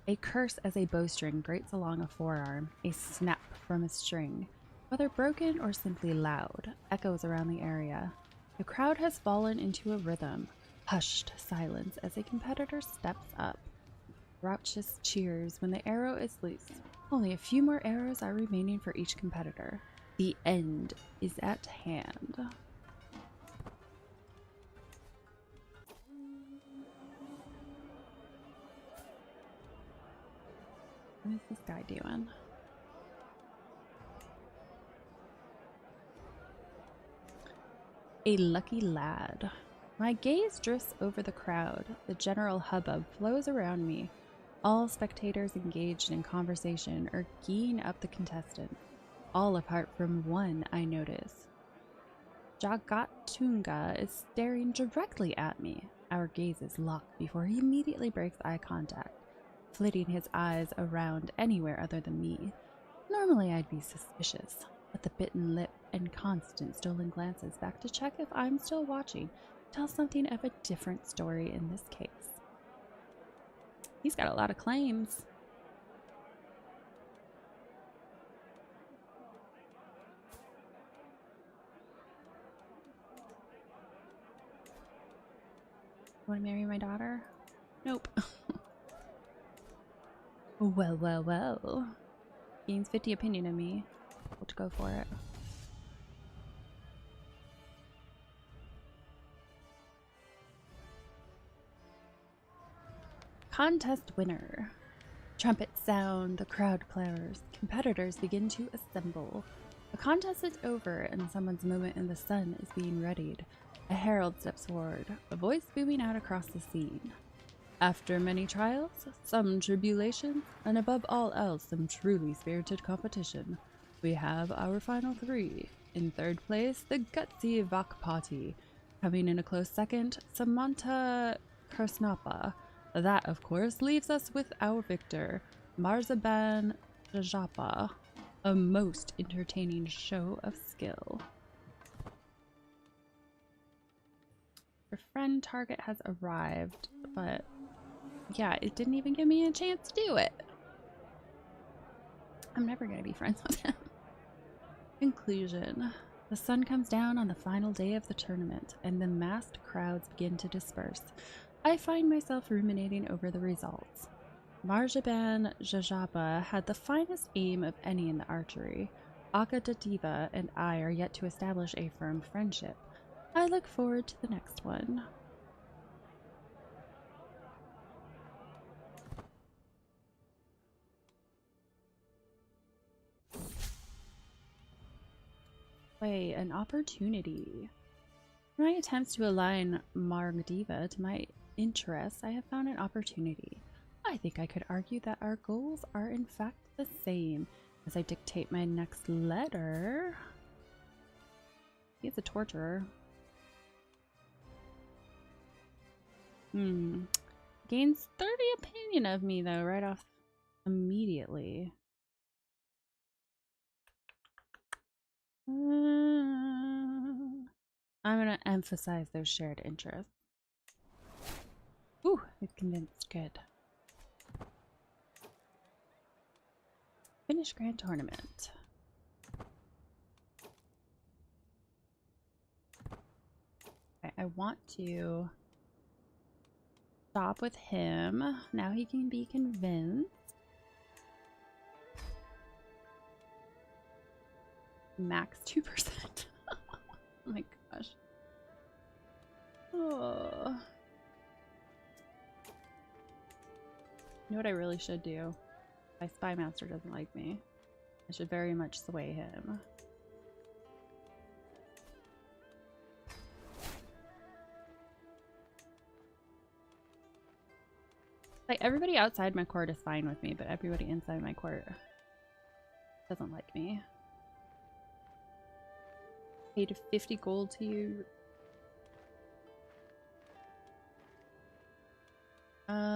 A curse as a bowstring grates along a forearm, a snap from a string, whether broken or simply loud, echoes around the area. The crowd has fallen into a rhythm, hushed silence as a competitor steps up. Raucous cheers when the arrow is loose. Only a few more arrows are remaining for each competitor. The end is at hand. What is this guy doing? A lucky lad. My gaze drifts over the crowd. The general hubbub flows around me. All spectators engaged in conversation are geeing up the contestant. All apart from one, I notice. Jagatunga is staring directly at me. Our gazes lock before he immediately breaks eye contact, flitting his eyes around anywhere other than me. Normally I'd be suspicious, but the bitten lip and constant stolen glances back to check if I'm still watching tell something of a different story in this case. He's got a lot of claims. Want to marry my daughter? Nope. Well, well, well. Gains 50 opinion of me. Let's go for it. Contest winner. Trumpets sound, the crowd clamours. Competitors begin to assemble. The contest is over and someone's moment in the sun is being readied. A herald steps forward, a voice booming out across the scene. After many trials, some tribulations, and above all else some truly spirited competition, we have our final three. In third place, the gutsy Vakpati. Coming in a close second, Samanta Karsnapa. That, of course, leaves us with our victor, Marzaban Jajapa, a most entertaining show of skill. Your friend target has arrived, but yeah, it didn't even give me a chance to do it. I'm never gonna be friends with him. Conclusion. The sun comes down on the final day of the tournament, and the massed crowds begin to disperse. I find myself ruminating over the results. Marjaban Jajapa had the finest aim of any in the archery. AGOT and I are yet to establish a firm friendship. I look forward to the next one. Wait, an opportunity. In my attempts to align Margdiva to my interests, I have found an opportunity. I think I could argue that our goals are in fact the same. As I dictate my next letter... He's a torturer. Gains 30 opinion of me though, right off immediately. I'm gonna emphasize those shared interests. Ooh, he's convinced. Good. Finish Grand Tournament. Okay, I want to stop with him. Now he can be convinced. Max 2%. Oh my gosh. Oh. You know what I really should do? My spy master doesn't like me. I should very much sway him. Like, everybody outside my court is fine with me, but everybody inside my court doesn't like me. Paid 50 gold to you.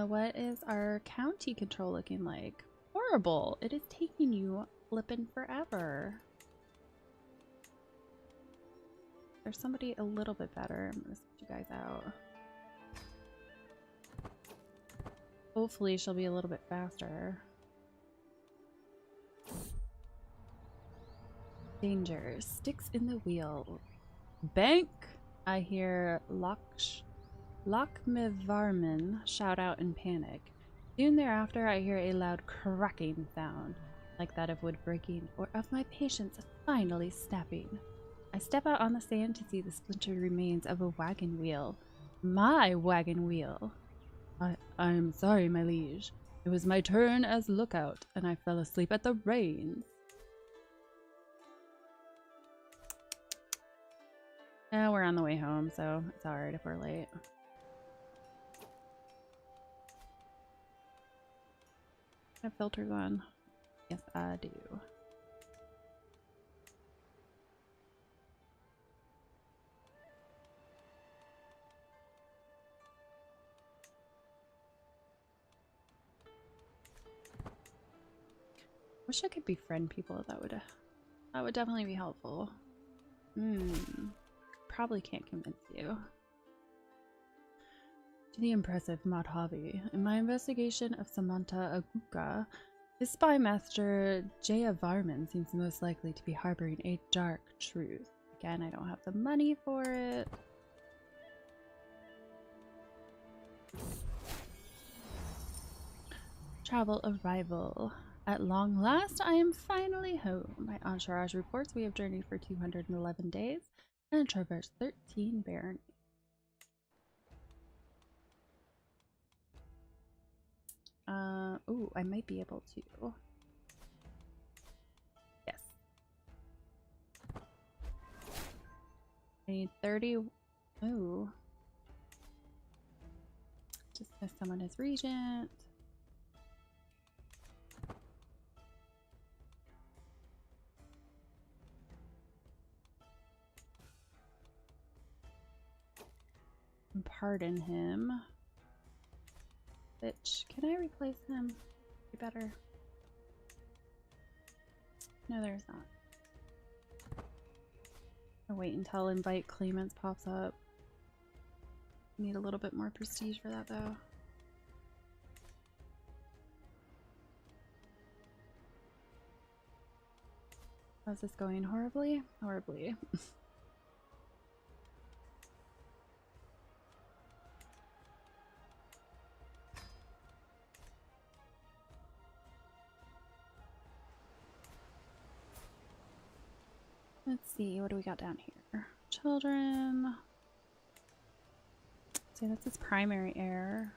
What is our county control looking like? Horrible! It is taking you flippin' forever. There's somebody a little bit better. I'm gonna switch you guys out. Hopefully she'll be a little bit faster. Danger. Sticks in the wheel. Bank! I hear Lakmevarman shout out in panic. Soon thereafter I hear a loud cracking sound, like that of wood breaking or of my patience finally snapping. I step out on the sand to see the splintered remains of a wagon wheel. My wagon wheel! I'm sorry, my liege. It was my turn as lookout, and I fell asleep at the reins. We're on the way home, so it's alright if we're late. Have filters on? Yes, I do. Wish I could befriend people. That would definitely be helpful. Probably can't convince you. To the impressive Madhavi, in my investigation of Samantha Aguka, the spy master Jaya Varman seems most likely to be harboring a dark truth. Again, I don't have the money for it. Travel arrival. At long last, I am finally home. My entourage reports we have journeyed for 211 days and traversed 13 baronies. Ooh, I might be able to. Yes. I need 30. Ooh. Just as someone is regent. Pardon him. bitch. Can I replace him? Be better. No, there's not. I'll wait until invite claimants pops up. Need a little bit more prestige for that though. How's this going? Horribly? Horribly. Let's see, what do we got down here? Children. So that's his primary heir.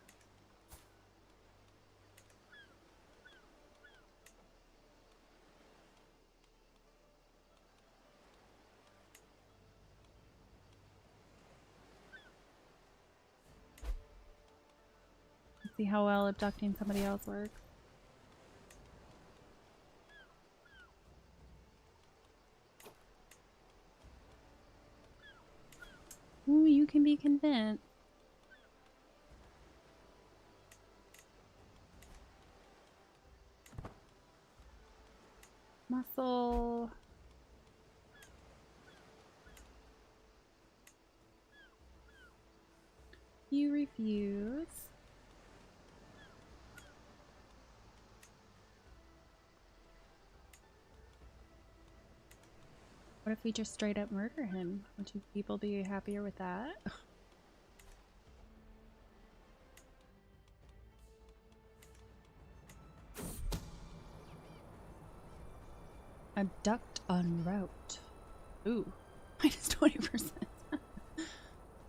Let's see how well abducting somebody else works. Ooh, you can be convinced. Muscle. You refuse. What if we just straight up murder him? Would you people be happier with that? Abduct en route. Ooh, minus 20%.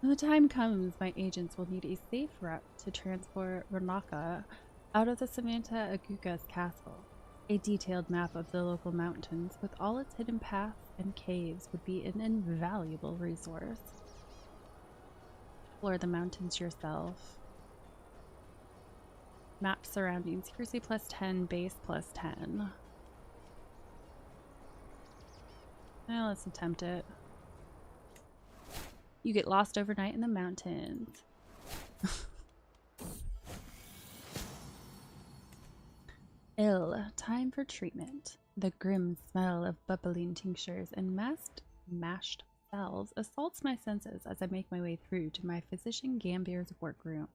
When the time comes, my agents will need a safe route to transport Ranaka out of the Samantha Aguka's castle. A detailed map of the local mountains with all its hidden paths and caves would be an invaluable resource. Explore the mountains yourself. Map surroundings. Accuracy plus 10, base plus 10. Well, let's attempt it. You get lost overnight in the mountains. Ill. Time for treatment. The grim smell of bubbling tinctures and mashed cells assaults my senses as I make my way through to my physician Gambier's workroom.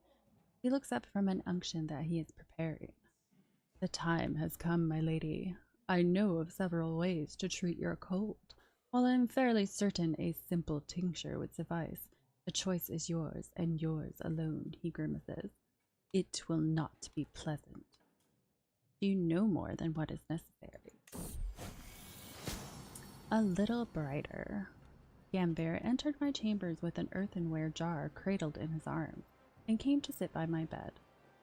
He looks up from an unction that he is preparing. The time has come, my lady. I know of several ways to treat your cold. While I am fairly certain a simple tincture would suffice, the choice is yours and yours alone, he grimaces. It will not be pleasant. You know more than what is necessary. A little brighter. Gambier entered my chambers with an earthenware jar cradled in his arms, and came to sit by my bed.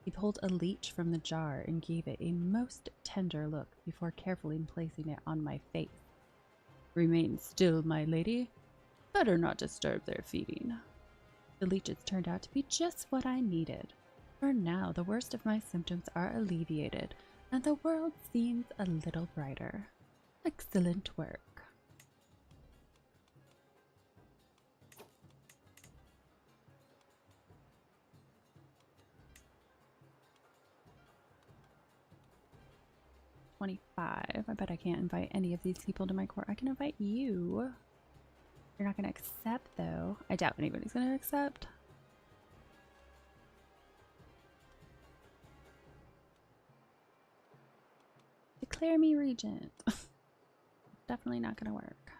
He pulled a leech from the jar and gave it a most tender look before carefully placing it on my face. Remain still, my lady. Better not disturb their feeding. The leeches turned out to be just what I needed. For now, the worst of my symptoms are alleviated, and the world seems a little brighter. Excellent work. $25. I bet I can't invite any of these people to my court. I can invite you. You're not going to accept, though. I doubt anybody's going to accept. Declare me regent. Definitely not going to work.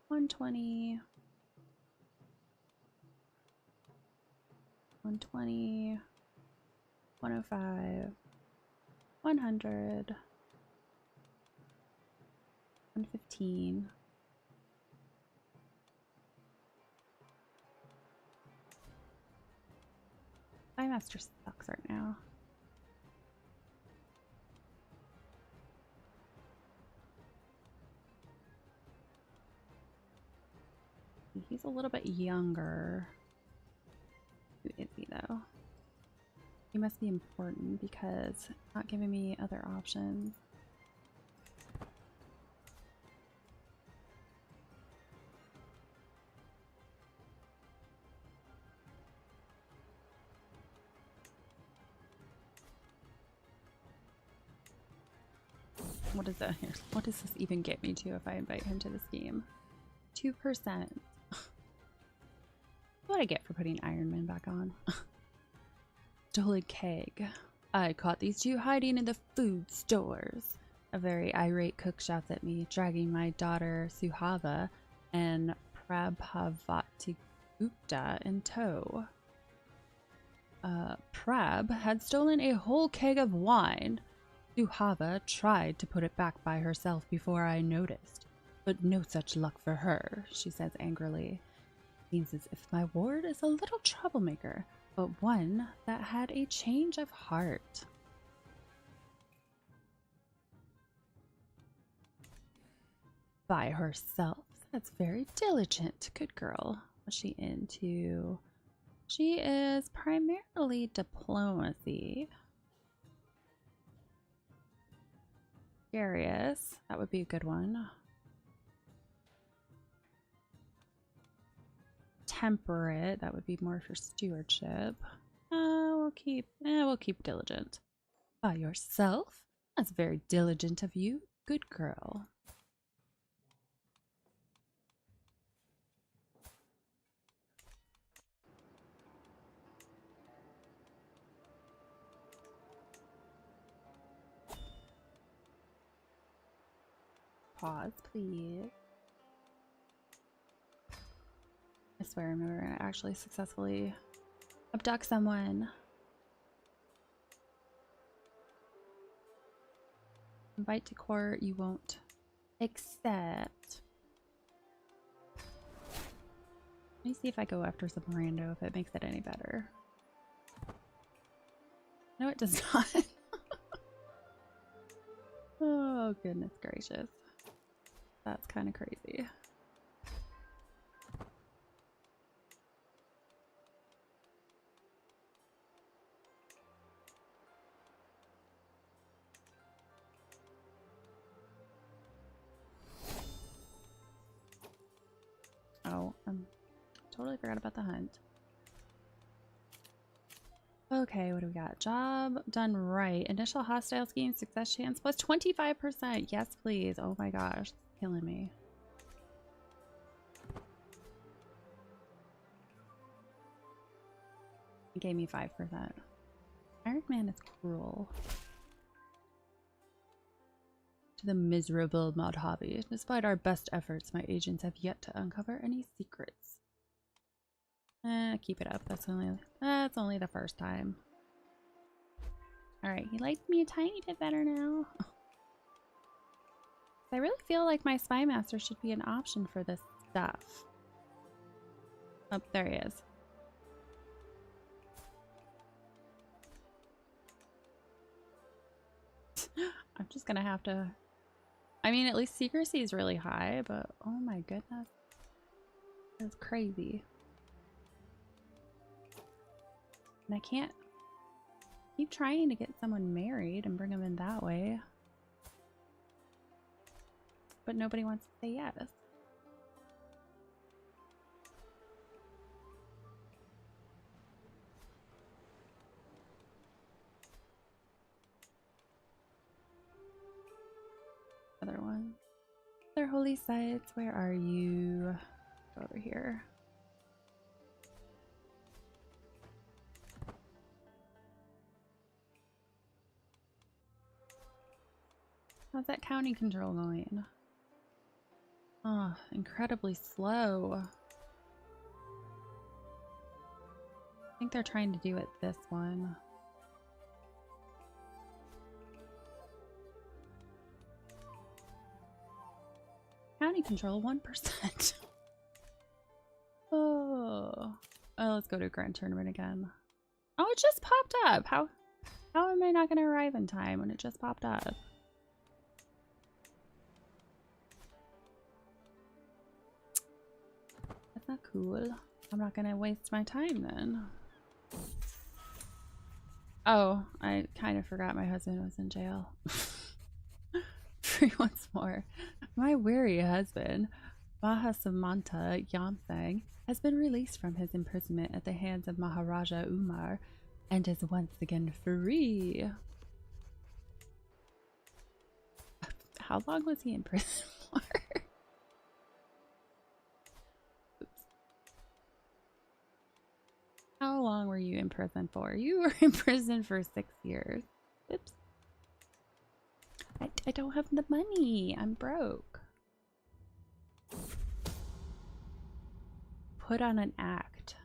120. 120. 105. 100. 115. My master sucks right now. He's a little bit younger. Who is he though? He must be important because it's not giving me other options. What is that here? What does this even get me to if I invite him to this game? 2%. What I get for putting Iron Man back on. Stolen keg. I caught these two hiding in the food stores. A very irate cook shouts at me, dragging my daughter Suhava and Prabhavati Gupta in tow. Prab had stolen a whole keg of wine. Suhava tried to put it back by herself before I noticed, but no such luck for her, she says angrily. Seems as if my ward is a little troublemaker, but one that had a change of heart. By herself. That's very diligent. Good girl. What's she into? She is primarily diplomacy. Garius. That would be a good one. Temperate. That would be more for stewardship. We'll keep diligent. By yourself? That's very diligent of you. Good girl. Pause, please. I swear I'm never gonna actually successfully abduct someone. Invite to court, you won't accept. Let me see if I go after some rando, if it makes it any better. No, it does not. Oh, goodness gracious. That's kind of crazy. Oh, totally forgot about the hunt. Okay, what do we got? Job done right. Initial hostile scheme success chance plus 25%. Yes, please. Oh my gosh, it's killing me. It gave me 5%. Iron Man is cruel. To the miserable Madhavi. Despite our best efforts, my agents have yet to uncover any secrets. Keep it up. That's only the first time. Alright, he likes me a tiny bit better now. I really feel like my spy master should be an option for this stuff. Oh, there he is. I'm just gonna have to... I mean, at least secrecy is really high, but oh my goodness. That's crazy. And I can't keep trying to get someone married and bring them in that way. But nobody wants to say yes. Other one. Other holy sites, where are you? Go over here. How's that county control going? Oh, incredibly slow. I think they're trying to do it this one. County control 1%. Oh, let's go to a grand tournament again. Oh, it just popped up. How am I not going to arrive in time when it just popped up? That's not cool. I'm not going to waste my time then. Oh, I kind of forgot my husband was in jail. Free once more. My weary husband, Mahasamanta Yamsang, has been released from his imprisonment at the hands of Maharaja Umar and is once again free. How long was he in prison for? Oops. How long were you in prison for? You were in prison for 6 years. Oops. I don't have the money. I'm broke. Put on an act.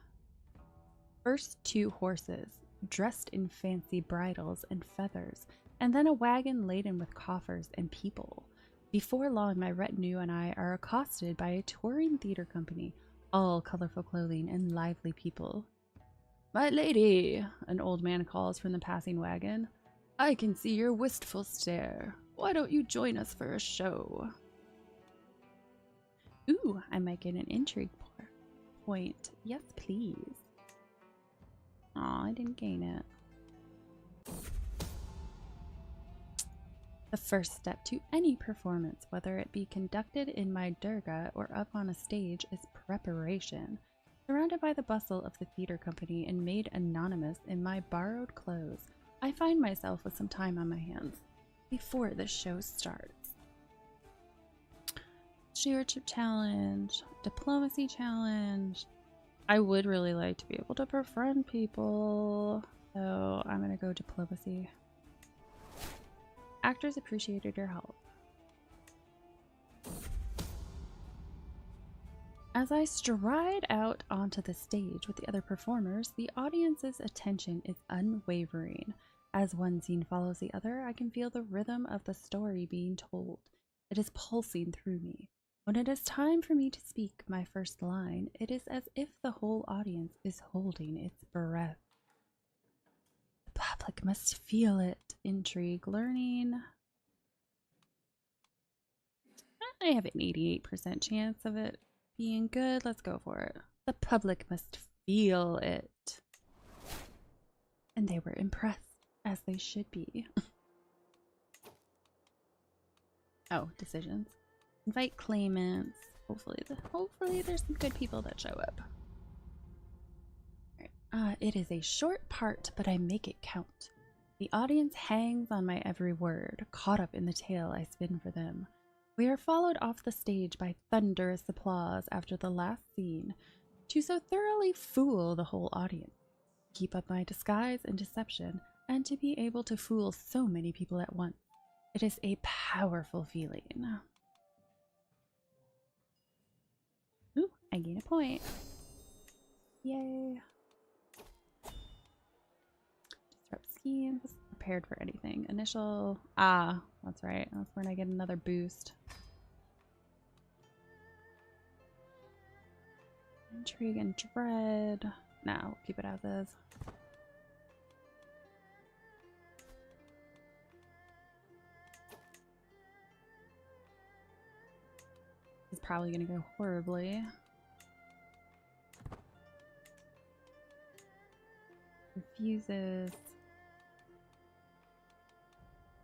First 2 horses, dressed in fancy bridles and feathers, and then a wagon laden with coffers and people. Before long, my retinue and I are accosted by a touring theater company, all colorful clothing and lively people. "My lady," an old man calls from the passing wagon, "I can see your wistful stare. Why don't you join us for a show?" Ooh, I might get an intrigue point. Yes, please. Aw, I didn't gain it. The first step to any performance, whether it be conducted in my durga or up on a stage, is preparation. Surrounded by the bustle of the theater company and made anonymous in my borrowed clothes, I find myself with some time on my hands before the show starts. Stewardship challenge, diplomacy challenge. I would really like to be able to befriend people, so I'm gonna go diplomacy. Actors appreciated your help. As I stride out onto the stage with the other performers, the audience's attention is unwavering. As one scene follows the other, I can feel the rhythm of the story being told. It is pulsing through me. When it is time for me to speak my first line, it is as if the whole audience is holding its breath. The public must feel it. Intrigue, learning. I have an 88% chance of it being good. Let's go for it. The public must feel it. And they were impressed, as they should be. Oh, decisions. Invite claimants. Hopefully there's some good people that show up. Right. It is a short part, but I make it count. The audience hangs on my every word, caught up in the tale I spin for them. We are followed off the stage by thunderous applause after the last scene, to so thoroughly fool the whole audience, keep up my disguise and deception, and to be able to fool so many people at once. It is a powerful feeling. Ooh, I gain a point. Yay. Disrupt schemes. Prepared for anything. Initial. Ah, that's right. That's when I get another boost. Intrigue and dread. Nah, we'll keep it as is. It's probably gonna go horribly. Refuses.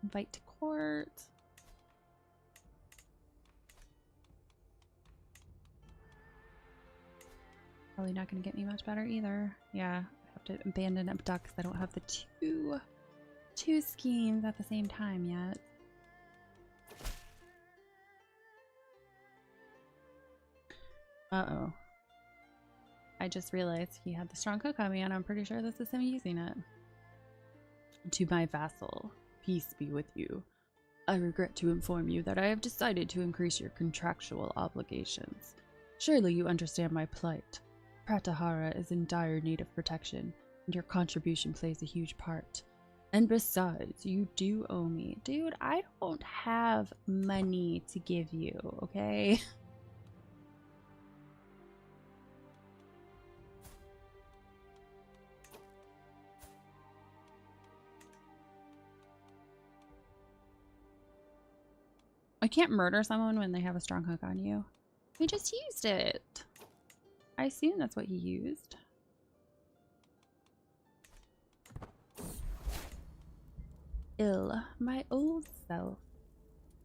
Invite to court. Probably not gonna get me much better either. Yeah, I have to abandon abduct because I don't have the two schemes at the same time yet. Uh-oh. I just realized he had the strong hook on me, and I'm pretty sure this is him using it. To my vassal, peace be with you. I regret to inform you that I have decided to increase your contractual obligations. Surely you understand my plight. Pratihara is in dire need of protection, and your contribution plays a huge part. And besides, you do owe me. Dude, I don't have money to give you, okay? I can't murder someone when they have a strong hook on you. We just used it. I assume that's what you used. Ill, my old self.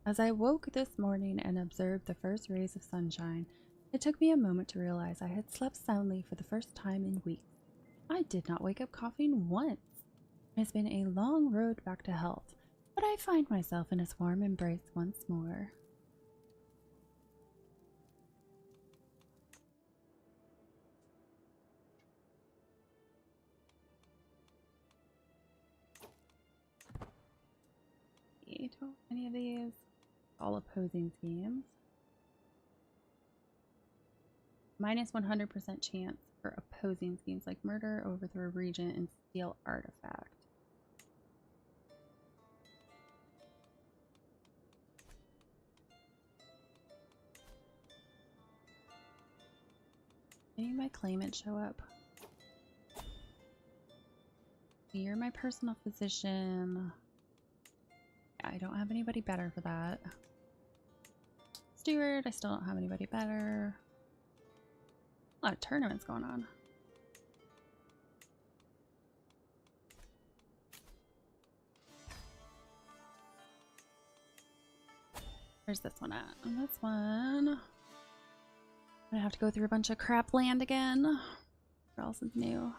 As I woke this morning and observed the first rays of sunshine, it took me a moment to realize I had slept soundly for the first time in weeks. I did not wake up coughing once. It has been a long road back to health, But I find myself in his warm embrace once more. Don't any of these. All opposing schemes. Minus 100% chance for opposing schemes like murder, overthrow regent, and steal artifact. Maybe my claimant show up. You're my personal physician. Yeah, I don't have anybody better for that. Steward, I still don't have anybody better. A lot of tournaments going on. Where's this one at? This one. I'm gonna have to go through a bunch of crap land again. What else is new?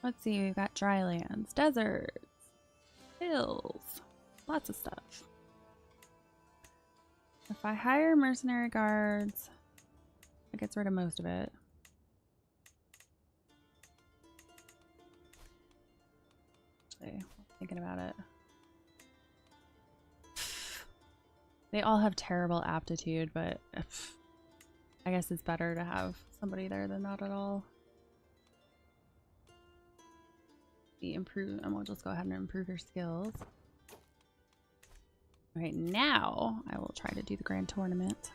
Let's see, we've got dry lands, deserts, hills, lots of stuff. If I hire mercenary guards, it gets rid of most of it. Actually, thinking about it. They all have terrible aptitude, but I guess it's better to have somebody there than not at all. And we'll just go ahead and improve your skills. Right now, I will try to do the grand tournament.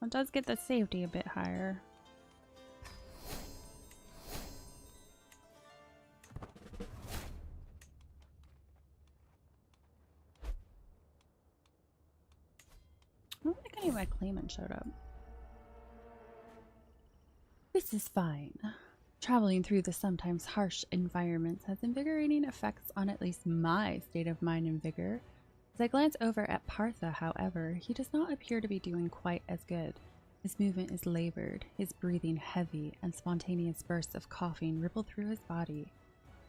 It does get the safety a bit higher. I don't think any of my claimant showed up. This is fine. Traveling through the sometimes harsh environments has invigorating effects on at least my state of mind and vigor. As I glance over at Partha, however, he does not appear to be doing quite as good. His movement is labored, his breathing heavy, and spontaneous bursts of coughing ripple through his body.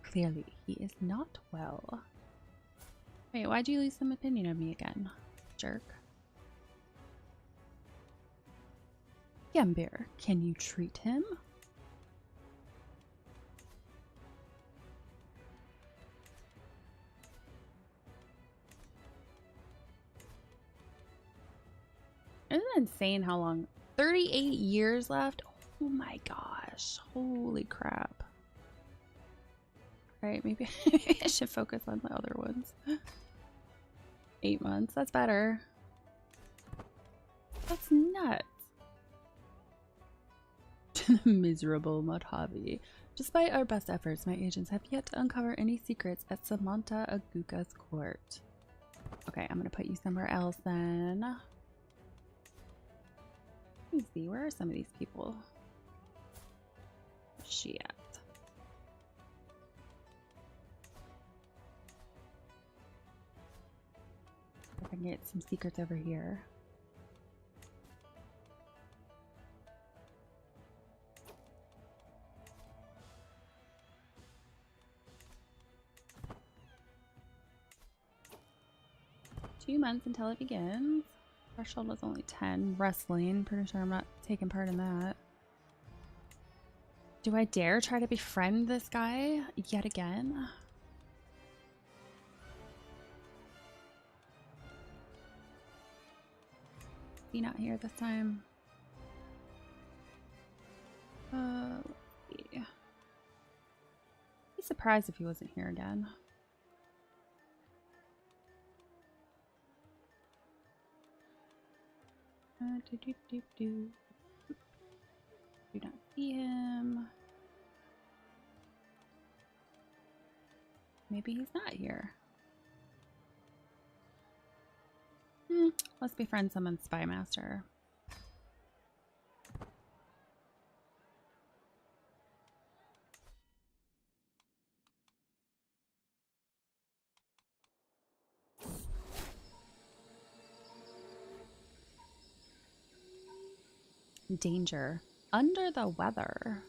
Clearly, he is not well. Wait, why'd you lose some opinion of me again, jerk? Gambir, can you treat him? Isn't it insane how long? 38 years left? Oh my gosh. Holy crap. Alright, maybe I should focus on the other ones. 8 months. That's better. That's nuts. Miserable Madhavi. Despite our best efforts, my agents have yet to uncover any secrets at Samanta Aguka's court. Okay, I'm gonna put you somewhere else then. Let me see, where are some of these people? Where's she at? If I can get some secrets over here. Two months until it begins. Threshold was only 10. Wrestling. Pretty sure I'm not taking part in that. Do I dare try to befriend this guy yet again? Is he not here this time? Let's see. I'd be surprised if he wasn't here again. Do not see him. Maybe he's not here. Let's befriend someone Spy Master. danger, under the weather.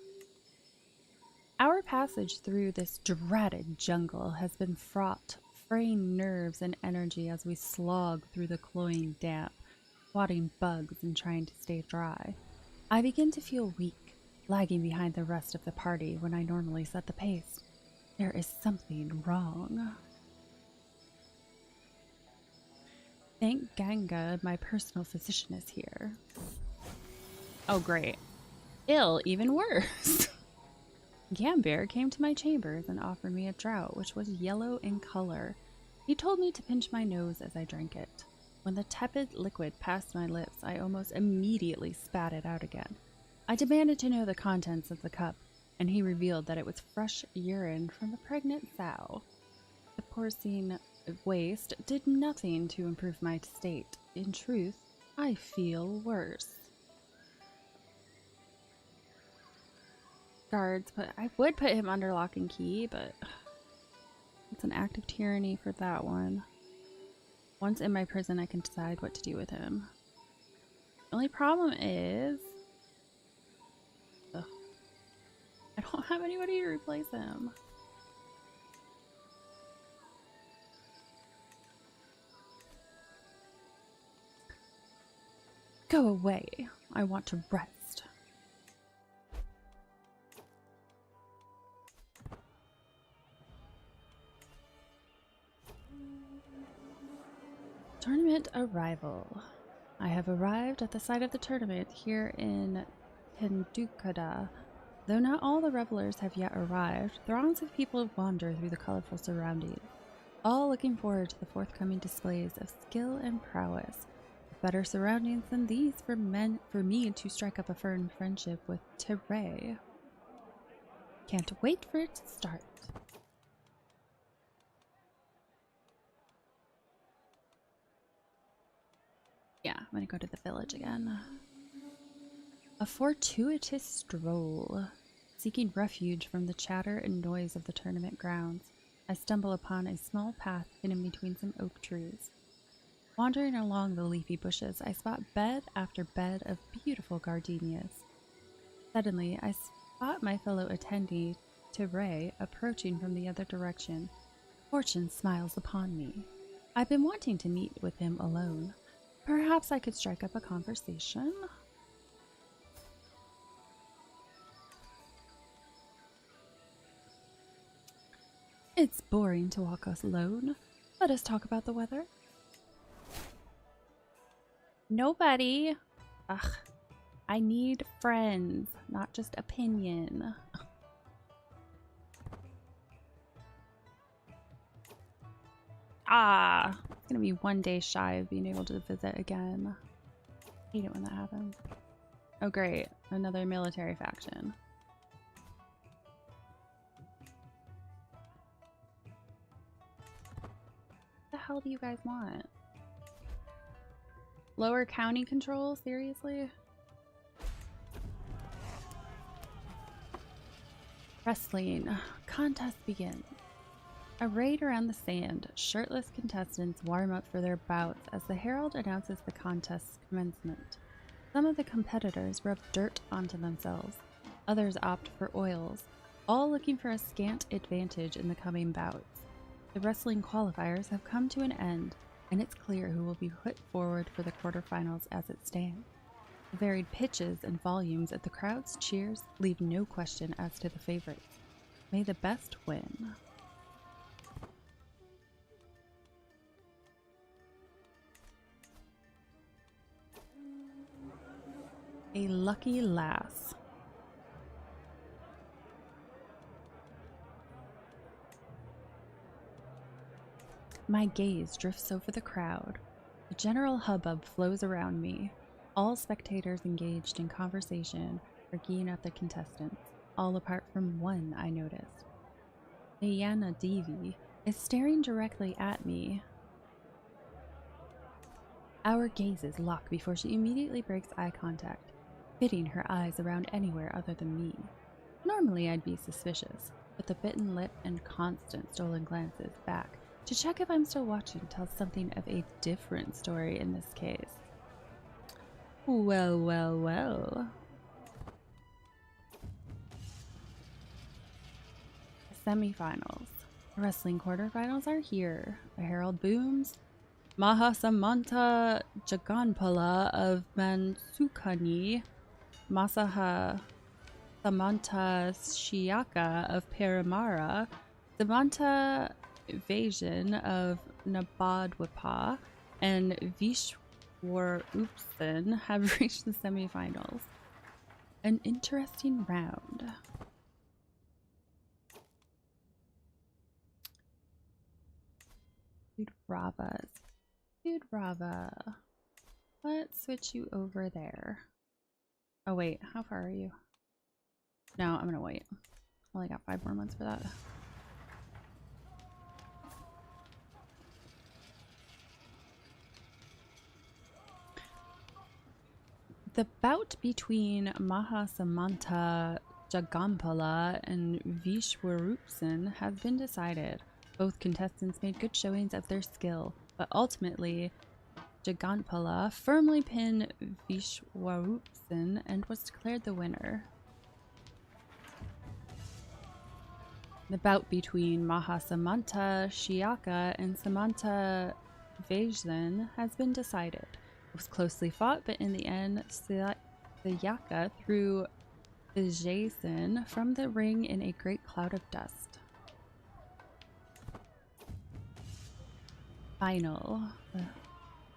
Our passage through this dreaded jungle has been fraught, fraying nerves and energy as we slog through the cloying damp, swatting bugs and trying to stay dry. I begin to feel weak, lagging behind the rest of the party when I normally set the pace. There is something wrong. Thank Ganga, my personal physician is here. Oh great. Ill, even worse. Gambir came to my chambers and offered me a draught which was yellow in color. He told me to pinch my nose as I drank it. When the tepid liquid passed my lips, I almost immediately spat it out again. I demanded to know the contents of the cup, and he revealed that it was fresh urine from a pregnant sow. The porcine waste did nothing to improve my state. In truth, I feel worse. Guards, but I would put him under lock and key, but it's an act of tyranny for that one. Once in my prison, I can decide what to do with him. The only problem is, I don't have anybody to replace him. Go away. I want to rest. Tournament arrival. I have arrived at the site of the tournament here in Tendukada. Though not all the revelers have yet arrived, throngs of people wander through the colorful surroundings, all looking forward to the forthcoming displays of skill and prowess. Better surroundings than these for me to strike up a firm friendship with Teray. Can't wait for it to start. Yeah, I'm gonna go to the village again. A fortuitous stroll. Seeking refuge from the chatter and noise of the tournament grounds, I stumble upon a small path hidden between some oak trees. Wandering along the leafy bushes, I spot bed after bed of beautiful gardenias. Suddenly, I spot my fellow attendee, Teray, approaching from the other direction. Fortune smiles upon me. I've been wanting to meet with him alone. Perhaps I could strike up a conversation? It's boring to walk us alone. Let us talk about the weather. Nobody. Ugh. I need friends, not just opinion. Ah, it's gonna be 1 day shy of being able to visit again. Hate it when that happens. Oh great, another military faction. What the hell do you guys want? Lower county control? Seriously? Wrestling. Contest begins. Arrayed around the sand, shirtless contestants warm up for their bouts as the herald announces the contest's commencement. Some of the competitors rub dirt onto themselves. Others opt for oils, all looking for a scant advantage in the coming bouts. The wrestling qualifiers have come to an end, and it's clear who will be put forward for the quarterfinals as it stands. The varied pitches and volumes of the crowd's cheers leave no question as to the favorites. May the best win. A lucky lass. My gaze drifts over the crowd. The general hubbub flows around me. All spectators engaged in conversation are geeing up the contestants, all apart from one I noticed. Nayana Devi is staring directly at me. Our gazes lock before she immediately breaks eye contact, fitting her eyes around anywhere other than me. Normally I'd be suspicious, but the bitten lip and constant stolen glances back to check if I'm still watching tells something of a different story in this case. Well, well, well. Semifinals. The wrestling quarterfinals are here. The herald booms. Mahasamanta Jaganpala of Mansukani, Masaha Samanta Shiaka of Paramara, Samanta Vajan of Nabadwapa, and Vishwar Upson have reached the semifinals. An interesting round. Dude Bravas. Dude Brava. Let's switch you over there. Oh wait, how far are you? No, I'm gonna wait. Only got 5 more months for that. The bout between Mahasamanta Jagampala and Vishwarupsan has been decided. Both contestants made good showings of their skill, but ultimately Jagampala firmly pinned Vishwarupsan and was declared the winner. The bout between Mahasamanta Shiaka and Samanta Vajan has been decided. It was closely fought, but in the end, Sayaka threw Jason from the ring in a great cloud of dust. Final.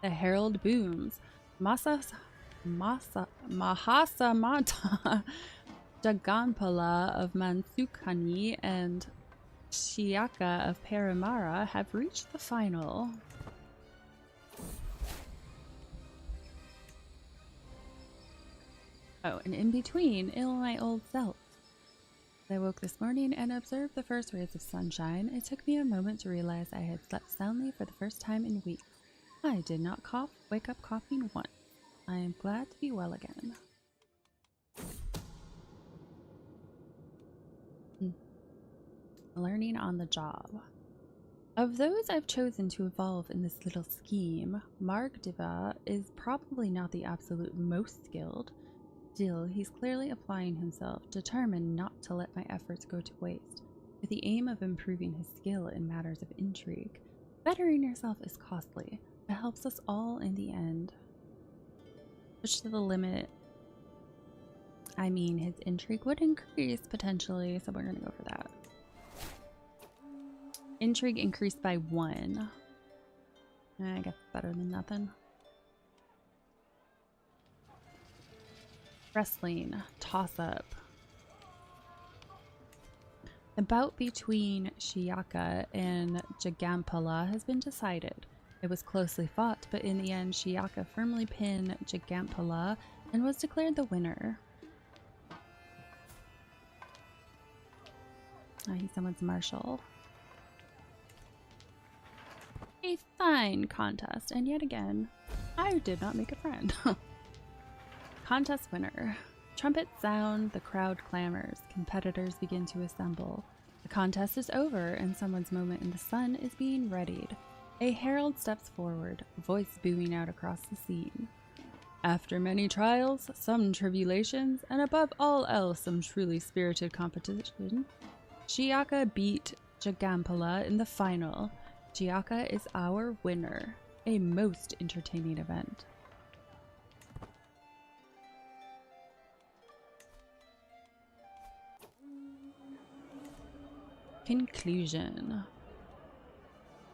The herald booms. Mahasamanta Jaganpala of Mansukani and Shiaka of Paramara have reached the final. Oh, and in between, my old self. As I woke this morning and observed the first rays of sunshine, it took me a moment to realize I had slept soundly for the first time in weeks. I did not wake up coughing once. I am glad to be well again. Learning on the job. Of those I've chosen to evolve in this little scheme, Margdiva is probably not the absolute most skilled. Still, he's clearly applying himself, determined not to let my efforts go to waste, with the aim of improving his skill in matters of intrigue. Bettering yourself is costly. It helps us all in the end. Push to the limit. I mean, his intrigue would increase potentially, so we're gonna go for that. Intrigue increased by 1. I guess better than nothing. Wrestling. Toss-up. The bout between Shiaka and Jagampala has been decided. It was closely fought, but in the end, Shiaka firmly pinned Jagampala and was declared the winner. He's someone's marshal. A fine contest, and yet again, I did not make a friend. Contest winner. Trumpets sound, the crowd clamors, competitors begin to assemble. The contest is over, and someone's moment in the sun is being readied. A herald steps forward, voice booming out across the scene. After many trials, some tribulations, and above all else some truly spirited competition, Shiaka beat Jagampala in the final. Shiaka is our winner. A most entertaining event. Conclusion.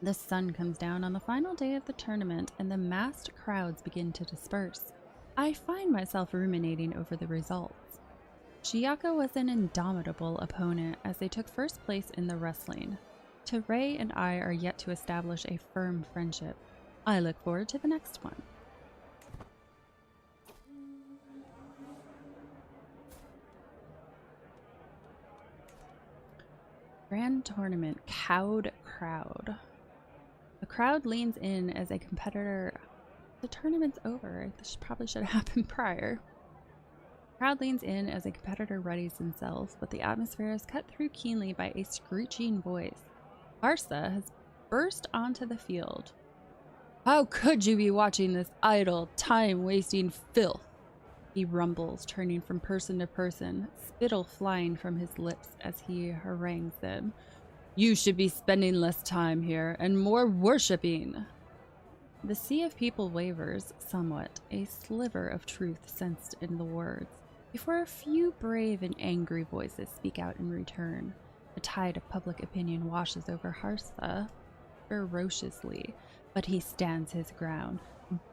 The sun comes down on the final day of the tournament and the massed crowds begin to disperse. I find myself ruminating over the results. Shiaka was an indomitable opponent as they took first place in the wrestling. Teray and I are yet to establish a firm friendship. I look forward to the next one. Grand Tournament. Cowed crowd. The crowd leans in as a competitor. The tournament's over. This probably should have happened prior. The crowd leans in as a competitor readies themselves, but the atmosphere is cut through keenly by a screeching voice. Arsa has burst onto the field. How could you be watching this idle, time-wasting filth? He rumbles, turning from person to person, spittle flying from his lips as he harangues them. You should be spending less time here and more worshipping. The sea of people wavers somewhat, a sliver of truth sensed in the words, before a few brave and angry voices speak out in return. A tide of public opinion washes over Harsa ferociously, but he stands his ground,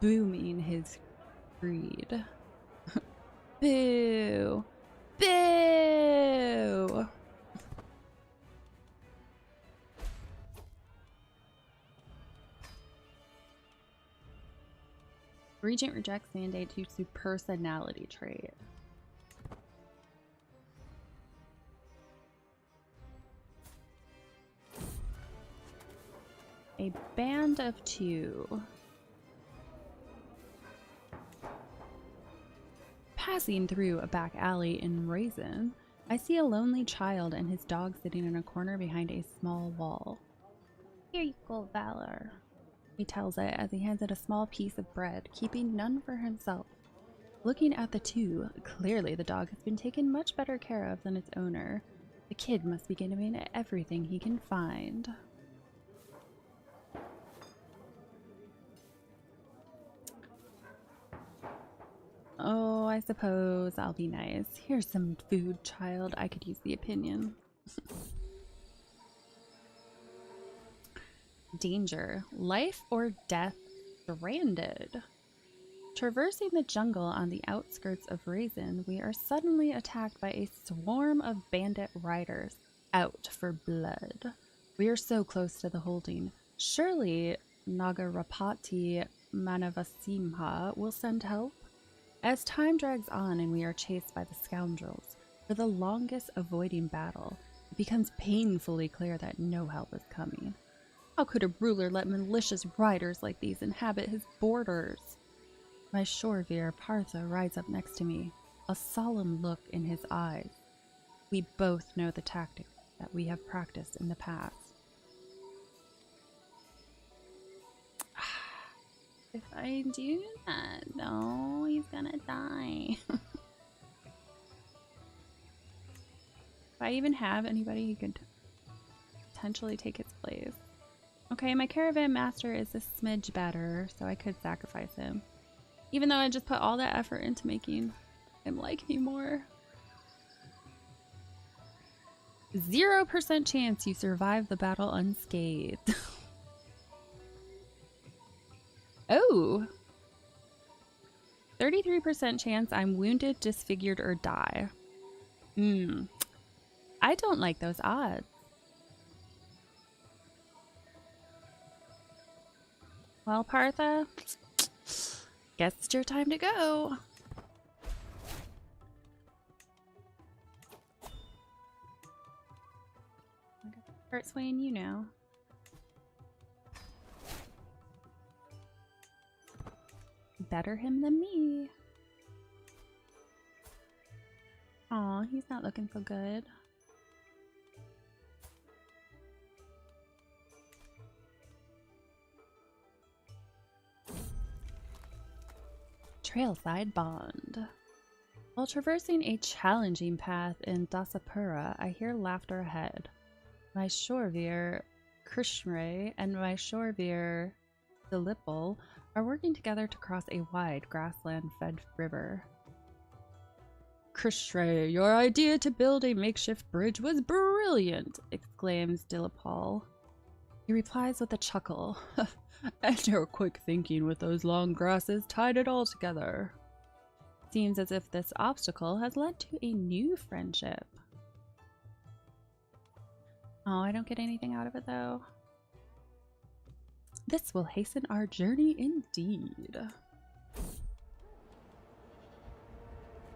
booming his creed. Boo! Boo! Regent rejects mandate due to personality trait. A band of 2. Passing through a back alley in Raisin, I see a lonely child and his dog sitting in a corner behind a small wall. Here you go, Valor, he tells it as he hands it a small piece of bread, keeping none for himself. Looking at the two, clearly the dog has been taken much better care of than its owner. The kid must be getting everything he can find. Oh, I suppose I'll be nice. Here's some food, child. I could use the opinion. Danger. Life or death stranded. Traversing the jungle on the outskirts of Raisin, we are suddenly attacked by a swarm of bandit riders, out for blood. We are so close to the holding. Surely Nagarapati Manavasimha will send help? As time drags on and we are chased by the scoundrels, for the longest avoiding battle, it becomes painfully clear that no help is coming. How could a ruler let malicious riders like these inhabit his borders? My Shorevir Partha rides up next to me, a solemn look in his eyes. We both know the tactic that we have practiced in the past. If I do that, though, he's gonna die. If I even have anybody who could potentially take his place. Okay, my caravan master is a smidge better, so I could sacrifice him. Even though I just put all that effort into making him like me more. 0% chance you survive the battle unscathed. Oh! 33% chance I'm wounded, disfigured, or die. I don't like those odds. Well, Partha, guess it's your time to go. I'm gonna start swaying you now. Better him than me. Aw, he's not looking so good. Trailside Bond. While traversing a challenging path in Dasapura, I hear laughter ahead. My Shorevir Krishre and my Shorevir Dilipal are working together to cross a wide grassland-fed river. Krishre, your idea to build a makeshift bridge was brilliant, exclaims Dilipal. He replies with a chuckle. And your quick thinking with those long grasses tied it all together. Seems as if this obstacle has led to a new friendship. Oh, I don't get anything out of it though. This will hasten our journey indeed.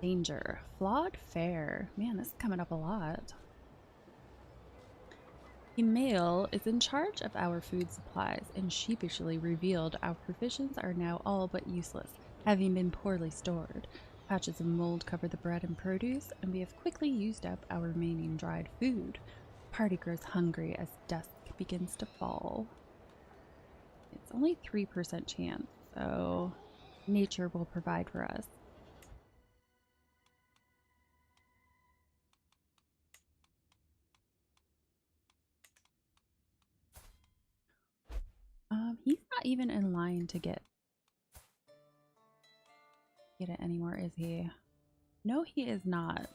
Danger. Flawed fare. Man, this is coming up a lot. The male is in charge of our food supplies and sheepishly revealed our provisions are now all but useless, having been poorly stored. Patches of mold cover the bread and produce, and we have quickly used up our remaining dried food. The party grows hungry as dusk begins to fall. It's only 3% chance, so nature will provide for us. He's not even in line to get it anymore, is he? No, he is not.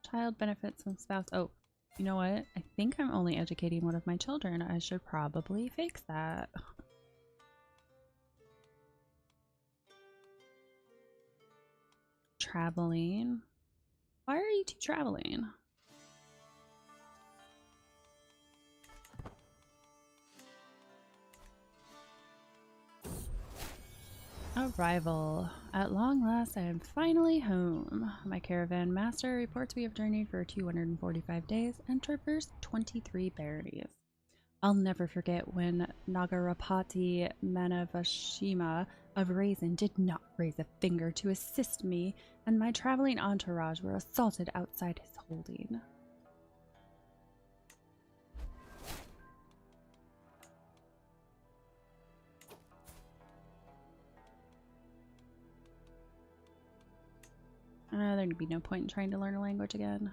Child benefits from spouse. Oh, you know what? I think I'm only educating one of my children. I should probably fix that. Traveling. Why are you two traveling? Arrival. At long last, I am finally home. My caravan master reports we have journeyed for 245 days and traversed 23 baronies. I'll never forget when Nagarapati Manavashima of Raisin did not raise a finger to assist me, and my traveling entourage were assaulted outside his holding. There'd be no point in trying to learn a language again.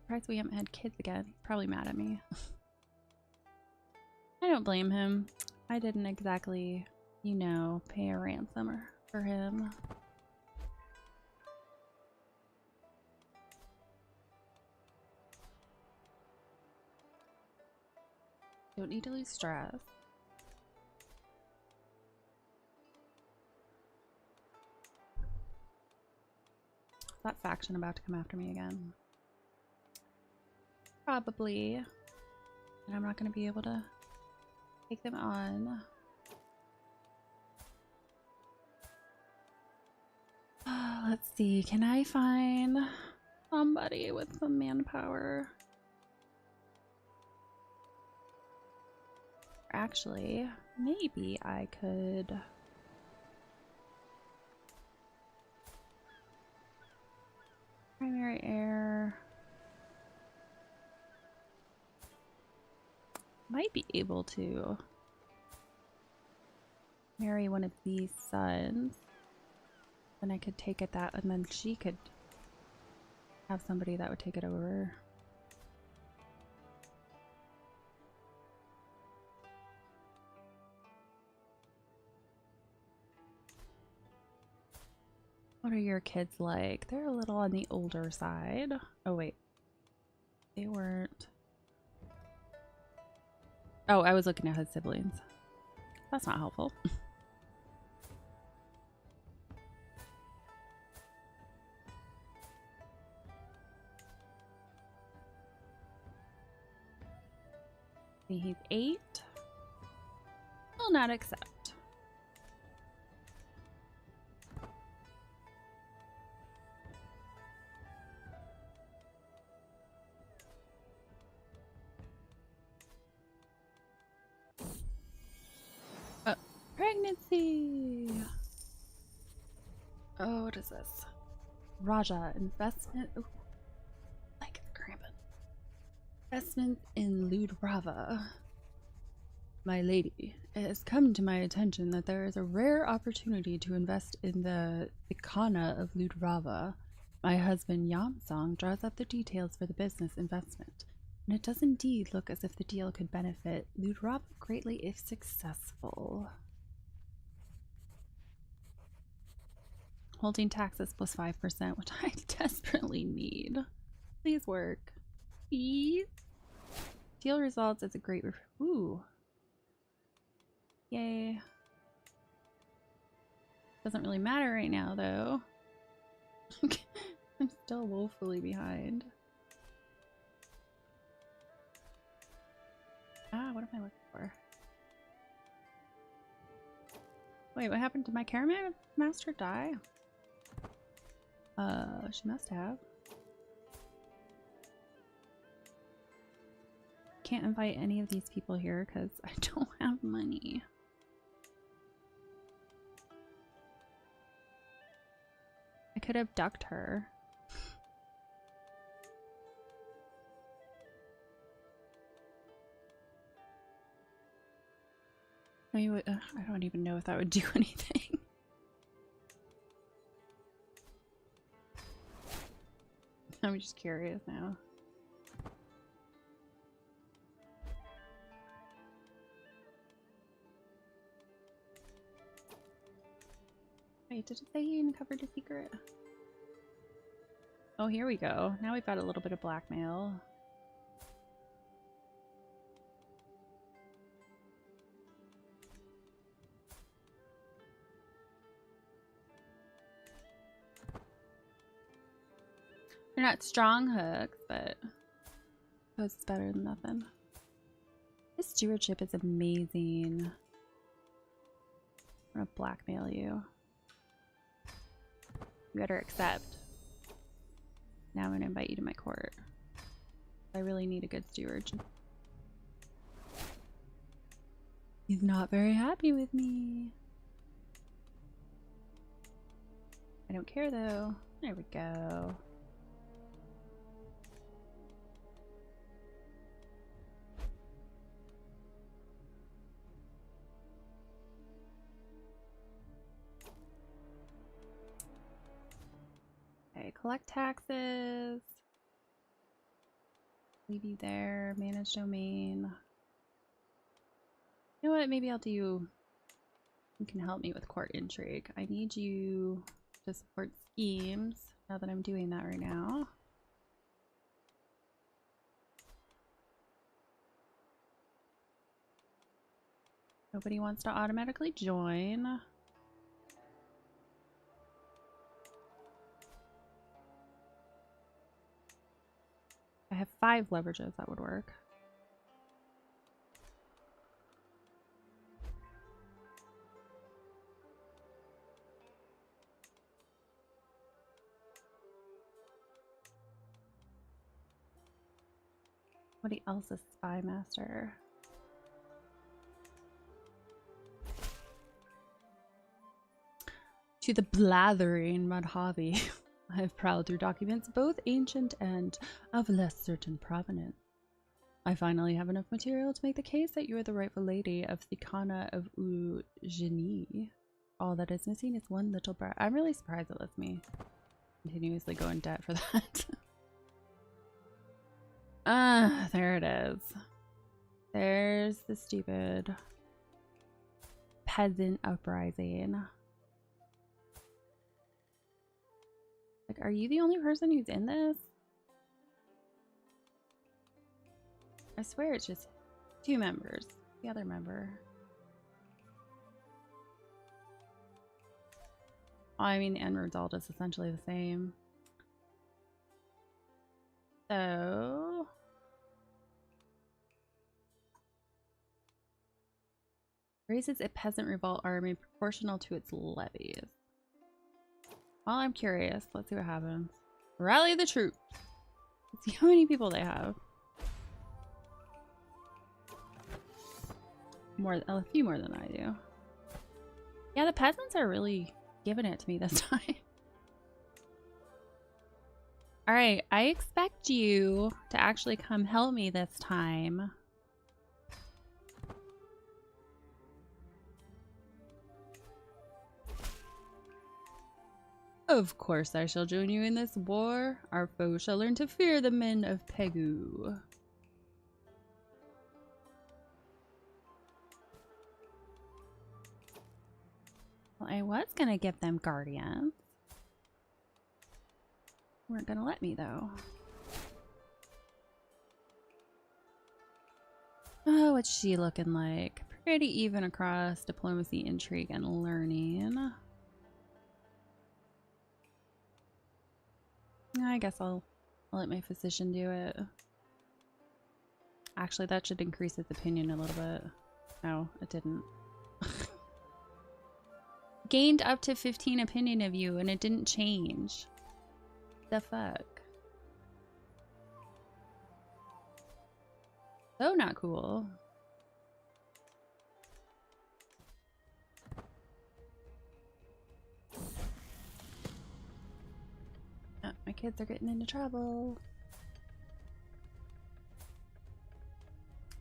Surprised we haven't had kids again. He's probably mad at me. I don't blame him. I didn't exactly, you know, pay a ransom for him. Don't need to lose stress. Is that faction about to come after me again? Probably. And I'm not going to be able to take them on. Let's see. Can I find somebody with some manpower? Actually, maybe I could... Primary heir... Might be able to marry one of these sons. Then I could take it that, and then she could have somebody that would take it over. What are your kids like? They're a little on the older side. Oh wait, they weren't. Oh, I was looking at his siblings. That's not helpful. See, he's 8. Will not accept. Pregnancy! Oh, what is this? Raja investment. Ooh, like it's cramping. Investment in Ludrava. My lady, it has come to my attention that there is a rare opportunity to invest in the Ikana of Ludrava. My husband Yamsong draws up the details for the business investment, and it does indeed look as if the deal could benefit Ludrava greatly if successful. Holding taxes plus 5%, which I desperately need. Please work. Please. Deal results as a great ooh. Yay. Doesn't really matter right now though. I'm still woefully behind. Ah, what am I looking for? Wait, what happened? Did my caravan master die? She must have. Can't invite any of these people here because I don't have money. could abduct her. I mean, I don't even know if that would do anything. I'm just curious now. Wait, did it say he uncovered a secret? Oh, here we go. Now we've got a little bit of blackmail. They're not strong hooks, but it's better than nothing. This stewardship is amazing. I'm gonna blackmail you. You better accept. Now I'm gonna invite you to my court. I really need a good steward. He's not very happy with me. I don't care though. There we go. Okay, collect taxes. Leave you there. Manage domain. You know what? Maybe I'll do. You can help me with court intrigue. I need you to support schemes. Now that I'm doing that right now. Nobody wants to automatically join. I have 5 leverages that would work. Somebody else is spy master. To the blathering Madhavi. I have prowled through documents both ancient and of less certain provenance. I finally have enough material to make the case that you are the rightful lady of the Khana of Ujini. All that is missing is one little brat. I'm really surprised it lets me continuously go in debt for that. There it is. There's the stupid peasant uprising. Like, are you the only person who's in this? I swear it's just 2 members. The other member. Oh, I mean, the end result is essentially the same. So... raises a peasant revolt army proportional to its levies. Well, I'm curious. Let's see what happens. Rally the troops. Let's see how many people they have. A few more than I do. Yeah, the peasants are really giving it to me this time. Alright, I expect you to actually come help me this time. Of course I shall join you in this war. Our foe shall learn to fear the men of Pegu. Well, I was gonna give them guardians. Weren't gonna let me though. Oh, what's she looking like? Pretty even across diplomacy, intrigue, and learning. I guess I'll let my physician do it. Actually, that should increase his opinion a little bit. No, it didn't. Gained up to 15 opinion of you and it didn't change. The fuck? So not cool. kids are getting into trouble.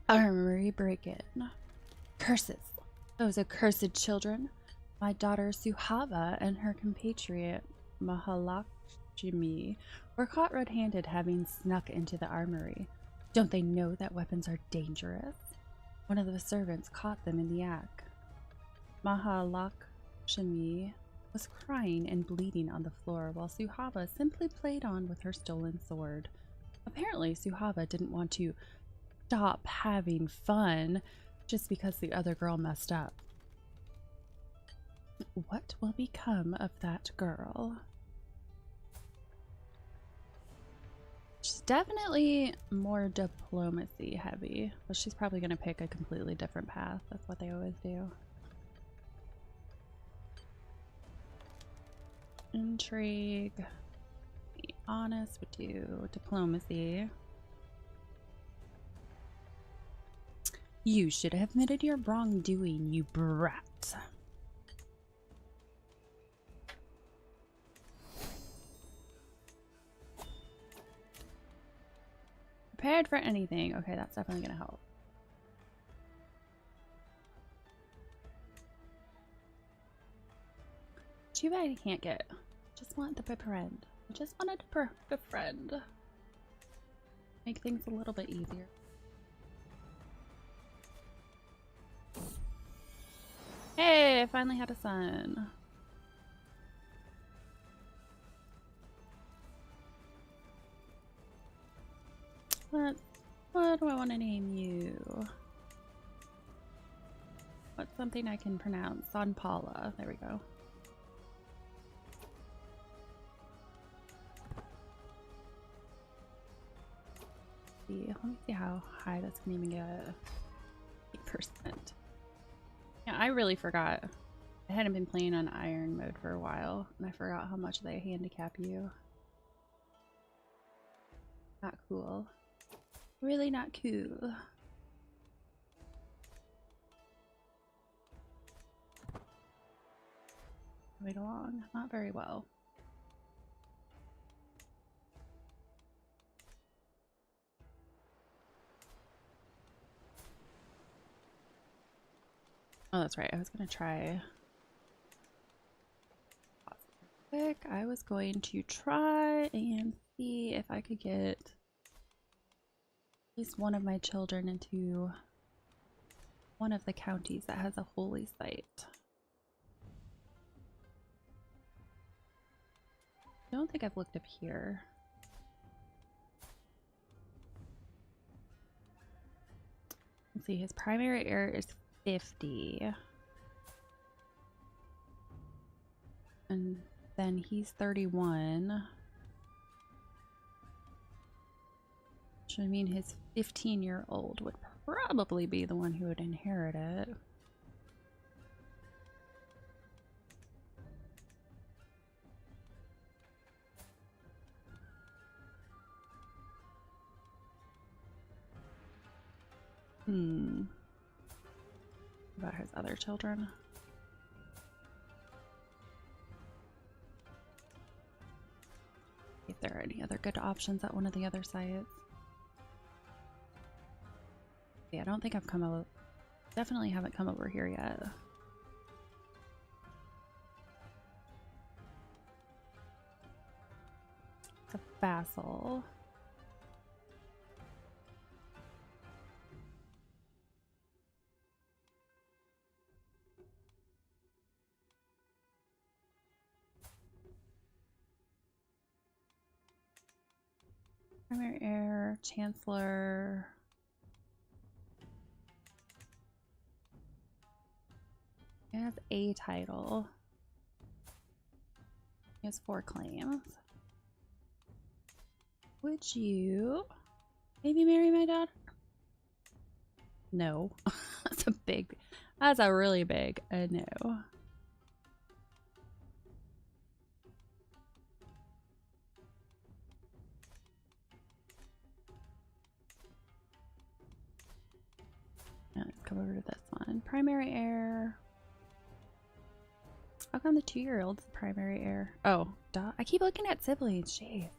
Armory break-in. Curses. Those accursed children. My daughter Suhava and her compatriot Mahalakshmi were caught red-handed having snuck into the armory. Don't they know that weapons are dangerous? One of the servants caught them in the act. Mahalakshmi was crying and bleeding on the floor while Suhava simply played on with her stolen sword. Apparently, Suhava didn't want to stop having fun just because the other girl messed up. What will become of that girl? She's definitely more diplomacy heavy, but she's probably going to pick a completely different path. That's what they always do. Intrigue. Be honest with you. Diplomacy. You should have admitted your wrongdoing, you brat. Prepared for anything. Okay, that's definitely gonna help. Too bad I can't get. Just want the befriend. I just wanted to befriend. Make things a little bit easier. Hey, I finally had a son. What do I want to name you? What's something I can pronounce? Sanpala. There we go. Let me see how high this can even get. 8%. Yeah, I really forgot. I hadn't been playing on iron mode for a while, and I forgot how much they handicap you. Not cool. Really not cool. Right along. Not very well. Oh, that's right. I was going to try. Quick. I was going to try and see if I could get at least one of my children into one of the counties that has a holy site. I don't think I've looked up here. Let's see, his primary heir is 50. And then he's 31. Which would mean his 15-year-old would probably be the one who would inherit it. About his other children. If there are any other good options at one of the other sites. Yeah, I don't think I've come over. Definitely haven't come over here yet. It's a vassal. Primary heir, chancellor. He has a title. He has 4 claims. Would you maybe marry my daughter? No. That's a really big no. Let's come over to this one. Primary heir. How come the 2-year-old's the primary heir? Oh, duh. I keep looking at siblings. Jeez.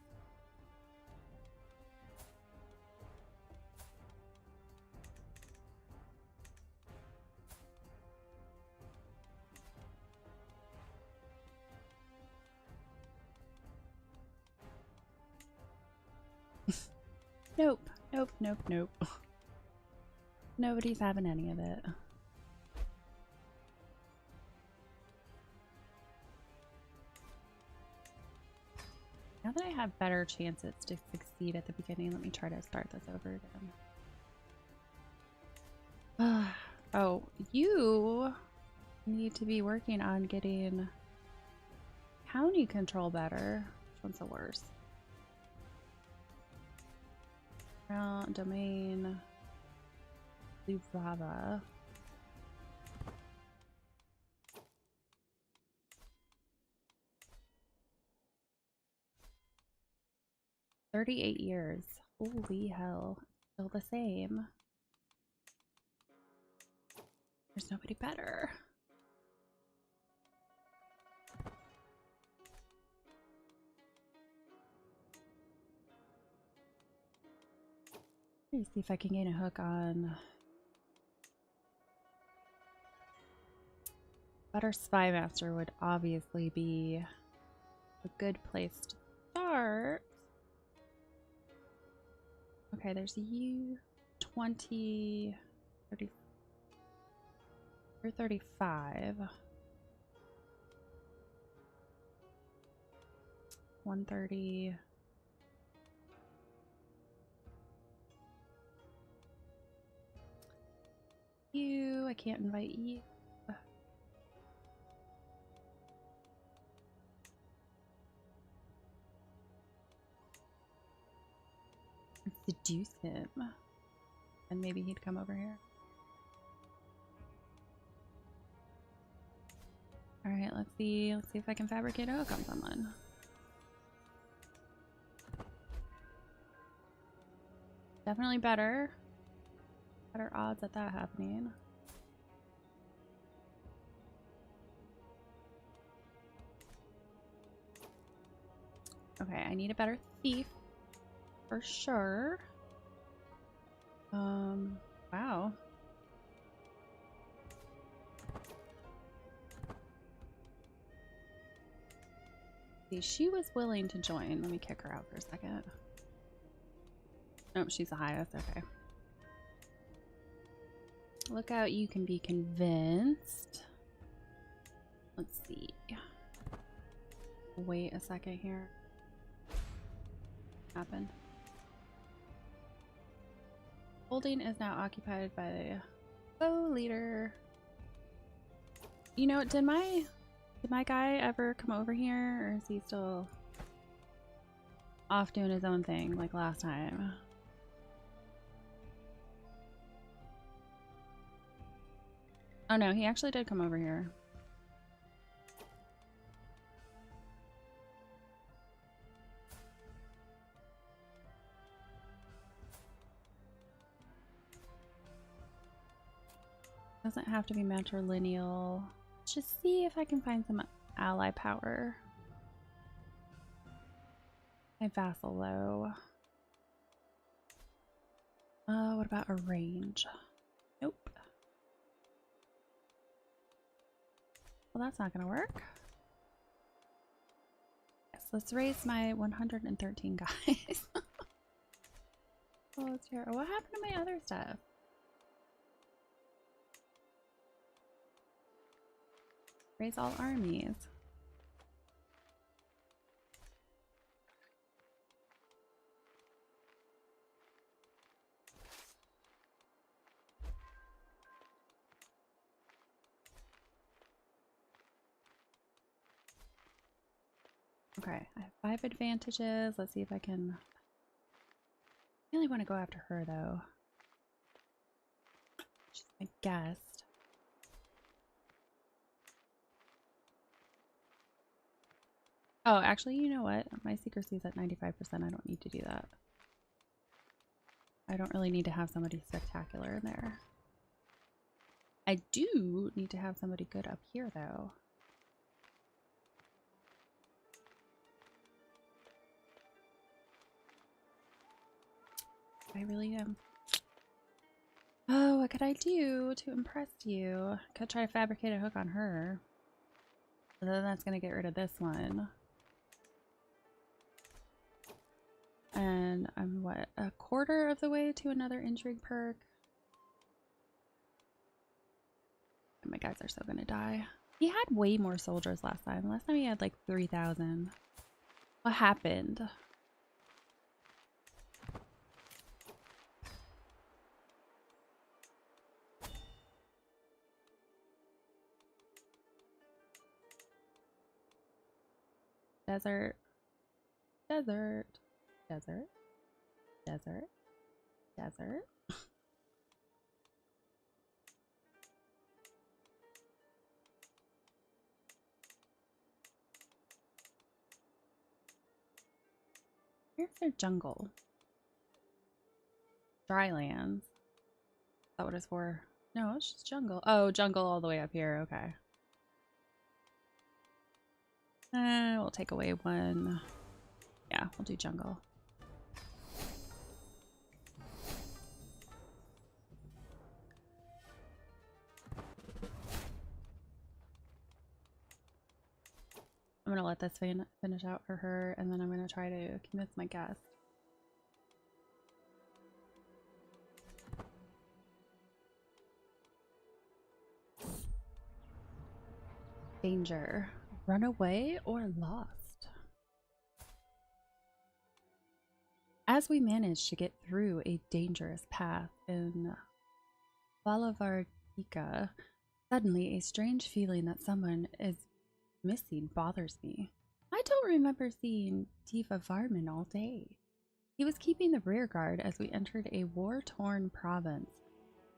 Nope. Nope, nope, nope. Nobody's having any of it. Now that I have better chances to succeed at the beginning, let me try to start this over again. Oh, you need to be working on getting county control better. Which one's the worst? Domain Lubrava. $38 years. Holy hell. Still the same. There's nobody better. Let me see if I can gain a hook on Butter Spy Master would obviously be a good place to start. Okay, there's you 20, 30, or 35. 130. You, I can't invite you. Seduce him. And maybe he'd come over here. Alright, let's see if I can fabricate a hook on someone. Definitely better odds at that happening. Okay, I need a better thief for sure. Wow. See, she was willing to join. Let me kick her out for a second. Nope, she's the highest. Okay. Look out, you can be convinced. Let's see. Wait a second here. What happened? Holding is now occupied by the foe leader. You know, did my guy ever come over here, or is he still off doing his own thing like last time? Oh no, he actually did come over here. Doesn't have to be matrilineal. Let's just see if I can find some ally power. My vassal low. What about a range? Nope. Well, that's not gonna work. Yes, let's raise my 113 guys. Oh, it's terrible. What happened to my other stuff? Raise all armies. Okay, I have 5 advantages. Let's see if I can... I really want to go after her, though. She's my guest. Oh, actually, you know what? My secrecy is at 95%. I don't need to do that. I don't really need to have somebody spectacular in there. I do need to have somebody good up here, though. I really am. Oh, what could I do to impress you? Could try to fabricate a hook on her. But then that's gonna get rid of this one. And I'm, what, a quarter of the way to another intrigue perk? And my guys are so gonna die. He had way more soldiers last time. Last time he had like 3,000. What happened? Desert. Desert. Desert. Desert. Desert. Where's their jungle? Drylands. Is that what it's for? No, it's just jungle. Oh, jungle all the way up here. Okay. We'll take away one. Yeah, we'll do jungle. I'm gonna let this finish out for her, and then I'm gonna try to convince my guest. Danger. Run away or lost? As we manage to get through a dangerous path in Valavardika, suddenly a strange feeling that someone is missing bothers me. I don't remember seeing Tifa Varman all day. He was keeping the rear guard as we entered a war-torn province.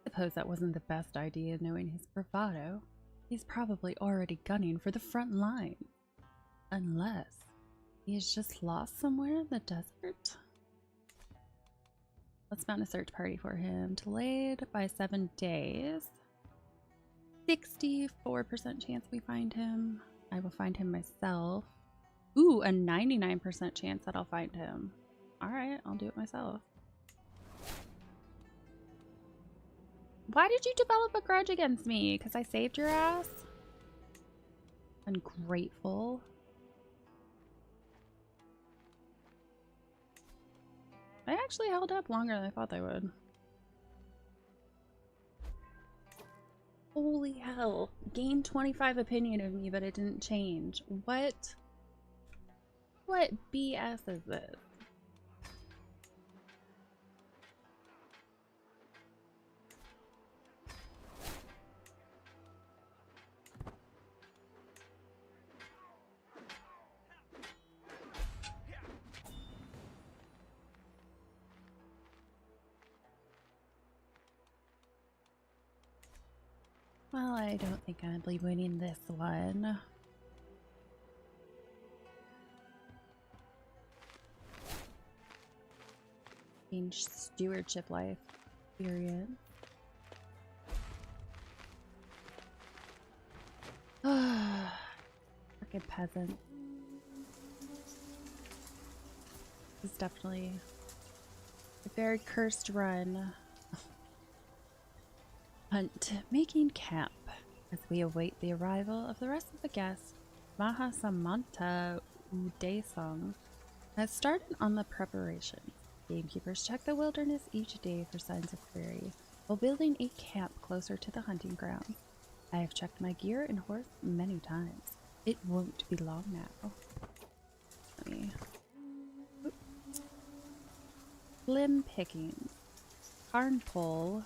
Suppose that wasn't the best idea, knowing his bravado. He's probably already gunning for the front line. Unless he is just lost somewhere in the desert. Let's mount a search party for him. Delayed by 7 days. 64% chance we find him. I will find him myself. Ooh, a 99% chance that I'll find him. Alright, I'll do it myself. Why did you develop a grudge against me? Because I saved your ass? Ungrateful. They actually held up longer than I thought they would. Holy hell. Gained 25 opinion of me, but it didn't change. What? What BS is this? Well, I don't think I'll be winning this one. Change stewardship life. Period. Freaking peasant. This is definitely a very cursed run. Hunt. Making camp. As we await the arrival of the rest of the guests, Mahasamanta Udaesong has started on the preparations. Gamekeepers check the wilderness each day for signs of prairie, while building a camp closer to the hunting grounds. I have checked my gear and horse many times. It won't be long now. Let me... Limb pickings. Karnpol,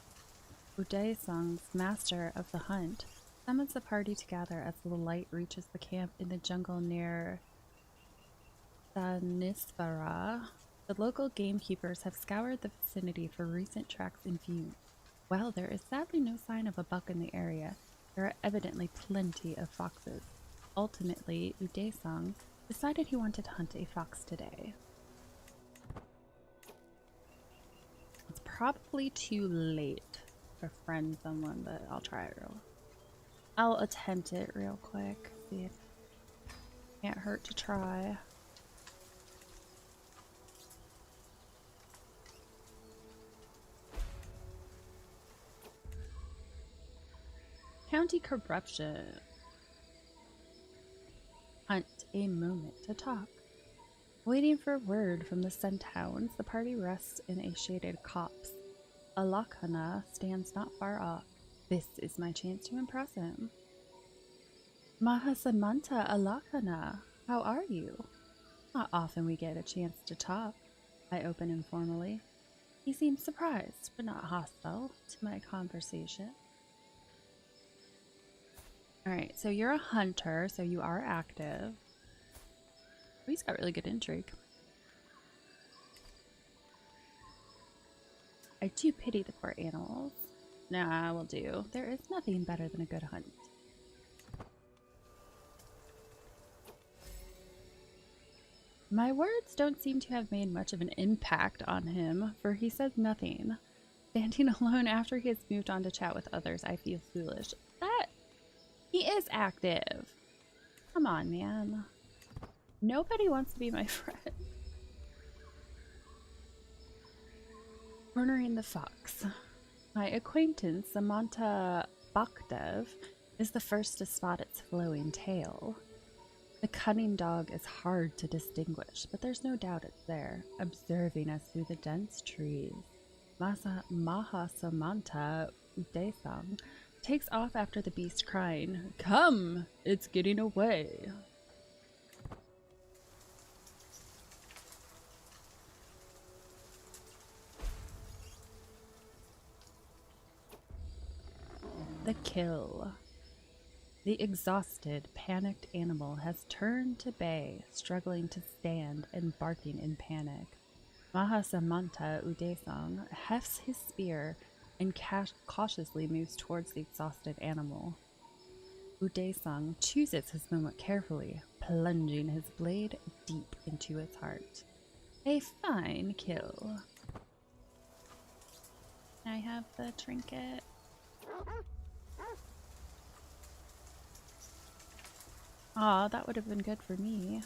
Udaesong's master of the hunt, summons the party together as the light reaches the camp in the jungle near Sanisvara. The local gamekeepers have scoured the vicinity for recent tracks in view. While there is sadly no sign of a buck in the area, there are evidently plenty of foxes. Ultimately, Udaesong decided he wanted to hunt a fox today. It's probably too late to friend someone, but I'll try it I'll attempt it real quick. See if it can't hurt to try. County corruption. Hunt a moment to talk. Waiting for word from the scent hounds, the party rests in a shaded copse. A Lakana stands not far off. This is my chance to impress him. Mahasamanta Alakana, how are you? Not often we get a chance to talk, I open informally. He seems surprised, but not hostile to my conversation. Alright, so you're a hunter, so you are active. He's got really good intrigue. I do pity the poor animals. Nah, will do. There is nothing better than a good hunt. My words don't seem to have made much of an impact on him, for he says nothing. Standing alone after he has moved on to chat with others, I feel foolish. He is active. Come on, man. Nobody wants to be my friend. Cornering the fox. My acquaintance, Samantha Bakhdev, is the first to spot its flowing tail. The cunning dog is hard to distinguish, but there's no doubt it's there, observing us through the dense trees. Mahasamanta Udesang takes off after the beast, crying, "Come! It's getting away!" The kill. The exhausted, panicked animal has turned to bay, struggling to stand and barking in panic. Mahasamanta Udesang hefts his spear and cautiously moves towards the exhausted animal. Udesang chooses his moment carefully, plunging his blade deep into its heart. A fine kill. I have the trinket. Aw, that would have been good for me.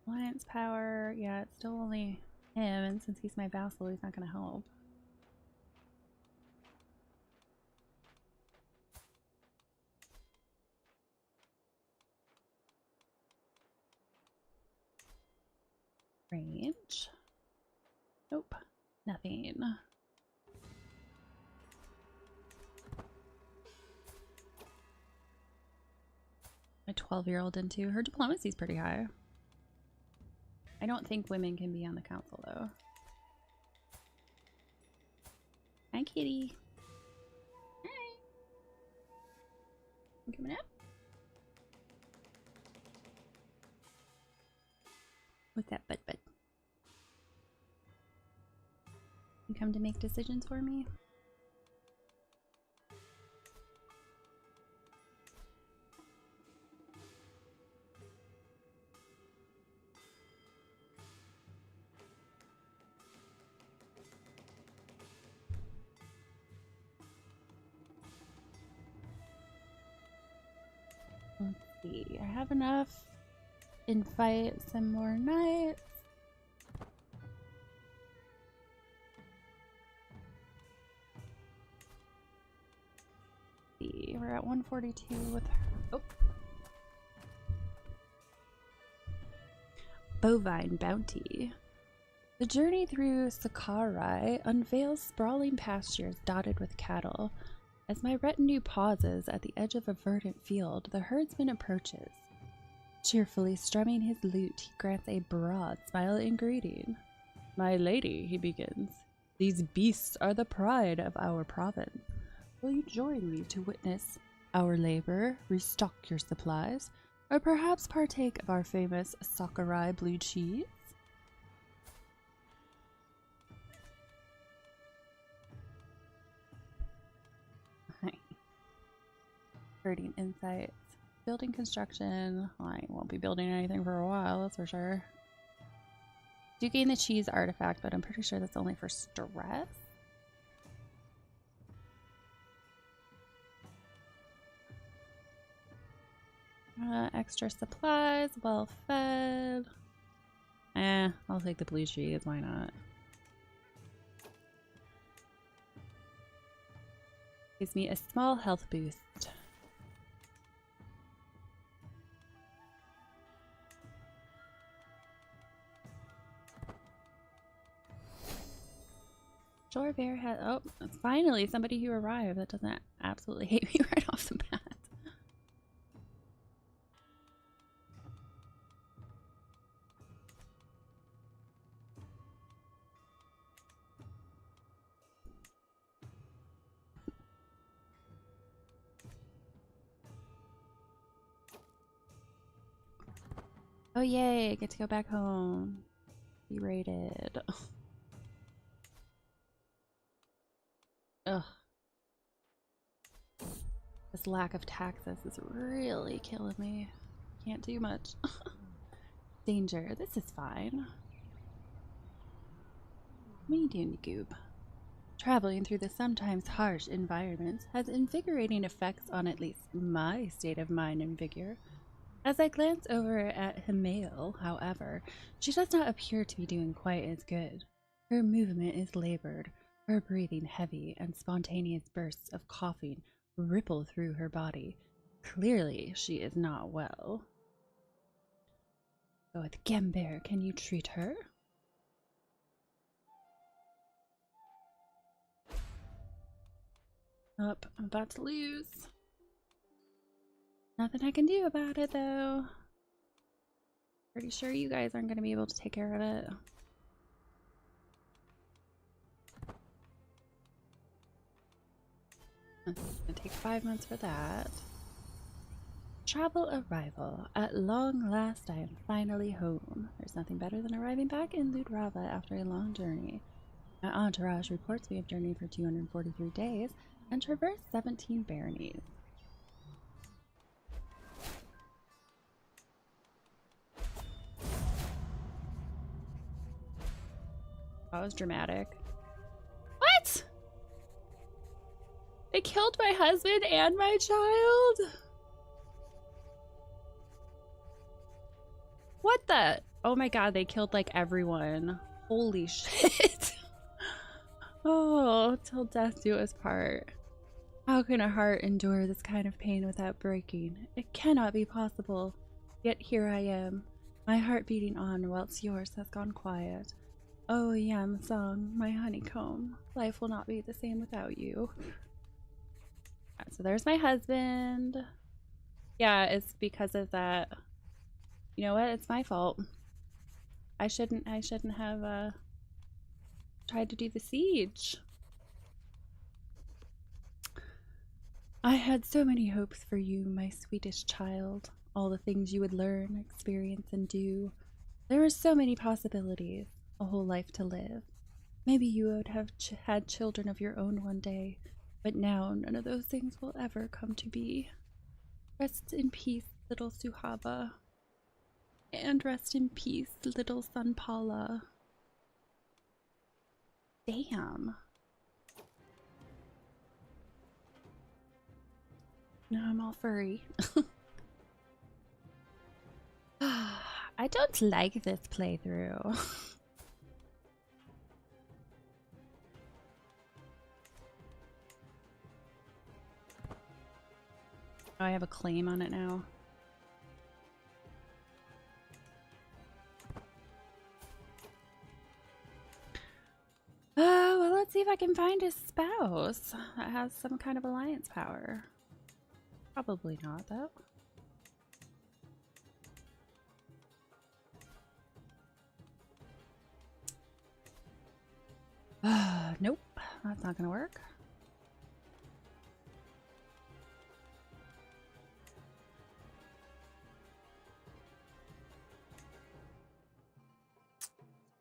Alliance power, yeah, it's still only him, and since he's my vassal, he's not gonna help. Range. Nope, nothing. My 12-year-old into her diplomacy is pretty high. I don't think women can be on the council though. Hi, kitty. Hi. You coming up? What's that, bud? You come to make decisions for me? Let's see. I have enough. Invite some more knights. We're at 142 with her. Oh. Bovine bounty. The journey through Sakurai unveils sprawling pastures dotted with cattle. As my retinue pauses at the edge of a verdant field, the herdsman approaches. Cheerfully strumming his lute, he grants a broad smile in greeting. "My lady," he begins, "these beasts are the pride of our province. Will you join me to witness our labor, restock your supplies, or perhaps partake of our famous Sakurai blue cheese?" Herding insights. Building construction. I won't be building anything for a while, that's for sure. Do gain the cheese artifact, but I'm pretty sure that's only for stress. Extra supplies, well fed. I'll take the blue cheese, why not? Gives me a small health boost. Shore Bear has. Oh, finally somebody who arrived that doesn't absolutely hate me right off the bat. Oh yay, I get to go back home. Be rated. Ugh. This lack of taxes is really killing me. Can't do much. Danger. This is fine. What are you doing, you goob? Traveling through the sometimes harsh environments has invigorating effects on at least my state of mind and vigor. As I glance over at Himael, however, she does not appear to be doing quite as good. Her movement is labored, her breathing heavy, and spontaneous bursts of coughing ripple through her body. Clearly, she is not well. Go with Gembear, can you treat her? Up, I'm about to lose. Nothing I can do about it, though. Pretty sure you guys aren't going to be able to take care of it. It's going to take 5 months for that. Travel arrival. At long last, I am finally home. There's nothing better than arriving back in Ludrava after a long journey. My entourage reports we have journeyed for 243 days and traversed 17 baronies. That was dramatic. What? They killed my husband and my child? What the? Oh my god, they killed like everyone. Holy shit. Oh, till death do us part. How can a heart endure this kind of pain without breaking? It cannot be possible. Yet here I am, my heart beating on whilst yours has gone quiet. Oh, Yam Song, my honeycomb, life will not be the same without you. Right, so there's my husband. Yeah, it's because of that. You know what? It's my fault. I shouldn't have tried to do the siege. I had so many hopes for you, my sweetest child. All the things you would learn, experience, and do. There were so many possibilities. A whole life to live. Maybe you would have had children of your own one day, but now none of those things will ever come to be. Rest in peace, little Suhaba. And rest in peace, little Sunpala. Damn. Now I'm all furry. I don't like this playthrough. Oh, I have a claim on it now. Well, let's see if I can find a spouse that has some kind of alliance power. Probably not, though. Nope, that's not gonna work.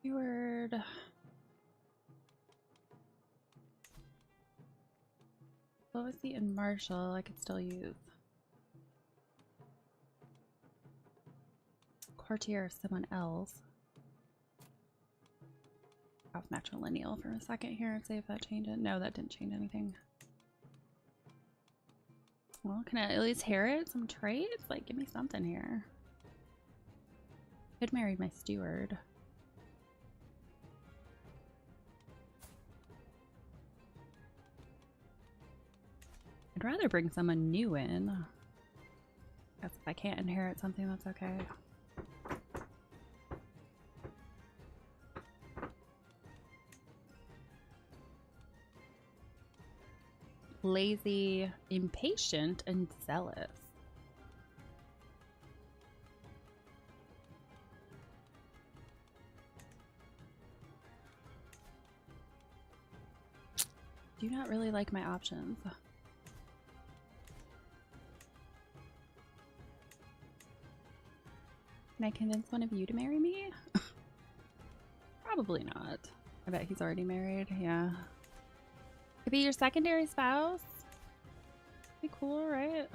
Keyword. Diplomacy and martial I could still use. Courtier of someone else. Off matrilineal for a second here and see if that changed it. No, that didn't change anything. Well, can I at least inherit some traits? Like, give me something here. Could marry my steward. rather bring someone new in. Guess if I can't inherit something, that's okay. Lazy, impatient, and zealous. Do not really like my options. Can I convince one of you to marry me? Probably not. I bet he's already married. Yeah. Could be your secondary spouse. Be cool, right?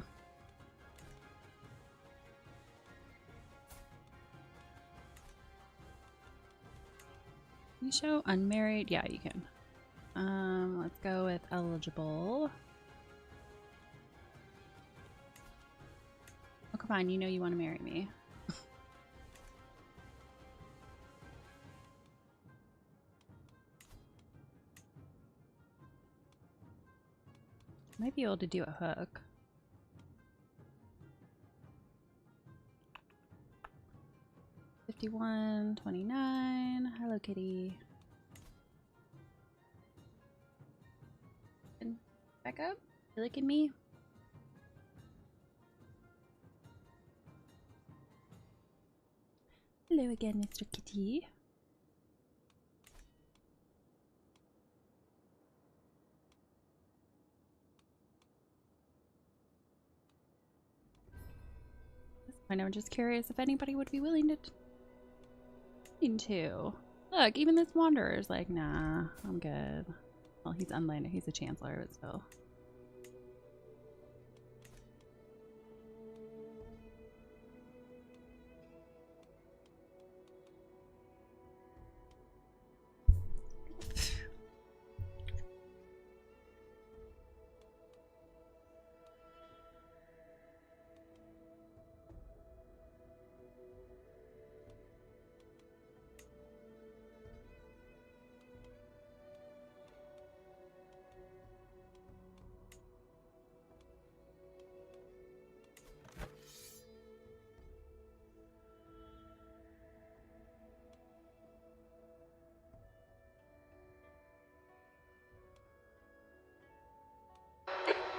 Can you show unmarried? Yeah, you can. Let's go with eligible. Oh, come on, you know you want to marry me. Might be able to do a hook. $51.29. Hello, kitty. And back up. You looking at me? Hello again, Mr. Kitty. I'm just curious if anybody would be willing to Look, even this wanderer is like, nah, I'm good. Well, he's unlanded. He's a chancellor, but still.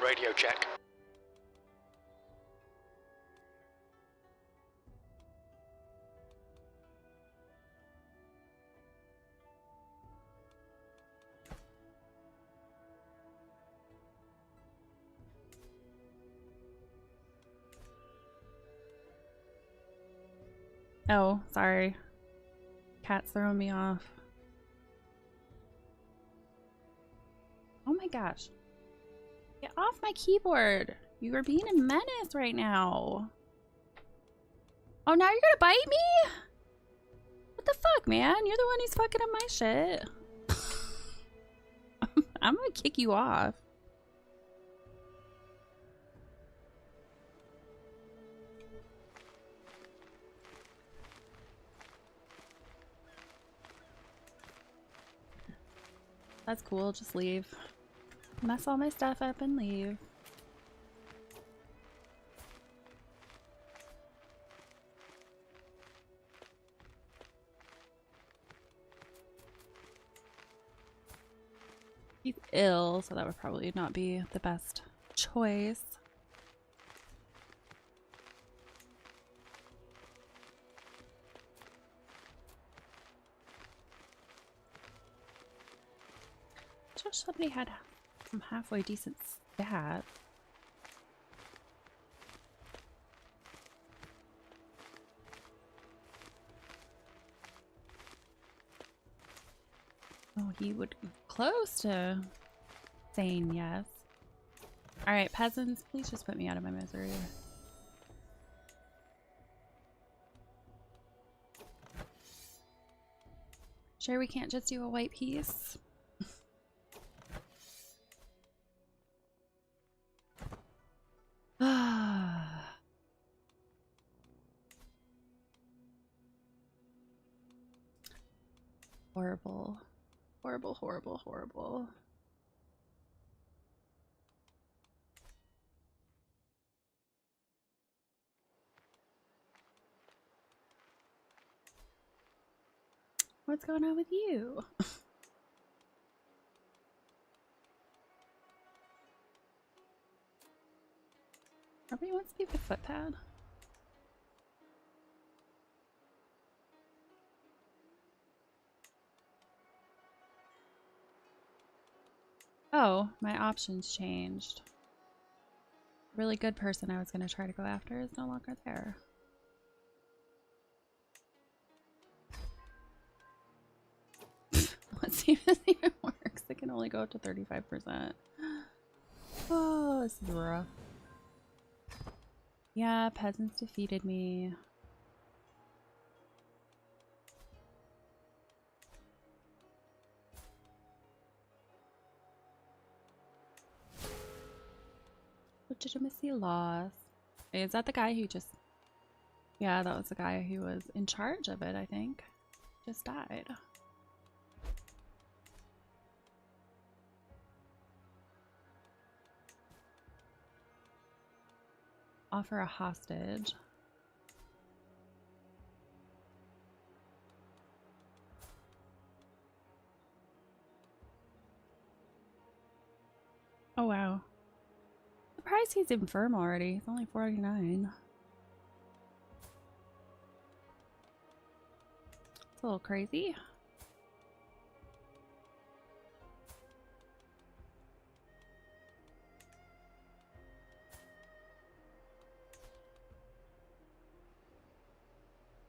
Radio check. Oh, sorry. Cat's throwing me off. Oh my gosh. Get off my keyboard. You are being a menace right now. Oh, now you're gonna bite me? What the fuck, man? You're the one who's fucking up my shit. I'm gonna kick you off. That's cool, just leave. Mess all my stuff up and leave. He's ill, so that would probably not be the best choice. I wish somebody had some halfway decent stats. Oh, he would close to saying yes. Alright, peasants, please just put me out of my misery. Sure, we can't just do a white piece. Horrible. Horrible, horrible, horrible. What's going on with you? Nobody wants to be the footpad. Oh, my options changed. Really good person I was going to try to go after is no longer there. Let's see if this even works. It can only go up to 35%. Oh, this is rough. Yeah, peasants defeated me. Legitimacy loss. Is that the guy who just... Yeah, that was the guy who was in charge of it, I think. Just died. Offer a hostage. Oh wow. Surprised he's infirm already. He's only 49. It's a little crazy.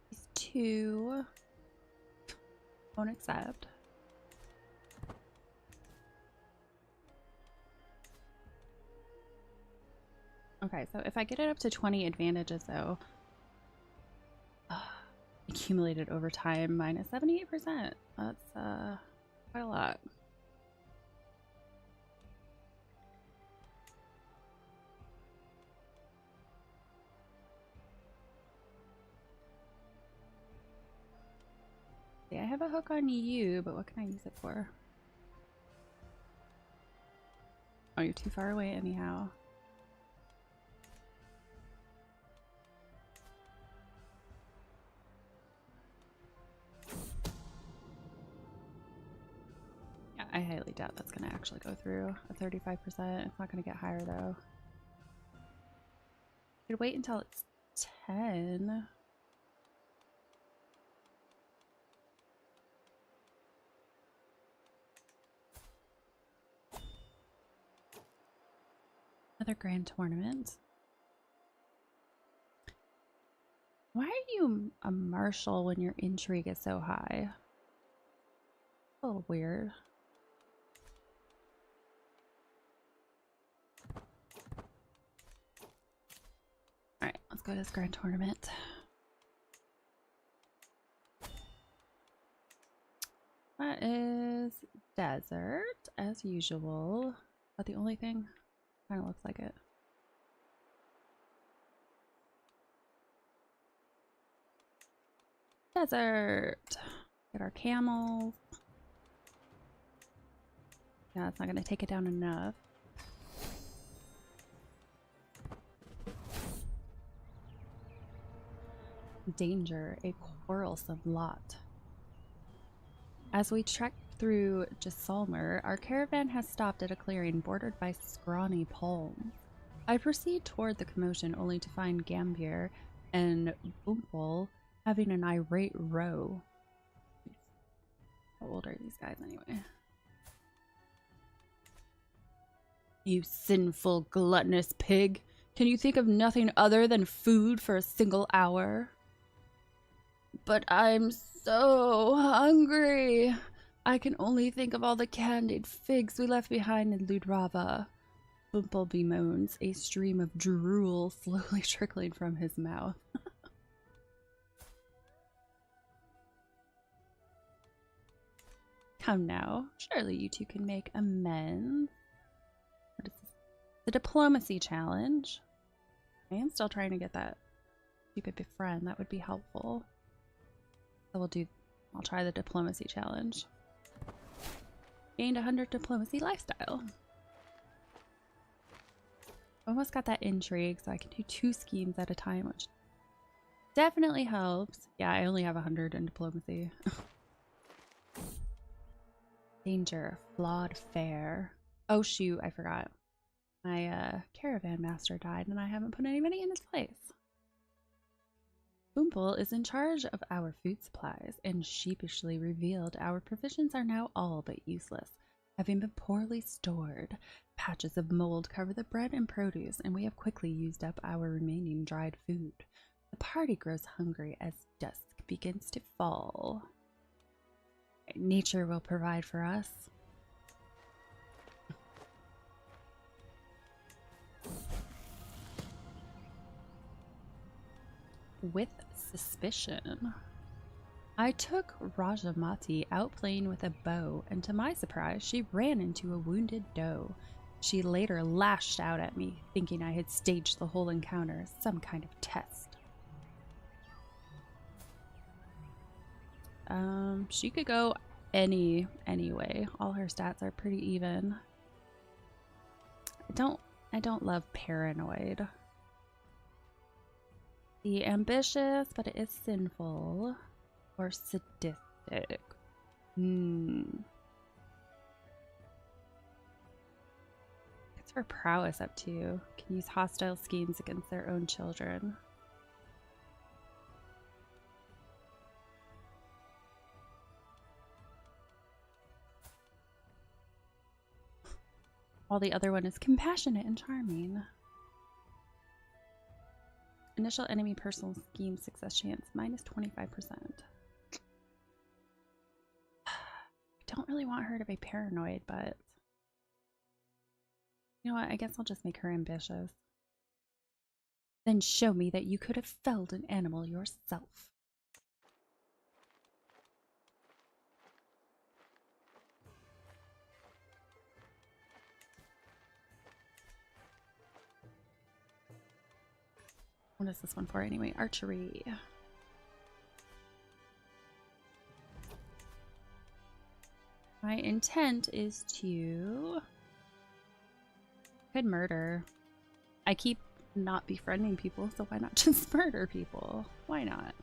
He's 2. Won't accept. Okay, so if I get it up to 20 advantages though, accumulated over time minus 78%. That's quite a lot. See, I have a hook on you, but what can I use it for? Oh, you're too far away anyhow. Yeah, I highly doubt that's going to actually go through a 35%. It's not going to get higher though. Could wait until it's 10. Another grand tournament. Why are you a marshal when your intrigue is so high? A little weird. Alright, let's go to this grand tournament. That is desert, as usual. Is that the only thing? Kind of looks like it. Desert! Get our camels. Yeah, it's not going to take it down enough. Danger, a quarrelsome lot. As we trek through Jessalmer, our caravan has stopped at a clearing bordered by scrawny palms. I proceed toward the commotion only to find Gambier and Boompel having an irate row. How old are these guys anyway? You sinful, gluttonous pig! Can you think of nothing other than food for a single hour? But I'm so hungry! I can only think of all the candied figs we left behind in Ludrava. Bumple bemoans, a stream of drool slowly trickling from his mouth. Come now, surely you two can make amends. What is this? The diplomacy challenge. I am still trying to get that stupid befriend. That would be helpful. So I'll try the diplomacy challenge. Gained 100 diplomacy lifestyle. Almost got that intrigue, so I can do 2 schemes at a time, which definitely helps. Yeah, I only have 100 in diplomacy. Danger, flawed fare. Oh shoot, I forgot. My caravan master died and I haven't put anybody in his place. Boomple is in charge of our food supplies and sheepishly revealed our provisions are now all but useless, having been poorly stored. Patches of mold cover the bread and produce, and we have quickly used up our remaining dried food. The party grows hungry as dusk begins to fall. Nature will provide for us. With suspicion. I took Rajamati out playing with a bow, and to my surprise, she ran into a wounded doe. She later lashed out at me, thinking I had staged the whole encounter as some kind of test. She could go anyway. All her stats are pretty even. I don't love paranoid. The ambitious, but it is sinful. Or sadistic. What's her prowess up to? Can use hostile schemes against their own children. While the other one is compassionate and charming. Initial enemy personal scheme success chance minus 25%. I don't really want her to be paranoid, but you know what? I guess I'll just make her ambitious. Then show me that you could have felled an animal yourself. What is this one for anyway? Archery. My intent is to... Could murder. I keep not befriending people, so why not just murder people? Why not?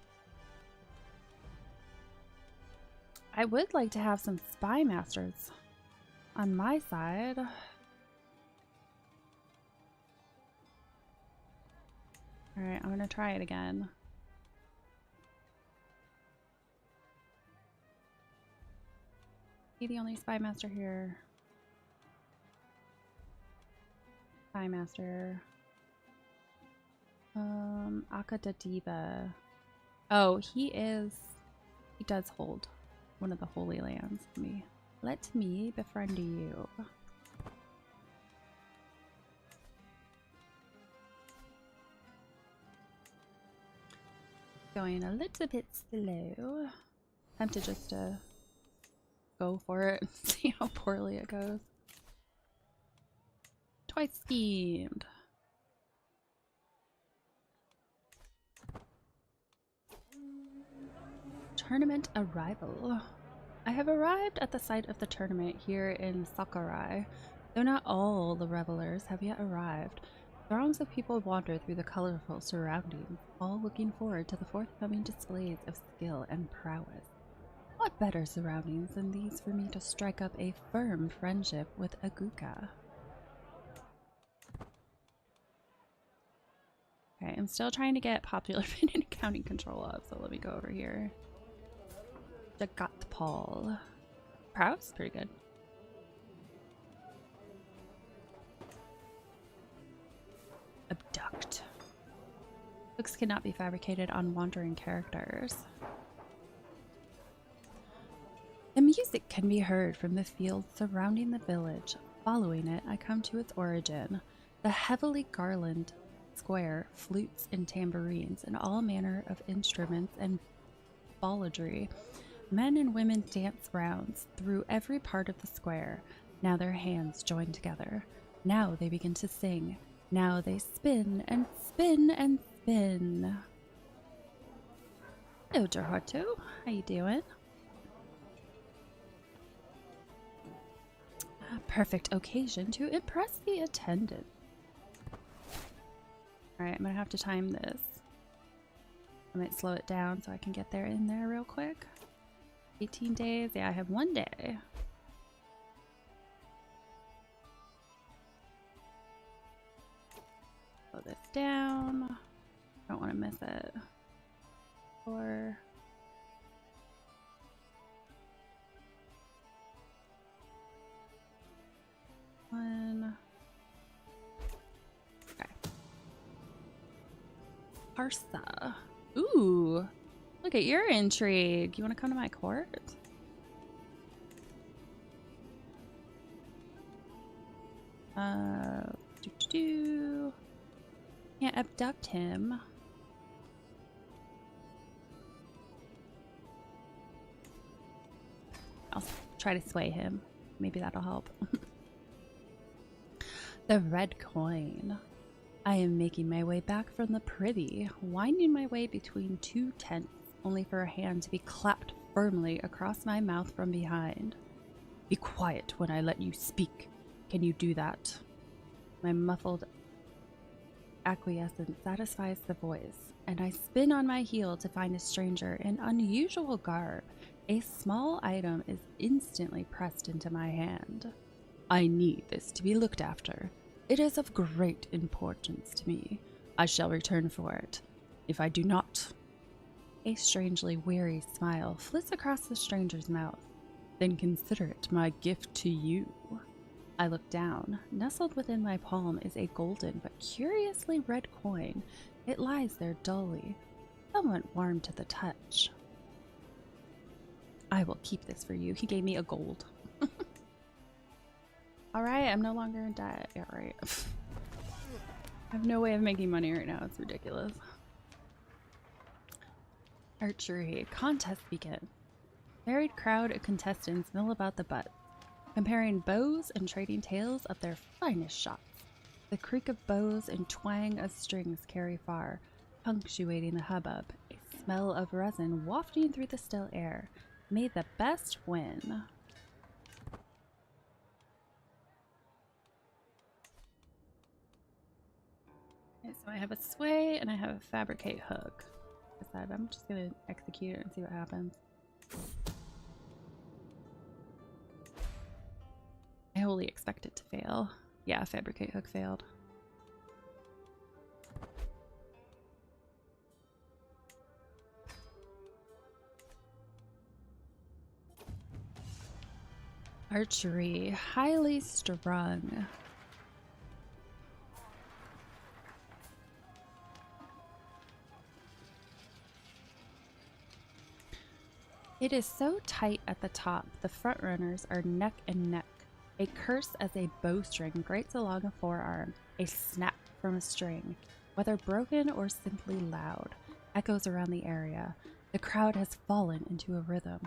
I would like to have some spy masters on my side. Alright, I'm gonna try it again. Be the only spy master here. Spy master. Akadadiva. Oh, he does hold one of the Holy Lands. Let me befriend you. Going a little bit slow. Tempted just to go for it and see how poorly it goes. Twice schemed. Tournament arrival. I have arrived at the site of the tournament here in Sakurai. Though not all the revelers have yet arrived, throngs of people wander through the colorful surroundings, all looking forward to the forthcoming displays of skill and prowess. What better surroundings than these for me to strike up a firm friendship with Aguka? Okay, I'm still trying to get popular opinion accounting control up, so let me go over here. AGOT Paul. Prowess? Pretty good. Abduct. Looks cannot be fabricated on wandering characters. The music can be heard from the fields surrounding the village. Following it, I come to its origin. The heavily garlanded square, flutes and tambourines, and all manner of instruments and balladry. Men and women dance rounds through every part of the square. Now their hands join together. Now they begin to sing. Now they spin and spin and spin. Hello, Gerhardo. How you doing? A perfect occasion to impress the attendant. Alright, I'm gonna have to time this. I might slow it down so I can get there in there real quick. 18 days. Yeah, I have 1 day. Slow this down. Don't want to miss it. 4. One. Okay. Parsa. Ooh. Look at your intrigue. You want to come to my court? Can't abduct him. I'll try to sway him. Maybe that'll help. The red coin. I am making my way back from the privy, winding my way between 2 tents, only for a hand to be clapped firmly across my mouth from behind. Be quiet when I let you speak. Can you do that? My muffled acquiescence satisfies the voice, and I spin on my heel to find a stranger in unusual garb. A small item is instantly pressed into my hand. I need this to be looked after. It is of great importance to me. I shall return for it. If I do not... A strangely weary smile flits across the stranger's mouth. Then consider it my gift to you. I look down. Nestled within my palm is a golden but curiously red coin. It lies there dully, somewhat warm to the touch. I will keep this for you. He gave me a gold. Alright, I'm no longer in debt. Yeah, right. I have no way of making money right now. It's ridiculous. Archery. Contest begin. Varied crowd of contestants mill about the butt, comparing bows and trading tales of their finest shots. The creak of bows and twang of strings carry far, punctuating the hubbub, a smell of resin wafting through the still air. May the best win. Okay, so I have a sway and I have a fabricate hook. I'm just gonna execute it and see what happens. I wholly expect it to fail. Yeah, fabricate hook failed. Archery, highly strung. It is so tight at the top, the front runners are neck and neck. A curse as a bowstring grates along a forearm. A snap from a string, whether broken or simply loud, echoes around the area. The crowd has fallen into a rhythm.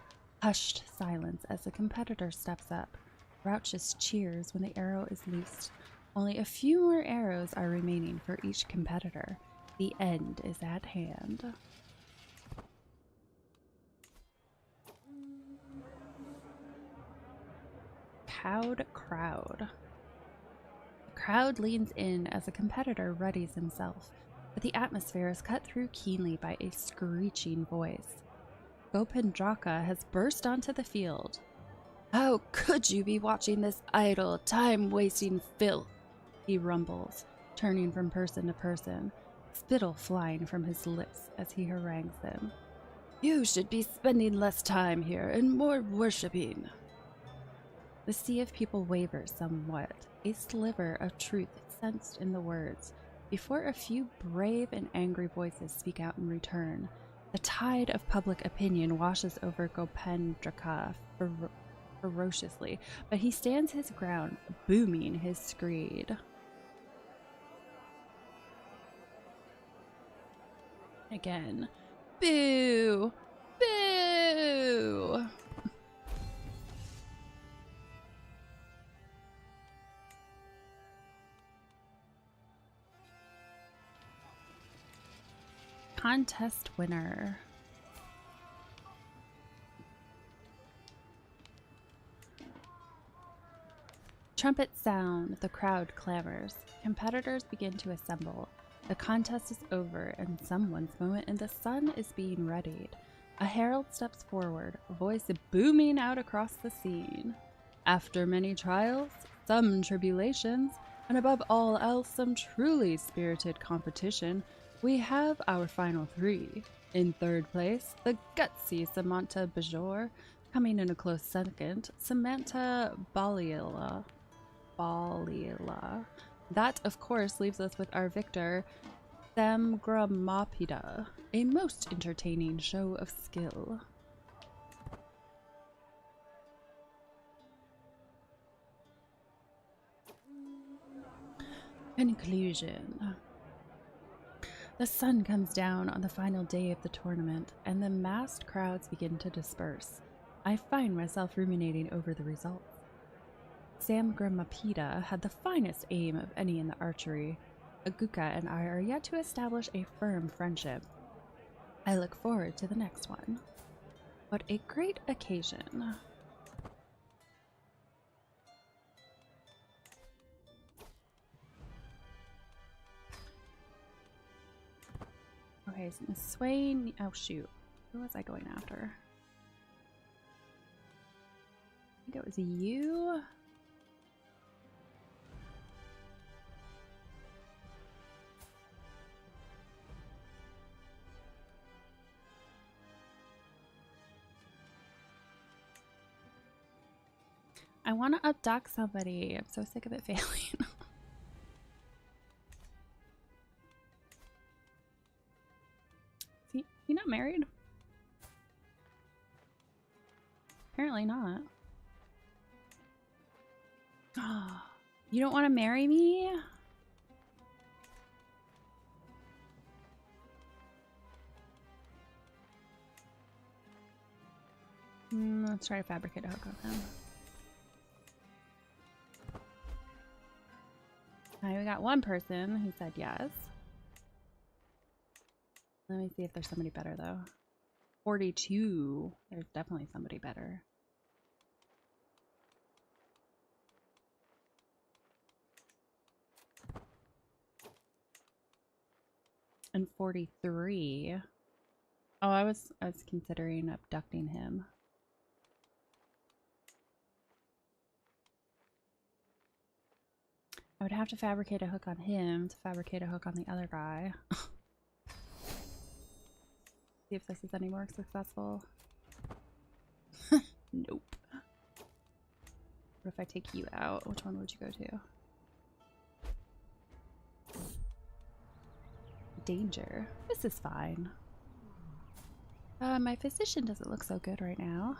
Hushed silence as the competitor steps up. Raucous cheers when the arrow is loosed. Only a few more arrows are remaining for each competitor. The end is at hand. Cowed crowd. The crowd leans in as a competitor readies himself, but the atmosphere is cut through keenly by a screeching voice. Gopendraka has burst onto the field. How could you be watching this idle, time-wasting filth? He rumbles, turning from person to person, spittle flying from his lips as he harangues them. You should be spending less time here and more worshipping. The sea of people wavers somewhat, a sliver of truth sensed in the words, before a few brave and angry voices speak out in return. The tide of public opinion washes over Gopendraka ferociously, but he stands his ground, booming his screed. Again. Boo! Boo! Contest winner. Trumpets sound, the crowd clamors. Competitors begin to assemble. The contest is over, and someone's moment in the sun is being readied. A herald steps forward, a voice booming out across the scene. After many trials, some tribulations, And above all else, some truly spirited competition, we have our final three. In third place, the gutsy Samantha Bajor. Coming in a close second, Samantha Balila. That, of course, leaves us with our victor, Samgramapida, a most entertaining show of skill. Conclusion. The sun comes down on the final day of the tournament, and the massed crowds begin to disperse. I find myself ruminating over the results. Samgramapida had the finest aim of any in the archery. Aguka and I are yet to establish a firm friendship. I look forward to the next one. What a great occasion. Okay, so Miss Swain. Oh, shoot. Who was I going after? I think it was you. I want to abduct somebody. I'm so sick of it failing. See, you not married? Apparently not. You don't want to marry me? Let's try to fabricate a hook on him. Alright, we got one person who said yes. Let me see if there's somebody better though. 42. There's definitely somebody better. And 43. Oh, I was considering abducting him. I would have to fabricate a hook on him to fabricate a hook on the other guy. See if this is any more successful. Nope. What if I take you out? Which one would you go to? Danger. This is fine. My physician doesn't look so good right now.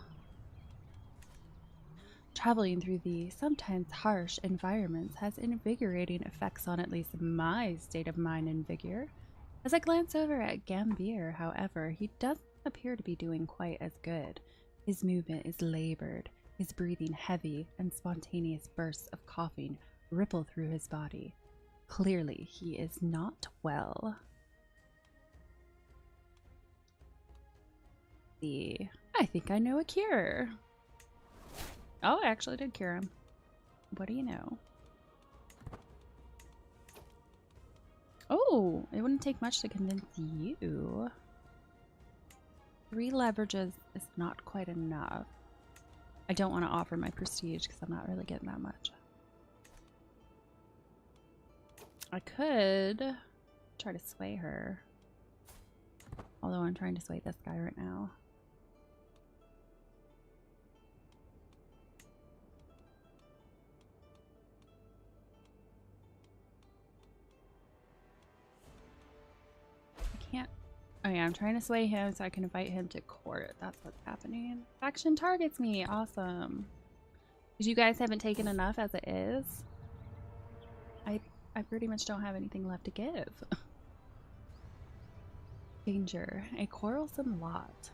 Traveling through the sometimes harsh environments has invigorating effects on at least my state of mind and vigor. As I glance over at Gambier, however, he doesn't appear to be doing quite as good. His movement is labored, his breathing heavy, and spontaneous bursts of coughing ripple through his body. Clearly, he is not well. I think I know a cure. Oh, I actually did cure him. What do you know? Oh, it wouldn't take much to convince you. 3 leverages is not quite enough. I don't want to offer my prestige because I'm not really getting that much. I could try to sway her. Although I'm trying to sway this guy right now. Oh yeah, I'm trying to sway him so I can invite him to court. That's what's happening. Faction targets me. Awesome. Because you guys haven't taken enough as it is. I pretty much don't have anything left to give. Danger. A quarrelsome lot.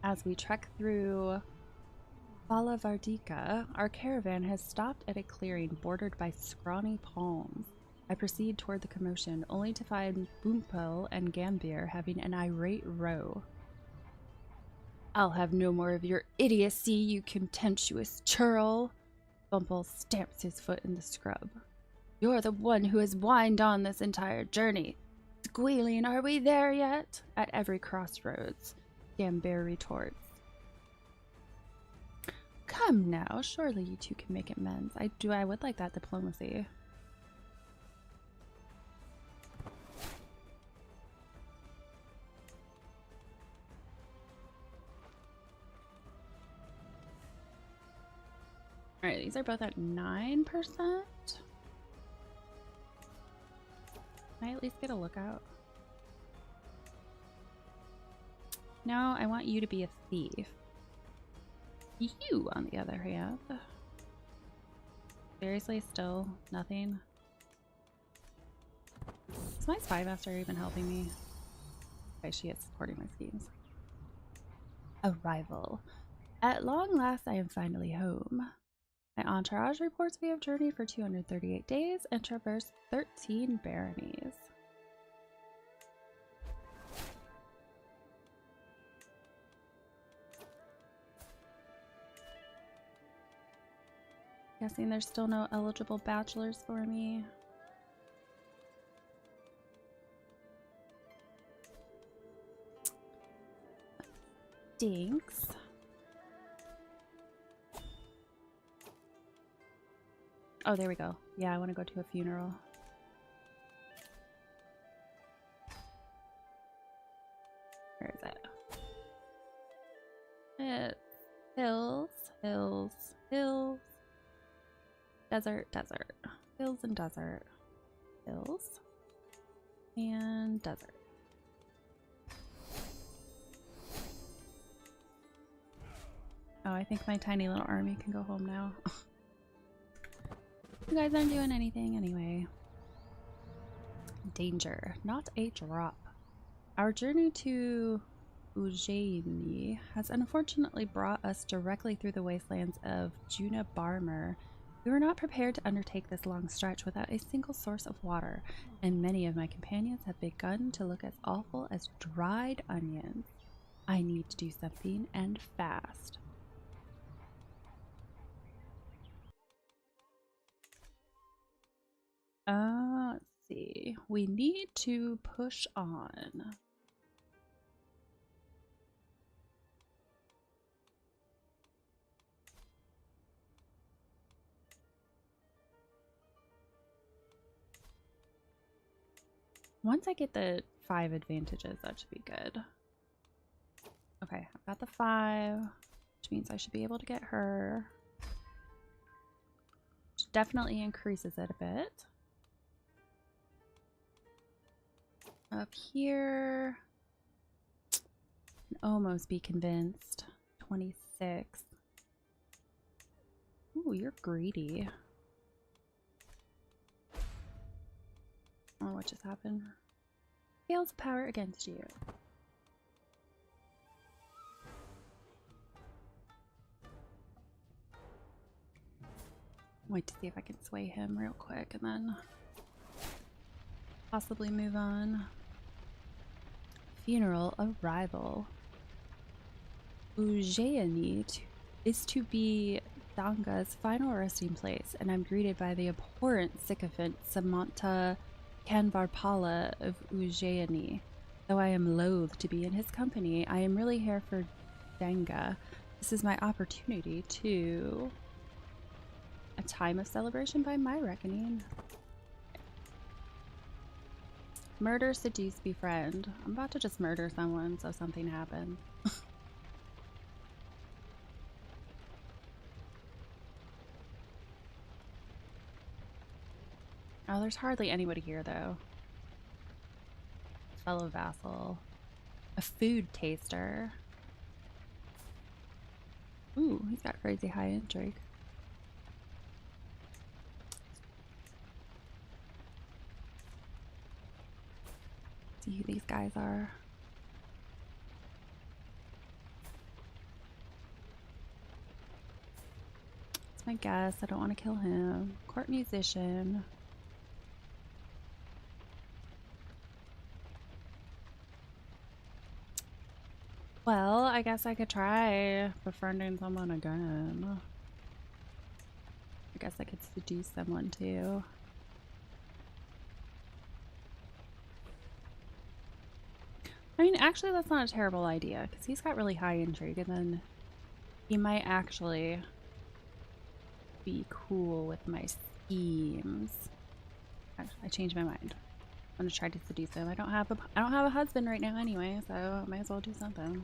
As we trek through Balavardika, our caravan has stopped at a clearing bordered by scrawny palms. I proceed toward the commotion, only to find Boompel and Gambier having an irate row. I'll have no more of your idiocy, you contemptuous churl. Bumble stamps his foot in the scrub. You're the one who has whined on this entire journey. Squealing, are we there yet? At every crossroads, Gambier retorts. Come now, surely you two can make amends. I would like that diplomacy. Alright, these are both at 9%. Can I at least get a lookout? No, I want you to be a thief. You, on the other hand. Seriously, still nothing? Is my spy master even helping me? Okay, she is supporting my schemes. Arrival. At long last, I am finally home. My entourage reports we have journeyed for 238 days and traversed 13 baronies. Guessing there's still no eligible bachelors for me. Stinks. Oh, there we go. Yeah, I want to go to a funeral. Where is it? It's hills, hills, hills. Desert, desert. Hills and desert. Hills. And desert. Oh, I think my tiny little army can go home now. You guys aren't doing anything anyway. Danger. Not a drop. Our journey to Ujjaini has unfortunately brought us directly through the wastelands of Juna Barmer. We were not prepared to undertake this long stretch without a single source of water, and many of my companions have begun to look as awful as dried onions. I need to do something, and fast. Let's see. We need to push on. Once I get the 5 advantages, that should be good. Okay, I've got the 5, which means I should be able to get her. Which definitely increases it a bit. Up here, can almost be convinced. 26. Ooh, you're greedy. Oh, what just happened? Scales of power against you. Wait to see if I can sway him real quick and then possibly move on. Funeral arrival. Ujjaini is to be Danga's final resting place, and I'm greeted by the abhorrent sycophant Samanta Kanvarpala of Ujjaini. Though I am loath to be in his company, I am really here for Danga. This is my opportunity to... A time of celebration by my reckoning. Murder, seduce, befriend. I'm about to just murder someone so something happens. Oh, there's hardly anybody here though. Fellow vassal. A food taster. Ooh, he's got crazy high intrigue. See who these guys are. That's my guess. I don't want to kill him. Court musician. Well, I guess I could try befriending someone again. I guess I could seduce someone too. I mean, actually, that's not a terrible idea, because he's got really high intrigue, and then he might actually be cool with my schemes. I changed my mind. I'm gonna try to seduce him. I don't have a husband right now anyway, so I might as well do something.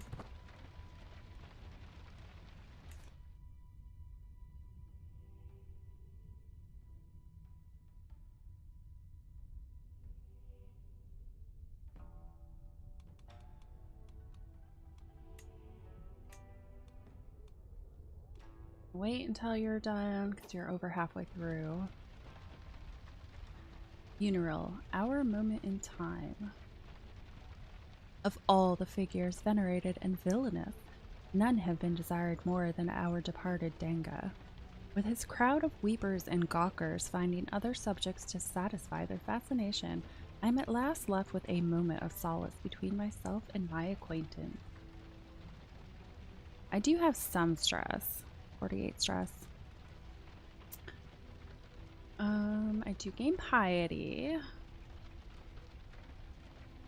Wait until you're done because you're over halfway through. Funeral, our moment in time. Of all the figures venerated and villainous, none have been desired more than our departed Danga. With his crowd of weepers and gawkers finding other subjects to satisfy their fascination, I am at last left with a moment of solace between myself and my acquaintance. I do have some stress. 48 stress. I do gain piety.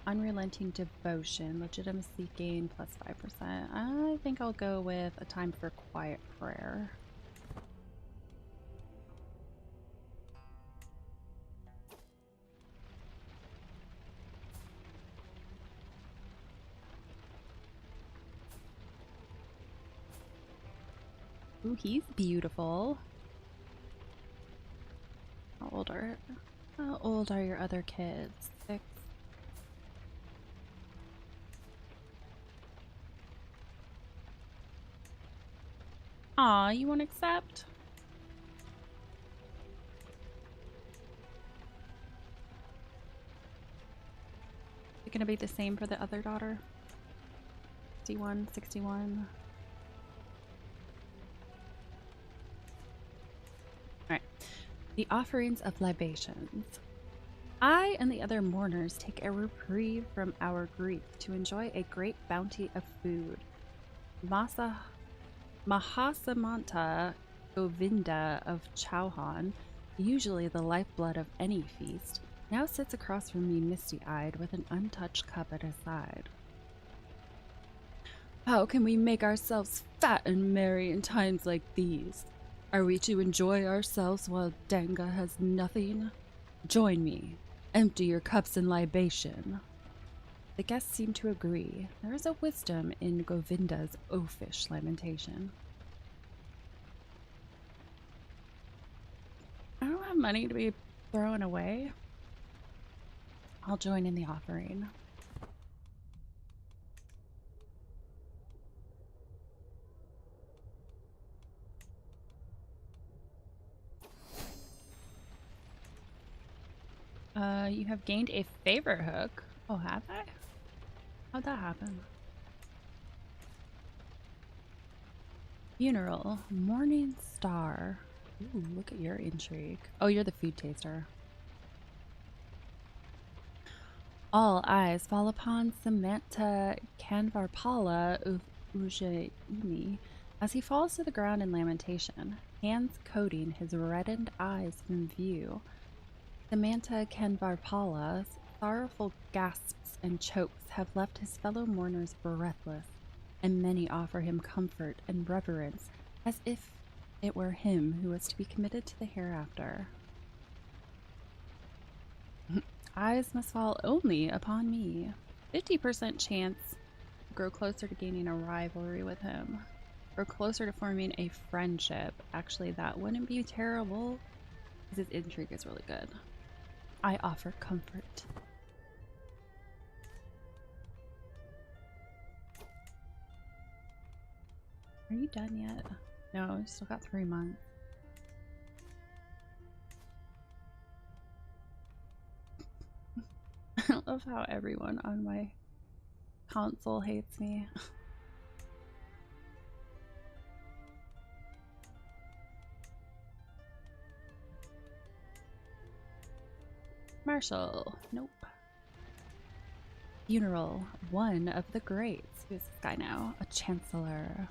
Unrelenting devotion. Legitimacy gain plus 5%. I think I'll go with a time for quiet prayer. Ooh, he's beautiful. How old are your other kids? 6. Aw, you won't accept? Is it gonna be the same for the other daughter? 61, 61. Alright. The offerings of libations. I and the other mourners take a reprieve from our grief to enjoy a great bounty of food. Mahasamanta Govinda of Chauhan, usually the lifeblood of any feast, now sits across from me misty-eyed with an untouched cup at his side. How can we make ourselves fat and merry in times like these? Are we to enjoy ourselves while Danga has nothing? Join me. Empty your cups in libation. The guests seem to agree. There is a wisdom in Govinda's oafish lamentation. I don't have money to be throwing away. I'll join in the offering. You have gained a favor hook. Oh, have I? How'd that happen? Funeral. Morning Star. Ooh, look at your intrigue. Oh, you're the food taster. All eyes fall upon Samantha Kanvarpala Ujjaini as he falls to the ground in lamentation, hands coating his reddened eyes from view. Samantha Kanvarpala's sorrowful gasps and chokes have left his fellow mourners breathless, and many offer him comfort and reverence as if it were him who was to be committed to the hereafter. Eyes must fall only upon me. 50% chance grow closer to gaining a rivalry with him. Grow closer to forming a friendship. Actually, that wouldn't be terrible because his intrigue is really good. I offer comfort. Are you done yet? No, we still got 3 months. I love how everyone on my console hates me. Marshall. Nope. Funeral. One of the greats. Who's this guy now? A chancellor.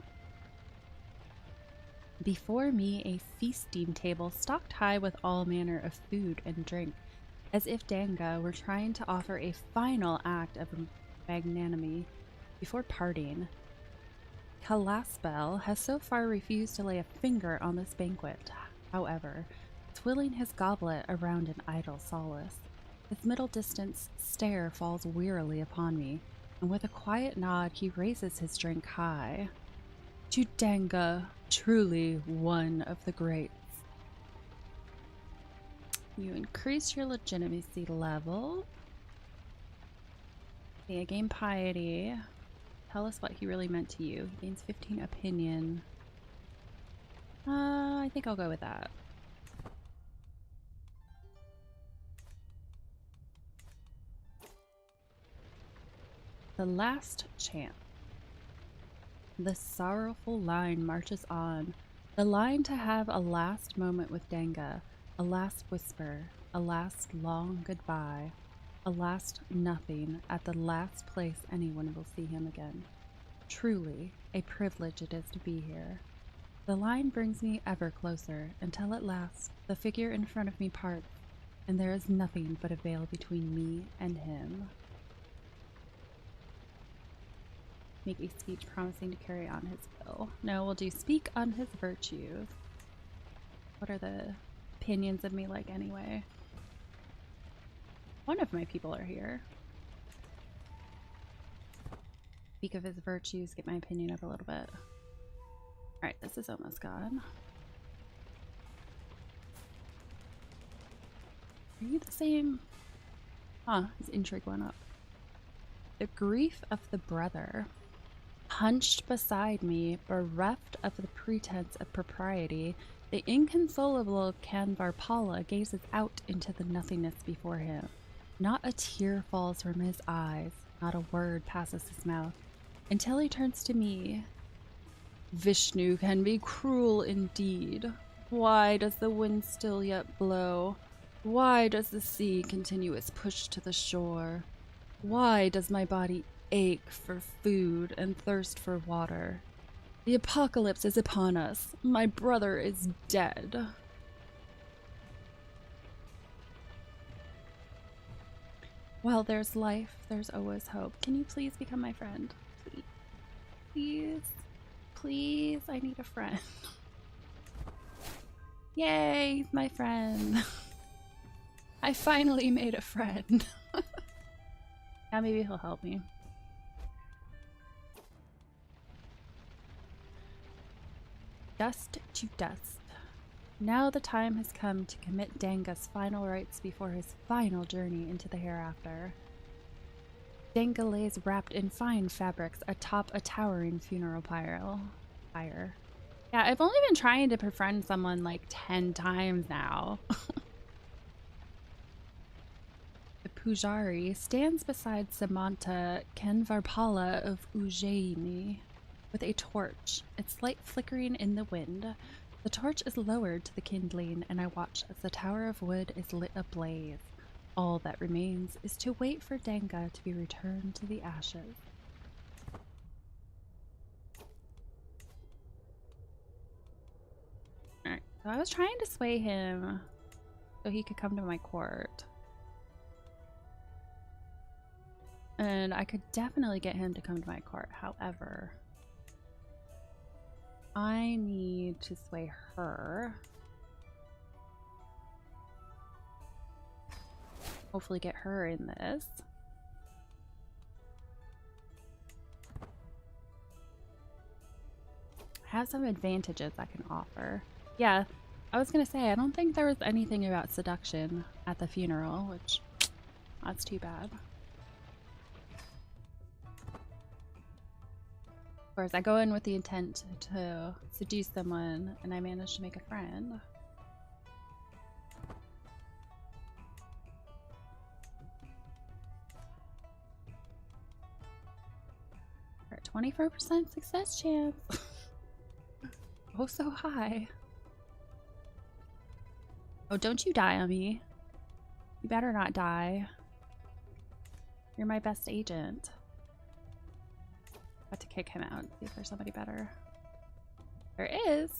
Before me a feasting table stocked high with all manner of food and drink, as if Danga were trying to offer a final act of magnanimity before parting. Kalaspel has so far refused to lay a finger on this banquet, however, twirling his goblet around in idle solace. His middle distance stare falls wearily upon me, and with a quiet nod he raises his drink high. To Danga, truly one of the greats. You increase your legitimacy level. Okay, I gain piety. Tell us what he really meant to you. He gains 15 opinion. I think I'll go with that. The last chance. The sorrowful line marches on. The line to have a last moment with Danga, a last whisper, a last long goodbye, a last nothing at the last place anyone will see him again. Truly, a privilege it is to be here. The line brings me ever closer, until at last the figure in front of me parts, and there is nothing but a veil between me and him. Make a speech promising to carry on his will. No, we'll do speak on his virtues. What are the opinions of me like anyway? One of my people are here. Speak of his virtues, get my opinion up a little bit. Alright, this is almost gone. Are you the same? Huh, his intrigue went up. The grief of the brother. Hunched beside me, bereft of the pretense of propriety, the inconsolable Canvarpala gazes out into the nothingness before him. Not a tear falls from his eyes, not a word passes his mouth, until he turns to me. Vishnu can be cruel indeed. Why does the wind still yet blow? Why does the sea continue its push to the shore? Why does my body ache for food and thirst for water? The apocalypse is upon us. My brother is dead. While there's life, there's always hope. Can you please become my friend? Please. Please. Please, I need a friend. Yay, my friend. I finally made a friend. Now maybe he'll help me. Dust to dust. Now the time has come to commit Danga's final rites before his final journey into the hereafter. Danga lays wrapped in fine fabrics atop a towering funeral pyre. Yeah, I've only been trying to befriend someone like 10 times now. The Pujari stands beside Samanta Kenvarpala of Ujjaini with a torch, its light flickering in the wind. The torch is lowered to the kindling, and I watch as the tower of wood is lit ablaze. All that remains is to wait for Danga to be returned to the ashes. Alright, so I was trying to sway him so he could come to my court. And I could definitely get him to come to my court. However, I need to sway her. Hopefully get her in this. I have some advantages I can offer. Yeah, I was gonna say, I don't think there was anything about seduction at the funeral, which, that's too bad. Of course, I go in with the intent to seduce someone, and I manage to make a friend. We're at 24% success chance. Oh, so high. Oh, don't you die on me. You better not die. You're my best agent. Got to kick him out. See if there's somebody better. There is.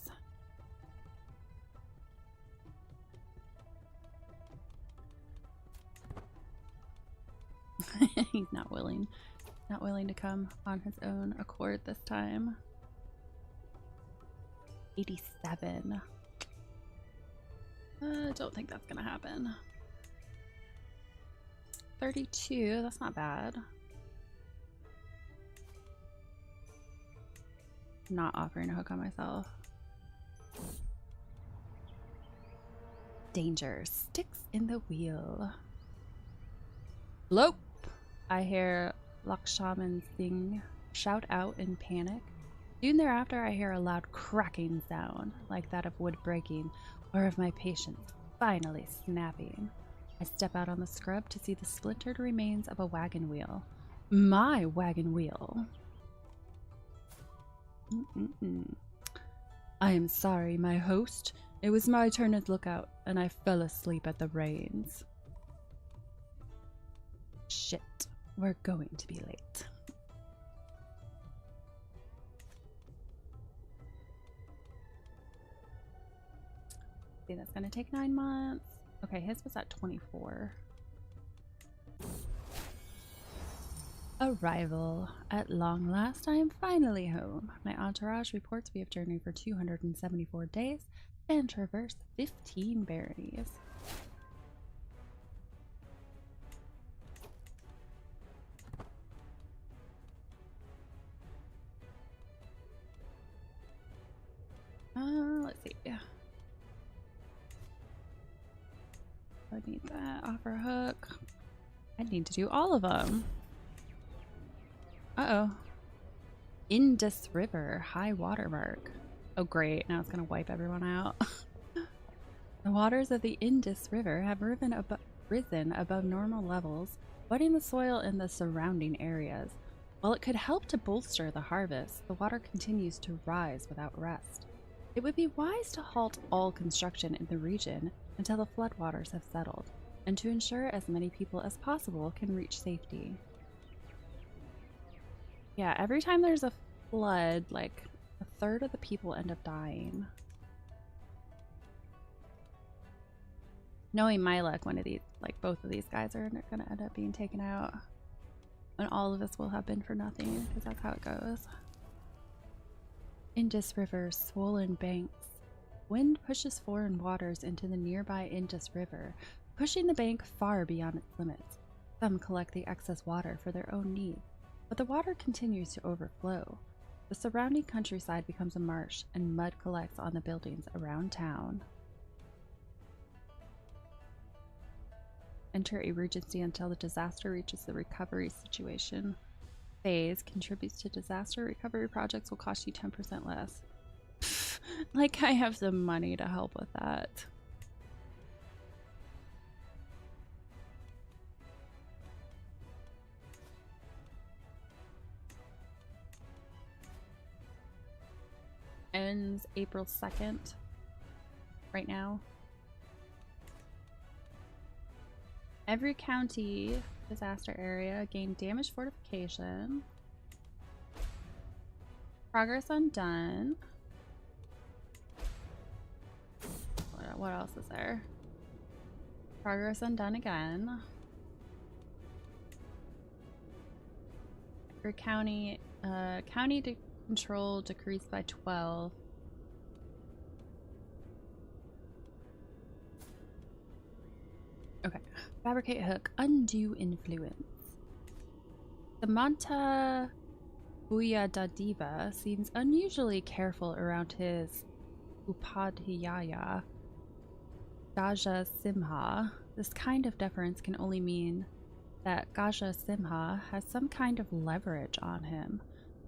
He's not willing. Not willing to come on his own accord this time. 87. I don't think that's gonna happen. 32, that's not bad. Not offering a hook on myself. Danger. Sticks in the wheel. Lope! I hear Lakshman Singh shout out in panic. Soon thereafter, I hear a loud cracking sound, like that of wood breaking, or of my patience finally snapping. I step out on the scrub to see the splintered remains of a wagon wheel. My wagon wheel! I am sorry, my host. It was my turn to look out, and I fell asleep at the reins. Shit, we're going to be late. See, that's gonna take 9 months. Okay, his was at 24. Arrival. At long last, I am finally home. My entourage reports we have journeyed for 274 days and traversed 15 berries. Let's see. I need that. Offer hook. I need to do all of them. Uh-oh. Indus River, high water mark. Oh great, now it's gonna wipe everyone out. The waters of the Indus River have risen above normal levels, flooding the soil in the surrounding areas. While it could help to bolster the harvest, the water continues to rise without rest. It would be wise to halt all construction in the region until the floodwaters have settled, and to ensure as many people as possible can reach safety. Yeah, every time there's a flood, like, a third of the people end up dying. Knowing my luck, one of these, like, both of these guys are gonna end up being taken out. And all of this will have been for nothing, because that's how it goes. Indus River, swollen banks. Wind pushes foreign waters into the nearby Indus River, pushing the bank far beyond its limits. Some collect the excess water for their own needs, but the water continues to overflow. The surrounding countryside becomes a marsh, and mud collects on the buildings around town. Enter a regency until the disaster reaches the recovery situation phase. Contributes to disaster recovery projects will cost you 10% less. Pfft, like I have some money to help with that. Ends April 2nd. Right now. Every county disaster area gained damage fortification. Progress undone. What else is there? Progress undone again. Every county, county control decreased by 12. Okay. Fabricate hook. Undue influence. Samantha Buyadadiva seems unusually careful around his Upadhyaya Gaja Simha. This kind of deference can only mean that Gaja Simha has some kind of leverage on him.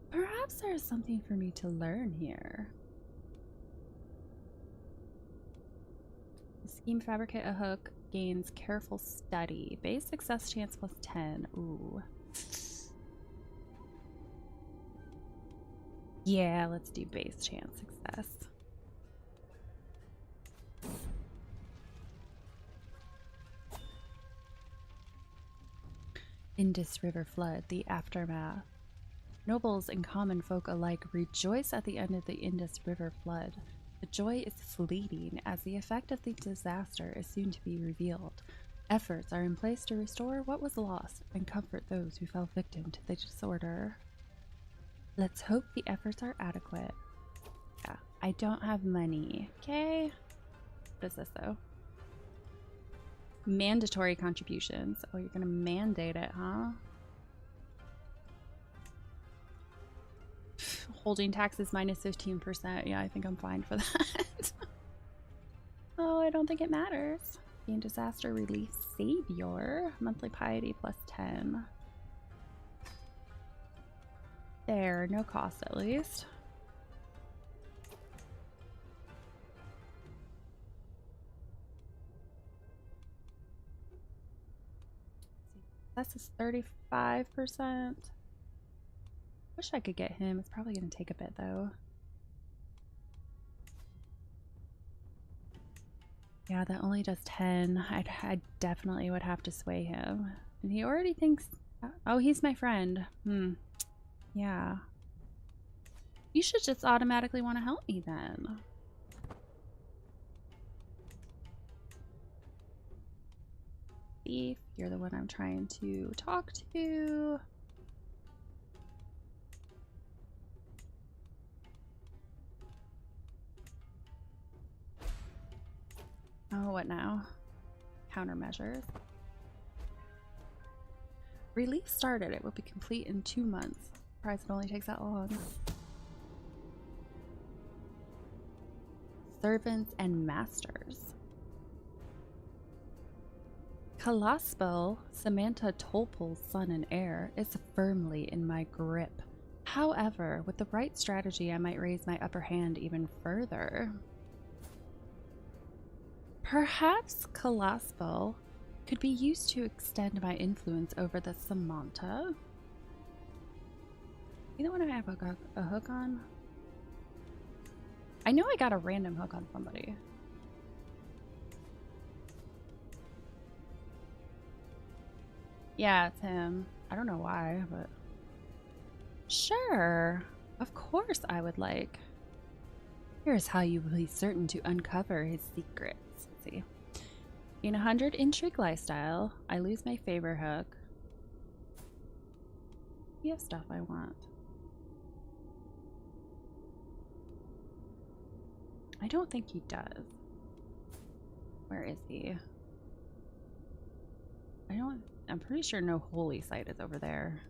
Perhaps there is something for me to learn here. Scheme fabricate a hook. Gains careful study. Base success chance plus 10. Ooh. Yeah, let's do base chance success. Indus River flood, the aftermath. Nobles and common folk alike rejoice at the end of the Indus River flood. The joy is fleeting as the effect of the disaster is soon to be revealed. Efforts are in place to restore what was lost and comfort those who fell victim to the disorder. Let's hope the efforts are adequate. Yeah, I don't have money. Okay. What is this though? Mandatory contributions. Oh, you're gonna mandate it, huh? Holding taxes minus 15%. Yeah, I think I'm fine for that. Oh, I don't think it matters. Gain disaster relief savior. Monthly piety plus 10. There, no cost at least. Success is 35%. Wish I could get him. It's probably going to take a bit though. Yeah, that only does 10. I definitely would have to sway him. And he already thinks... Oh, he's my friend. Yeah. You should just automatically want to help me then. Thief, you're the one I'm trying to talk to. Oh, what now? Countermeasures. Relief started. It will be complete in 2 months. Surprised it only takes that long. Servants and masters. Kalaspel, Samantha Tolpol's son and heir, is firmly in my grip. However, with the right strategy, I might raise my upper hand even further. Perhaps Kalaspel could be used to extend my influence over the Samantha. You know what I have a hook on? I know I got a random hook on somebody. Yeah, it's him. I don't know why, but... Sure. Of course I would like. Here's how you will be certain to uncover his secrets. Let's see. In 100 intrigue lifestyle, I lose my favor hook. You have stuff I want. I don't think he does. Where is he? I'm pretty sure no holy site is over there.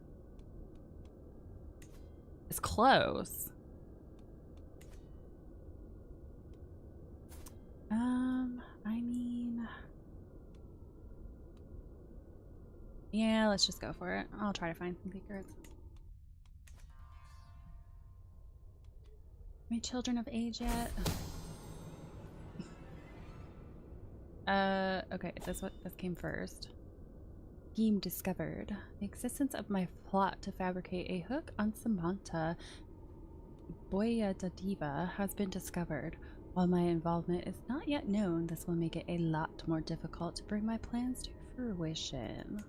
It's close. I mean... Yeah, let's just go for it. I'll try to find some secrets. Are my children of age yet? Okay, this came first. Scheme discovered. The existence of my plot to fabricate a hook on Samantha Boyadadiva has been discovered. While my involvement is not yet known, this will make it a lot more difficult to bring my plans to fruition.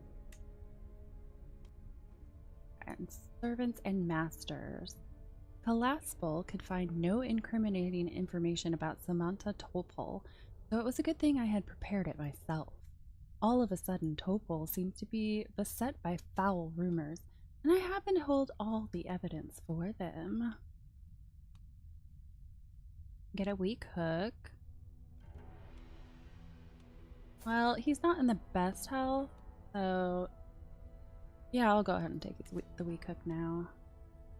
And servants and masters. Kalaspel could find no incriminating information about Samantha Topol, so it was a good thing I had prepared it myself. All of a sudden, Topol seems to be beset by foul rumors, and I happen to hold all the evidence for them. Get a weak hook. Well, he's not in the best health, so yeah, I'll go ahead and take the weak hook now.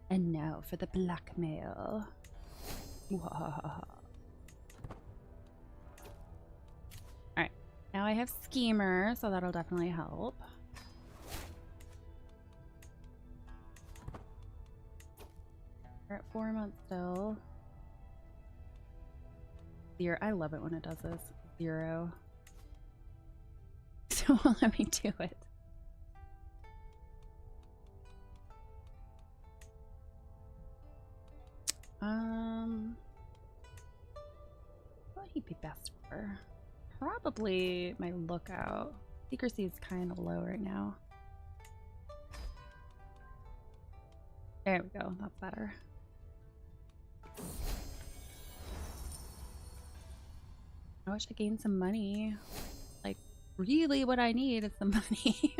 And now for the blackmail. Alright, now I have Schemer, so that'll definitely help. We're at 4 months still. 0. I love it when it does this. 0. So let me do it. What would he be best for? Probably my lookout. Secrecy is kind of low right now. There we go. That's better. I wish I gained some money. Like, really what I need is some money.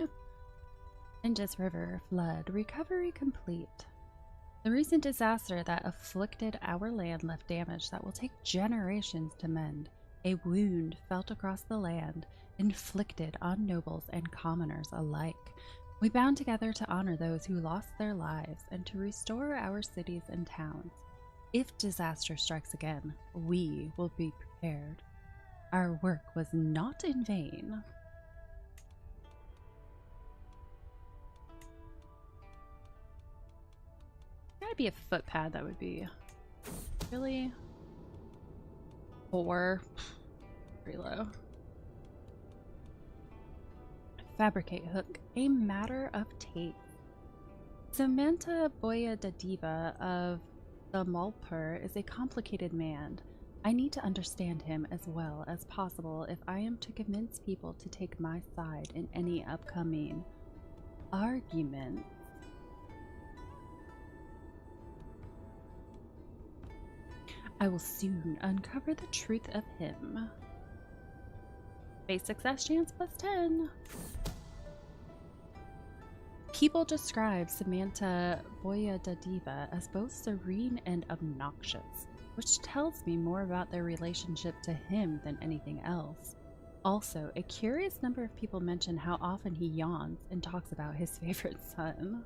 Indus River flood. Recovery complete. The recent disaster that afflicted our land left damage that will take generations to mend. A wound felt across the land, inflicted on nobles and commoners alike. We bound together to honor those who lost their lives and to restore our cities and towns. If disaster strikes again, we will be prepared. Our work was not in vain. Gotta be a footpad that would be really 4. Pretty low. Fabricate hook. A matter of taste. Samantha Boyadadiva of the Malpur is a complicated man. I need to understand him as well as possible if I am to convince people to take my side in any upcoming arguments. I will soon uncover the truth of him. Base success chance +10. People describe Samantha Boyadadiva as both serene and obnoxious, which tells me more about their relationship to him than anything else. Also, a curious number of people mention how often he yawns and talks about his favorite son.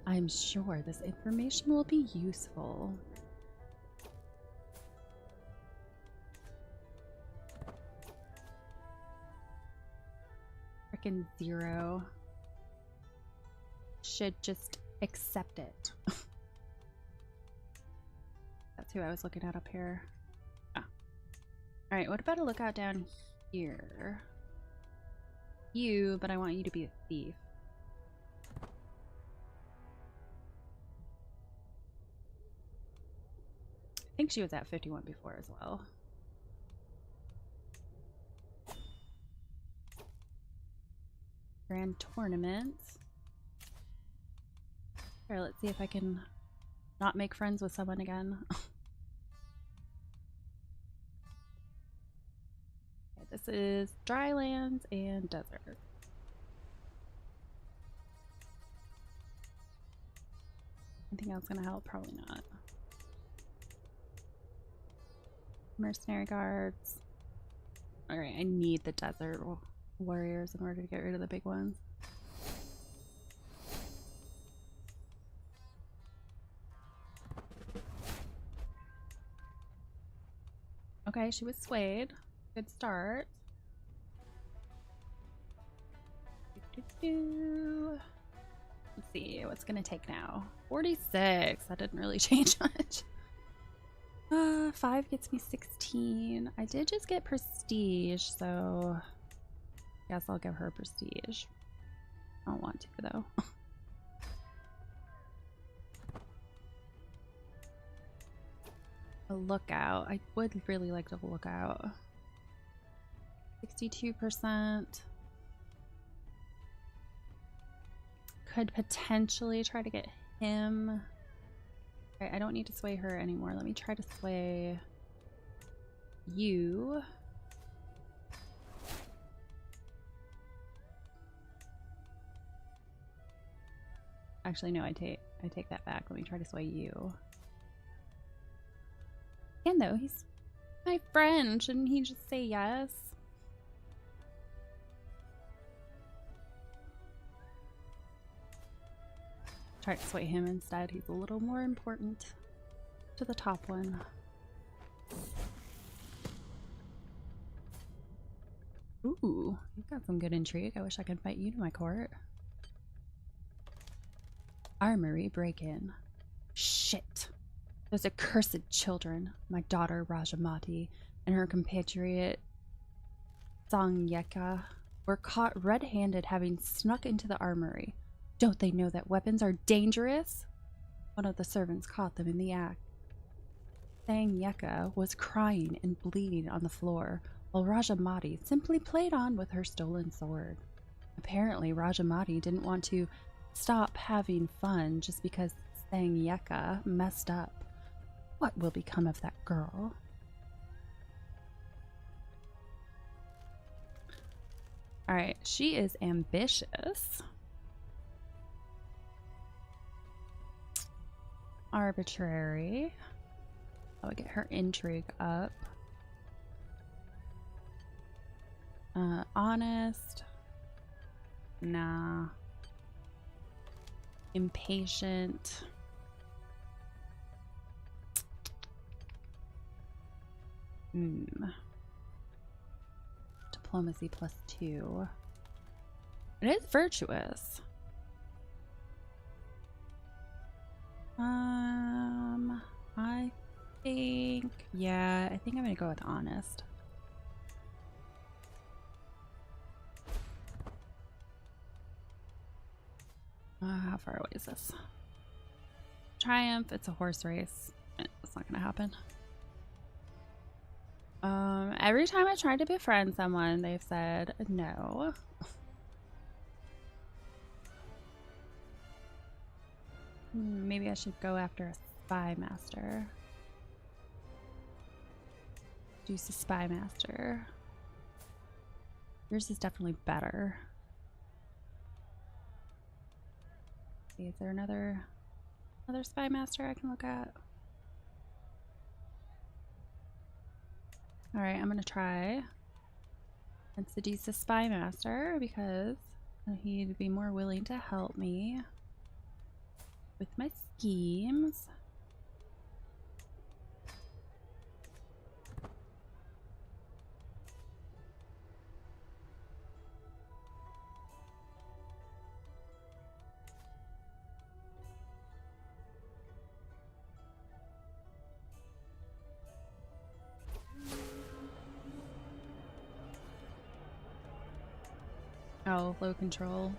I'm sure this information will be useful. Frickin' 0. Should just accept it. That's who I was looking at up here. Oh. Alright, what about a lookout down here? You, but I want you to be a thief. I think she was at 51 before as well. Grand tournament. Alright, let's see if I can not make friends with someone again. Okay, this is dry lands and desert. Anything else gonna help? Probably not. Mercenary guards. Alright, I need the desert warriors in order to get rid of the big ones. Okay, she was swayed. Good start. Let's see, what's gonna take now? 46. That didn't really change much. 5 gets me 16. I did just get prestige, so I guess I'll give her prestige. I don't want to though. A lookout. I would really like to look out. 62%. Could potentially try to get him. Okay, I don't need to sway her anymore. Let me try to sway you. Actually, no, I take that back. Let me try to sway you. And though he's my friend, shouldn't he just say yes? Try to sway him instead. He's a little more important to the top one. Ooh, you've got some good intrigue. I wish I could invite you to my court. Armory break-in. Shit. Those accursed children, my daughter Rajamati and her compatriot Sangyeka, were caught red-handed having snuck into the armory. Don't they know that weapons are dangerous? One of the servants caught them in the act. Sangyeka was crying and bleeding on the floor, while Rajamati simply played on with her stolen sword. Apparently, Rajamati didn't want to stop having fun just because Sangyeka messed up. What will become of that girl? Alright, she is ambitious. Arbitrary. I'll get her intrigue up. Honest. Nah. Impatient. Diplomacy +2. It is virtuous. I think, yeah, I think I'm gonna go with honest. How far away is this? Triumph, it's a horse race. It's not gonna happen. Every time I tried to befriend someone, they've said no. Maybe I should go after a spy master. Use a spy master. Yours is definitely better. See, is there another spy master I can look at? All right, I'm gonna try and seduce the spy master because he'd be more willing to help me with my schemes. Oh, low control.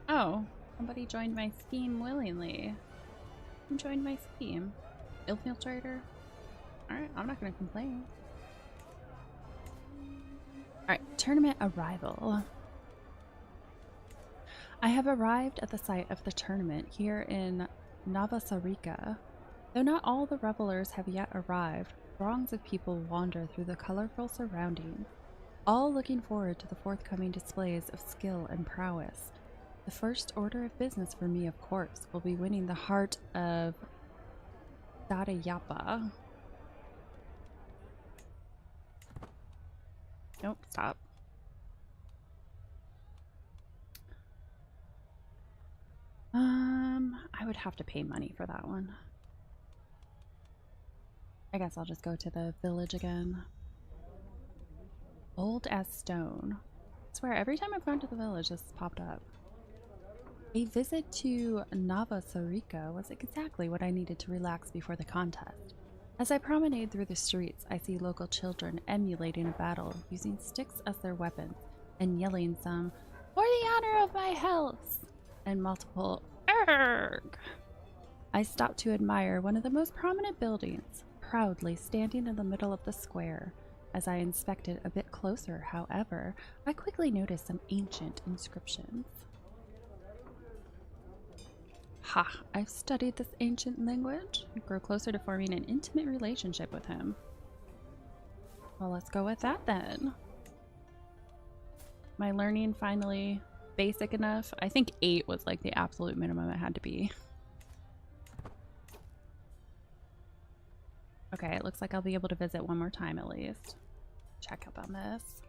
Oh, somebody joined my scheme willingly. Who joined my scheme? Infiltrator? Alright, I'm not gonna complain. Alright, tournament arrival. I have arrived at the site of the tournament here in Navasarika. Though not all the revelers have yet arrived, throngs of people wander through the colorful surroundings, all looking forward to the forthcoming displays of skill and prowess. The first order of business for me, of course, will be winning the heart of Dadayapa. Nope, stop. I would have to pay money for that one. I guess I'll just go to the village again. Old as stone. I swear, every time I've gone to the village, this popped up. A visit to Navasarika was exactly what I needed to relax before the contest. As I promenade through the streets, I see local children emulating a battle, using sticks as their weapons, and yelling some, "For the honor of my health!" and multiple, "Erg!" I stopped to admire one of the most prominent buildings, proudly standing in the middle of the square. As I inspected a bit closer, however, I quickly noticed some ancient inscriptions. Ha! I've studied this ancient language and grow closer to forming an intimate relationship with him. Well, let's go with that then. My learning finally basic enough? I think 8 was like the absolute minimum it had to be. Okay, it looks like I'll be able to visit one more time at least. Check up on this.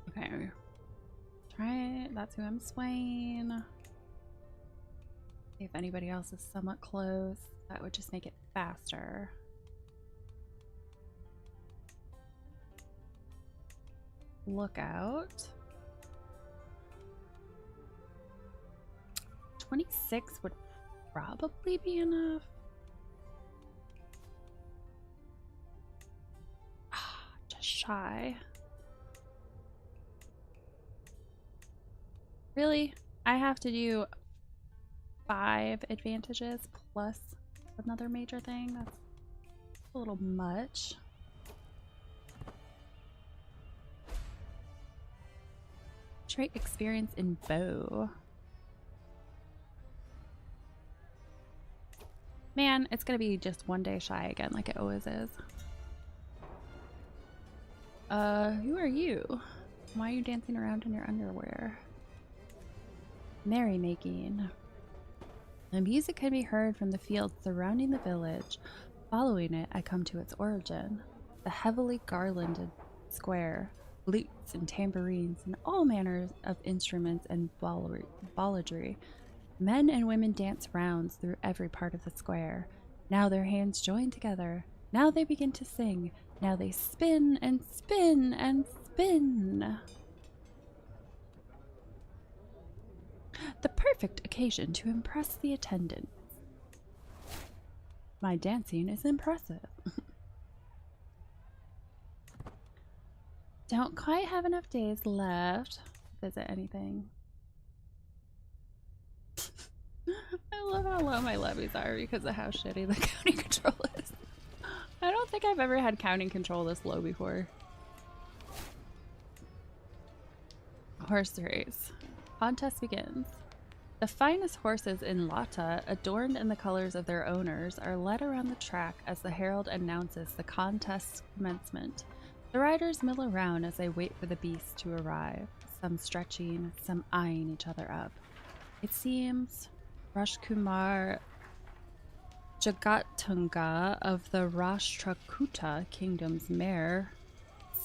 Okay. Try it. That's who I'm swaying. See if anybody else is somewhat close. That would just make it faster. Lookout. 26 would probably be enough. Just shy. Really? I have to do 5 advantages plus another major thing? That's a little much. Trait experience in bow. Man, it's gonna be just one day shy again like it always is. Who are you? Why are you dancing around in your underwear? Merrymaking. The music can be heard from the fields surrounding the village. Following it, I come to its origin. The heavily garlanded square, lutes and tambourines, and all manners of instruments and balladry. Men and women dance rounds through every part of the square. Now their hands join together. Now they begin to sing. Now they spin and spin and spin. The perfect occasion to impress the attendants. My dancing is impressive. Don't quite have enough days left to visit anything. I love how low my levies are because of how shitty the counting control is. I don't think I've ever had counting control this low before. Horse race. Contest begins. The finest horses in Lata, adorned in the colors of their owners, are led around the track as the herald announces the contest's commencement. The riders mill around as they wait for the beasts to arrive, some stretching, some eyeing each other up. It seems Rajkumar Jagatunga of the Rashtrakuta kingdom's mare,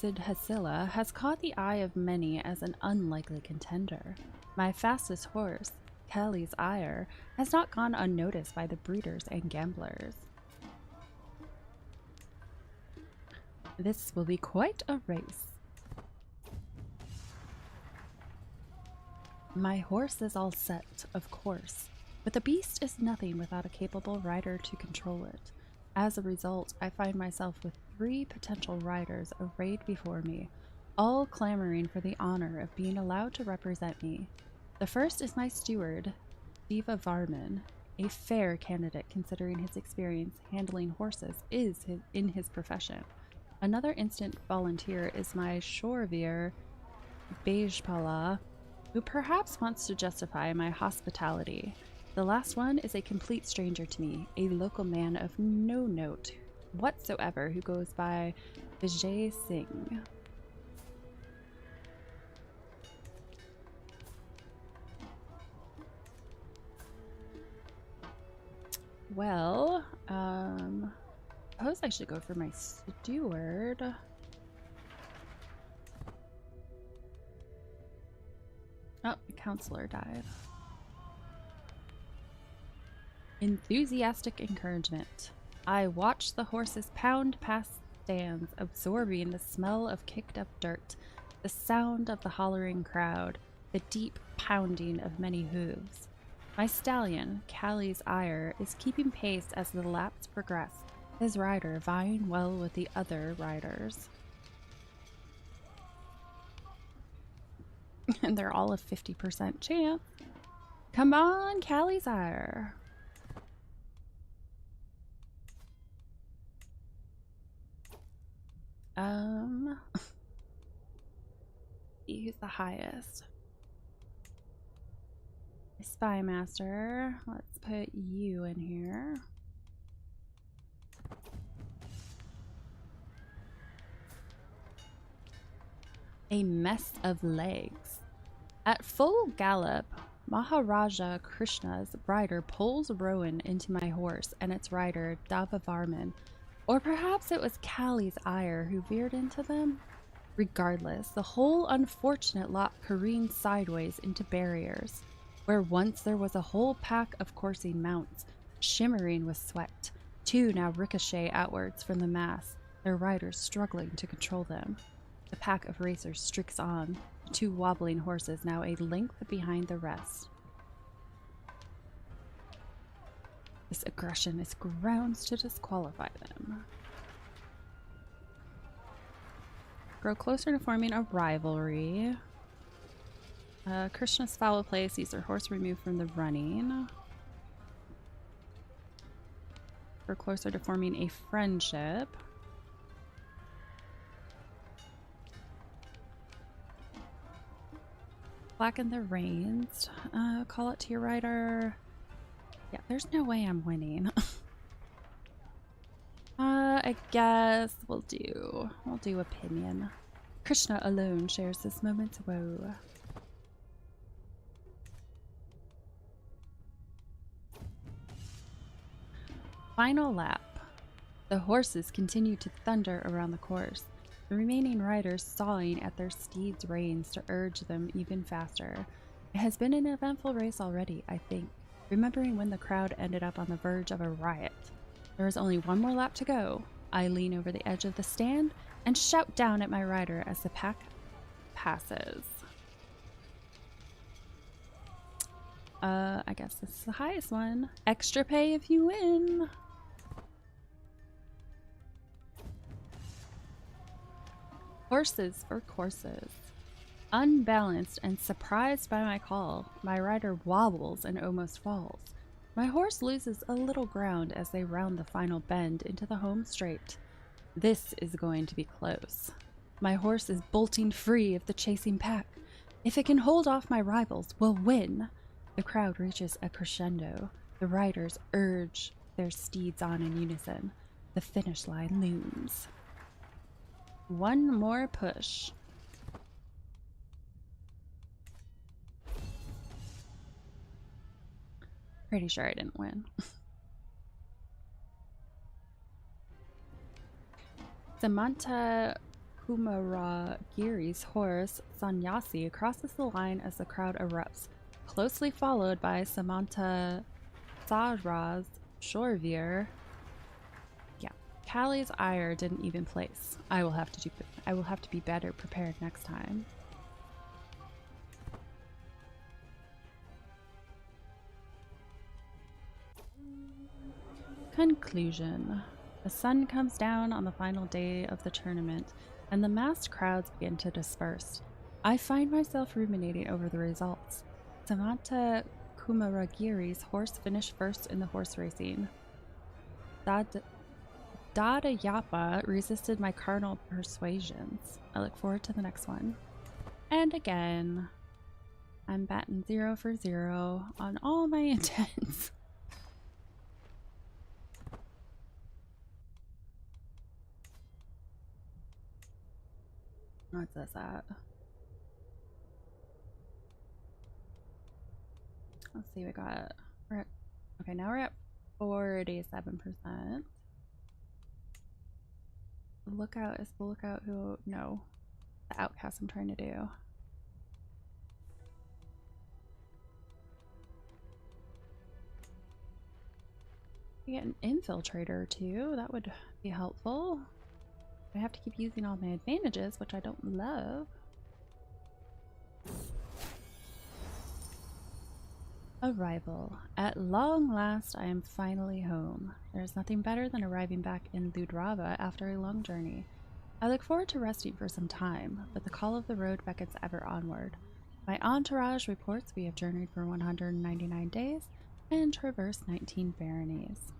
Siddhasila, has caught the eye of many as an unlikely contender. My fastest horse, Kelly's ire, has not gone unnoticed by the breeders and gamblers. This will be quite a race. My horse is all set, of course, but the beast is nothing without a capable rider to control it. As a result, I find myself with 3 potential riders arrayed before me, all clamoring for the honor of being allowed to represent me. The first is my steward, Diva Varman, a fair candidate considering his experience handling horses in his profession. Another instant volunteer is my Shorevir, Bejpala, who perhaps wants to justify my hospitality. The last one is a complete stranger to me, a local man of no note whatsoever who goes by Vijay Singh. Well, suppose I should go for my steward. Oh, the counselor died. Enthusiastic encouragement. I watched the horses pound past stands, absorbing the smell of kicked up dirt, the sound of the hollering crowd, the deep pounding of many hooves. My stallion, Callie's ire, is keeping pace as the laps progress, his rider vying well with the other riders. And they're all a 50% chance. Come on, Callie's ire. Who's the highest? Spy Master. Let's put you in here. A mess of legs. At full gallop, Maharaja Krishna's rider pulls Rowan into my horse and its rider, Dava Varman. Or perhaps it was Callie's ire who veered into them? Regardless, the whole unfortunate lot careened sideways into barriers, where once there was a whole pack of coursing mounts, shimmering with sweat. 2 now ricochet outwards from the mass, their riders struggling to control them. The pack of racers streaks on, 2 wobbling horses now a length behind the rest. This aggression is grounds to disqualify them. Grow closer to forming a rivalry. Krishna's foul play sees their horse removed from the running. Grow closer to forming a friendship. Slacken the reins. Call it to your rider. Yeah, there's no way I'm winning. I guess we'll do opinion. Krishna alone shares this moment's woe. Final lap. The horses continue to thunder around the course, the remaining riders sawing at their steeds' reins to urge them even faster. It has been an eventful race already, I think, remembering when the crowd ended up on the verge of a riot. There is only one more lap to go. I lean over the edge of the stand and shout down at my rider as the pack passes. I guess this is the highest one. Extra pay if you win. Horses for courses. Unbalanced and surprised by my call, my rider wobbles and almost falls. My horse loses a little ground as they round the final bend into the home straight. This is going to be close. My horse is bolting free of the chasing pack. If it can hold off my rivals, we'll win. The crowd reaches a crescendo. The riders urge their steeds on in unison. The finish line looms. One more push. Pretty sure I didn't win. Samantha Kumaragiri's horse, Sannyasi, crosses the line as the crowd erupts, closely followed by Samantha Sadraz Shorveer. Yeah, Callie's ire didn't even place. I will have to be better prepared next time. Conclusion. The sun comes down on the final day of the tournament, and the massed crowds begin to disperse. I find myself ruminating over the results. Samantha Kumaragiri's horse finished first in the horse racing. Dadayapa resisted my cardinal persuasions. I look forward to the next one. And again, I'm batting 0 for 0 on all my intents. What's this at? Let's see, we're at, okay, now we're at 47%. The lookout is the lookout who, no, the outcast I'm trying to do. You get an infiltrator too, that would be helpful. I have to keep using all my advantages, which I don't love. Arrival. At long last, I am finally home. There is nothing better than arriving back in Ludrava after a long journey. I look forward to resting for some time, but the call of the road beckons ever onward. My entourage reports we have journeyed for 199 days and traversed 19 baronies.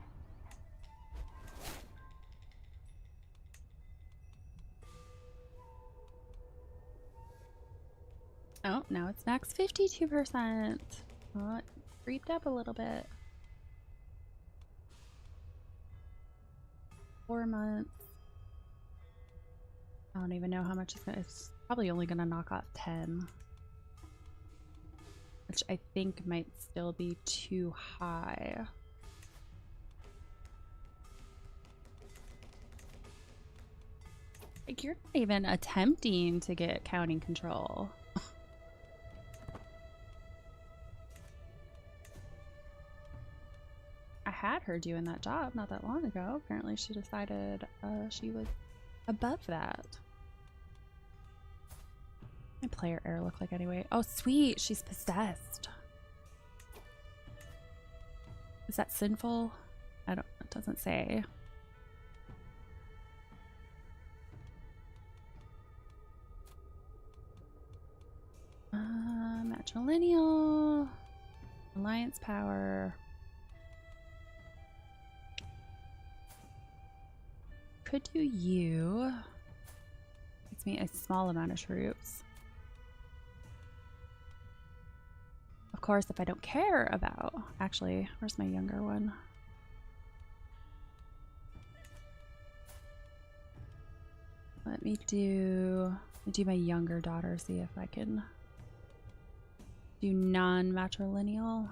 Oh, now it's max 52%. Oh, it creeped up a little bit. 4 months. I don't even know how much it's probably only gonna knock off 10. Which I think might still be too high. Like, you're not even attempting to get counting control. I had her doing that job not that long ago. Apparently she decided she was above that. My player error look like anyway? Oh, sweet, she's possessed. Is that sinful? I don't, it doesn't say. Matrilineal. Alliance power. Could do you. Gives me a small amount of troops. Of course, if I don't care about... Actually, where's my younger one? Let me do my younger daughter, see if I can do non-matrilineal.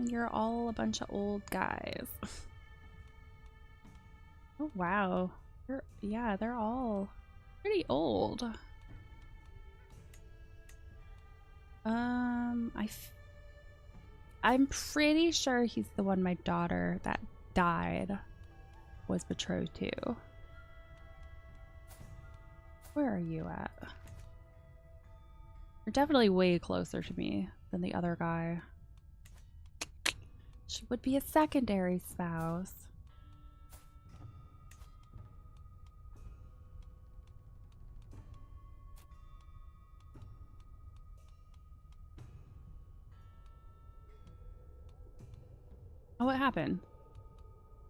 You're all a bunch of old guys. Oh wow. Yeah, they're all pretty old. I'm pretty sure he's the one my daughter that died was betrothed to. Where are you at? You're definitely way closer to me than the other guy. which would be a secondary spouse. Oh, what happened?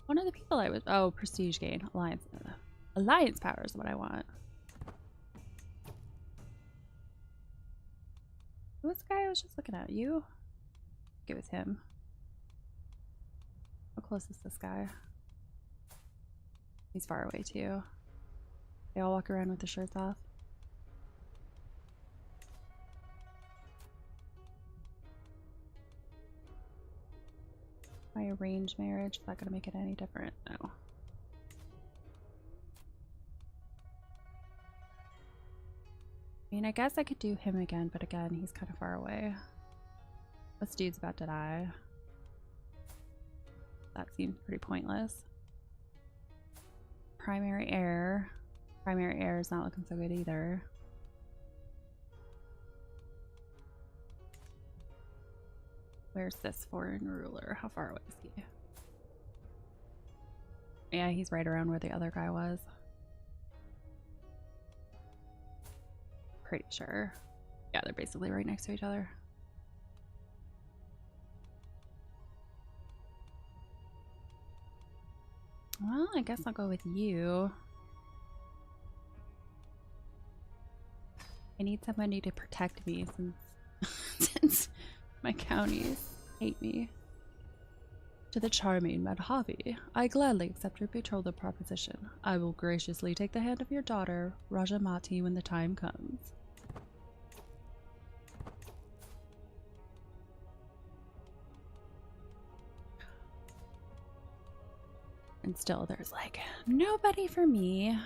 One of the people I was... Oh, prestige gain. Alliance. Alliance power is what I want. Who was the guy I was just looking at? You? I think it was him. How close is this guy? He's far away too. They all walk around with their shirts off. My arranged marriage, is that gonna make it any different? No. I mean, I guess I could do him again, but again, he's kind of far away. This dude's about to die. That seems pretty pointless. Primary heir. Primary heir is not looking so good either. Where's this foreign ruler? How far away is he? Yeah, he's right around where the other guy was. Pretty sure. Yeah, they're basically right next to each other. Well, I guess I'll go with you. I need somebody to protect me since my counties hate me. To the charming Madhavi, I gladly accept your betrothal proposition. I will graciously take the hand of your daughter, Rajamati, when the time comes. And still, there's like nobody for me.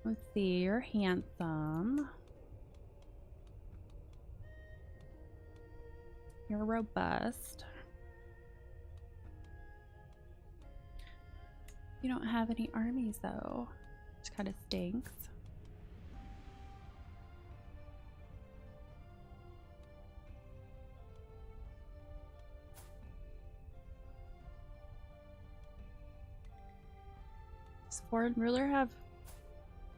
Let's see, you're handsome. You're robust. You don't have any armies though, which kind of stinks. Does foreign ruler have...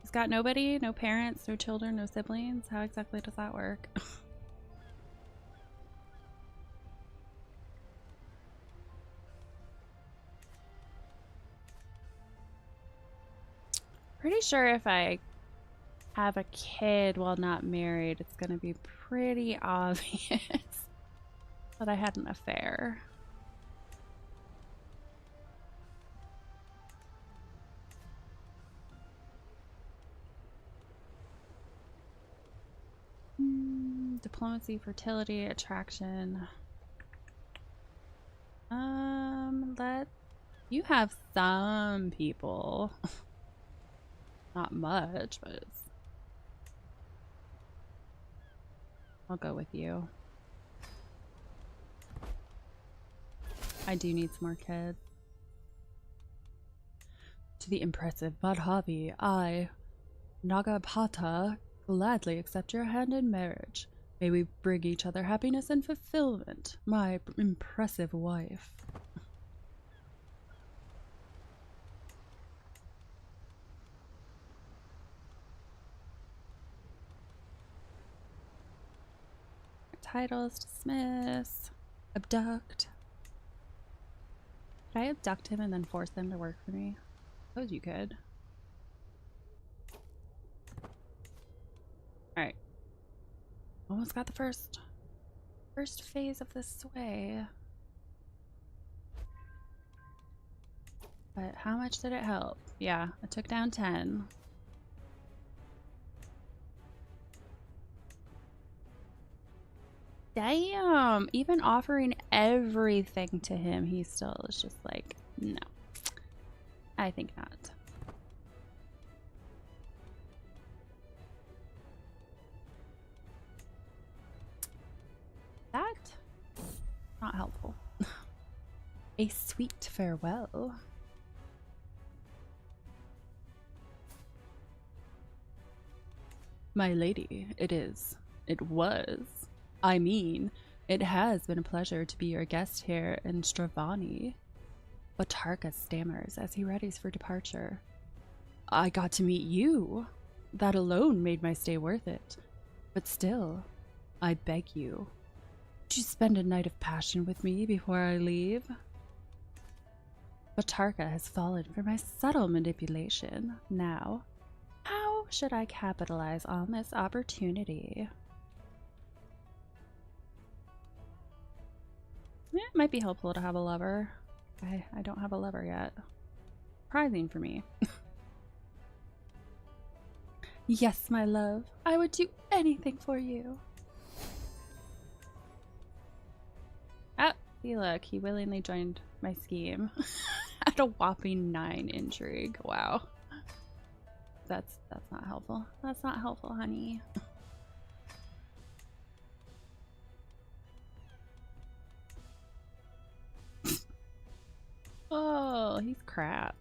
He's got nobody, no parents, no children, no siblings. How exactly does that work? Pretty sure if I have a kid while not married, it's gonna be pretty obvious that I had an affair. Diplomacy, fertility, attraction. Let you have some people. Not much, but it's... I'll go with you. I do need some more kids. To the impressive Madhavi, I, Nagapata, gladly accept your hand in marriage. May we bring each other happiness and fulfillment, my impressive wife. Titles, dismiss, abduct. Could I abduct him and then force him to work for me? I suppose you could. Alright. Almost got the first phase of this sway. But how much did it help? Yeah, it took down 10. Damn! Even offering everything to him, he still is just like, no. I think not. That? Not helpful. A sweet farewell. My lady, it is. It was. I mean, it has been a pleasure to be your guest here in Stravani. But Tarka stammers as he readies for departure. I got to meet you. That alone made my stay worth it. But still, I beg you, would you spend a night of passion with me before I leave? But Tarka has fallen for my subtle manipulation. Now, how should I capitalize on this opportunity? It might be helpful to have a lover. I don't have a lover yet. Surprising for me. Yes, my love. I would do anything for you. Ah, see, look, he willingly joined my scheme. At a whopping 9 intrigue. Wow. That's not helpful. That's not helpful, honey. Oh, he's crap.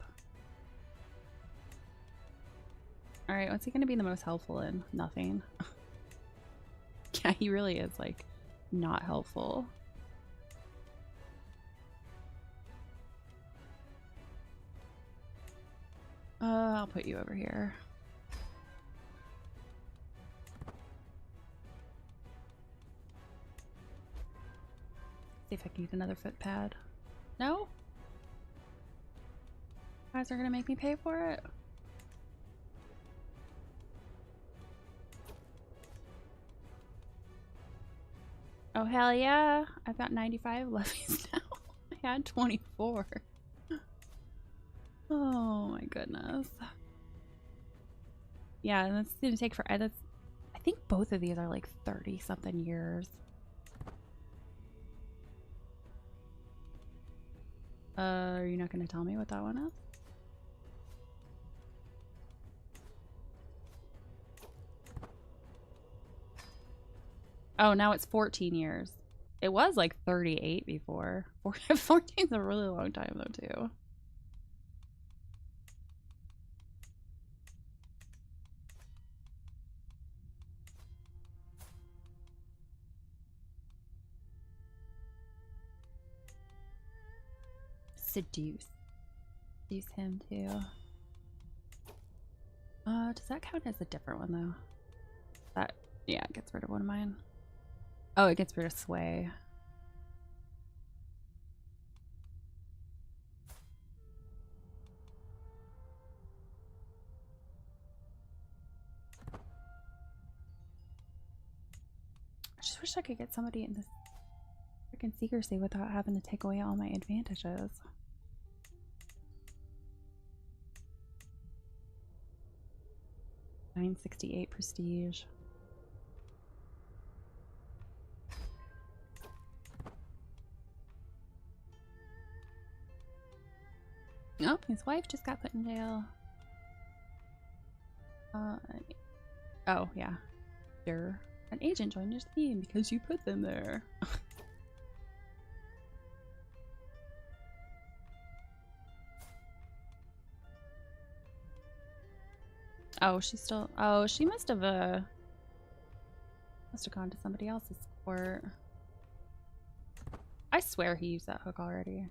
Alright, what's he gonna be the most helpful in? Nothing. Yeah, he really is, like, not helpful. I'll put you over here. See if I can get another foot pad. No? You guys are gonna make me pay for it? Oh, hell yeah. I've got 95 levies now. I had 24. Oh my goodness. Yeah, and that's gonna take forever. I think both of these are like 30 something years. Are you not gonna tell me what that one is? Oh, now it's 14 years. It was like 38 before. 14 is a really long time though, too. Seduce. Seduce him too. Does that count as a different one though? That, yeah, it gets rid of one of mine. Oh, it gets rid of sway. I just wish I could get somebody in this freaking secrecy without having to take away all my advantages. $968 prestige. Oh, his wife just got put in jail. Oh, yeah. Sure. An agent joined your team because you put them there. Oh, she's still. Oh, she must have gone to somebody else's court. I swear he used that hook already.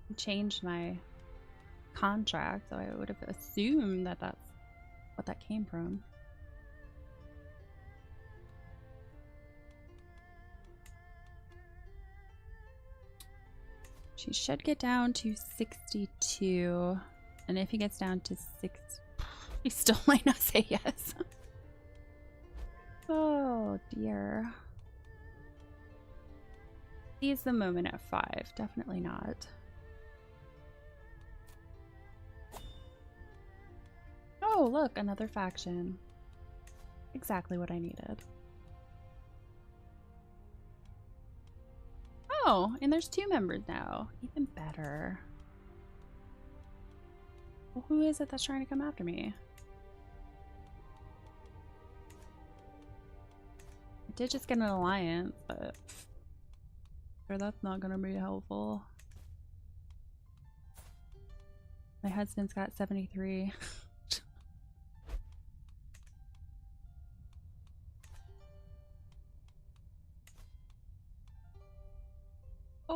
He changed my contract, so I would have assumed that that's what that came from. She should get down to 62, and if he gets down to 6, he still might not say yes. Oh dear. Seize the moment at 5. Definitely not. Oh, look, another faction. Exactly what I needed. Oh, and there's 2 members now. Even better. Well, who is it that's trying to come after me? I did just get an alliance, but sure that's not gonna be helpful. My husband's got 73.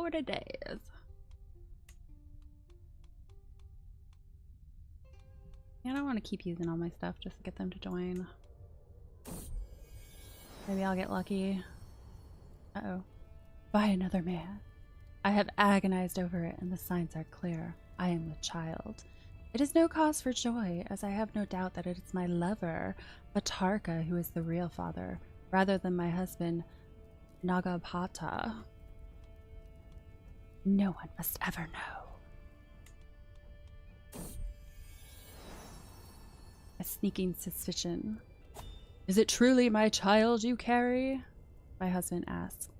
40 days. Yeah, I don't want to keep using all my stuff just to get them to join. Maybe I'll get lucky. Uh-oh. By another man. I have agonized over it, and the signs are clear. I am a child. It is no cause for joy, as I have no doubt that it is my lover, Batarka, who is the real father, rather than my husband, Nagapata. No one must ever know. A sneaking suspicion. Is it truly my child you carry? My husband asks.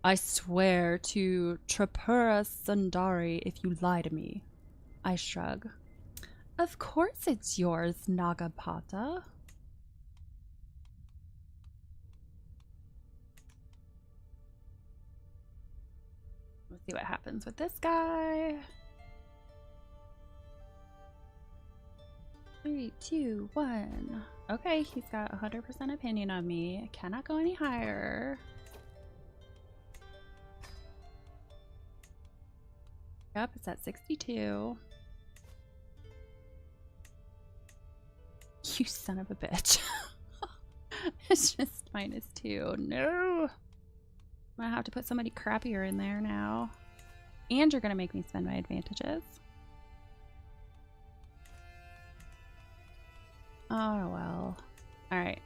I swear to Tripura Sundari if you lie to me. I shrug. Of course it's yours, Nagapata. Let's see what happens with this guy. 3, 2, 1. Okay, he's got 100% opinion on me. I cannot go any higher. Yep, it's at 62. You son of a bitch. It's just -2. No. I'm gonna have to put somebody crappier in there now. And you're gonna make me spend my advantages. Oh well. Alright.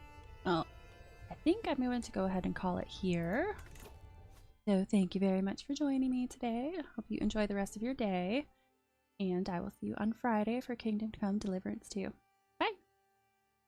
Well, I think I'm going to go ahead and call it here. So thank you very much for joining me today. I hope you enjoy the rest of your day. And I will see you on Friday for Kingdom Come Deliverance 2.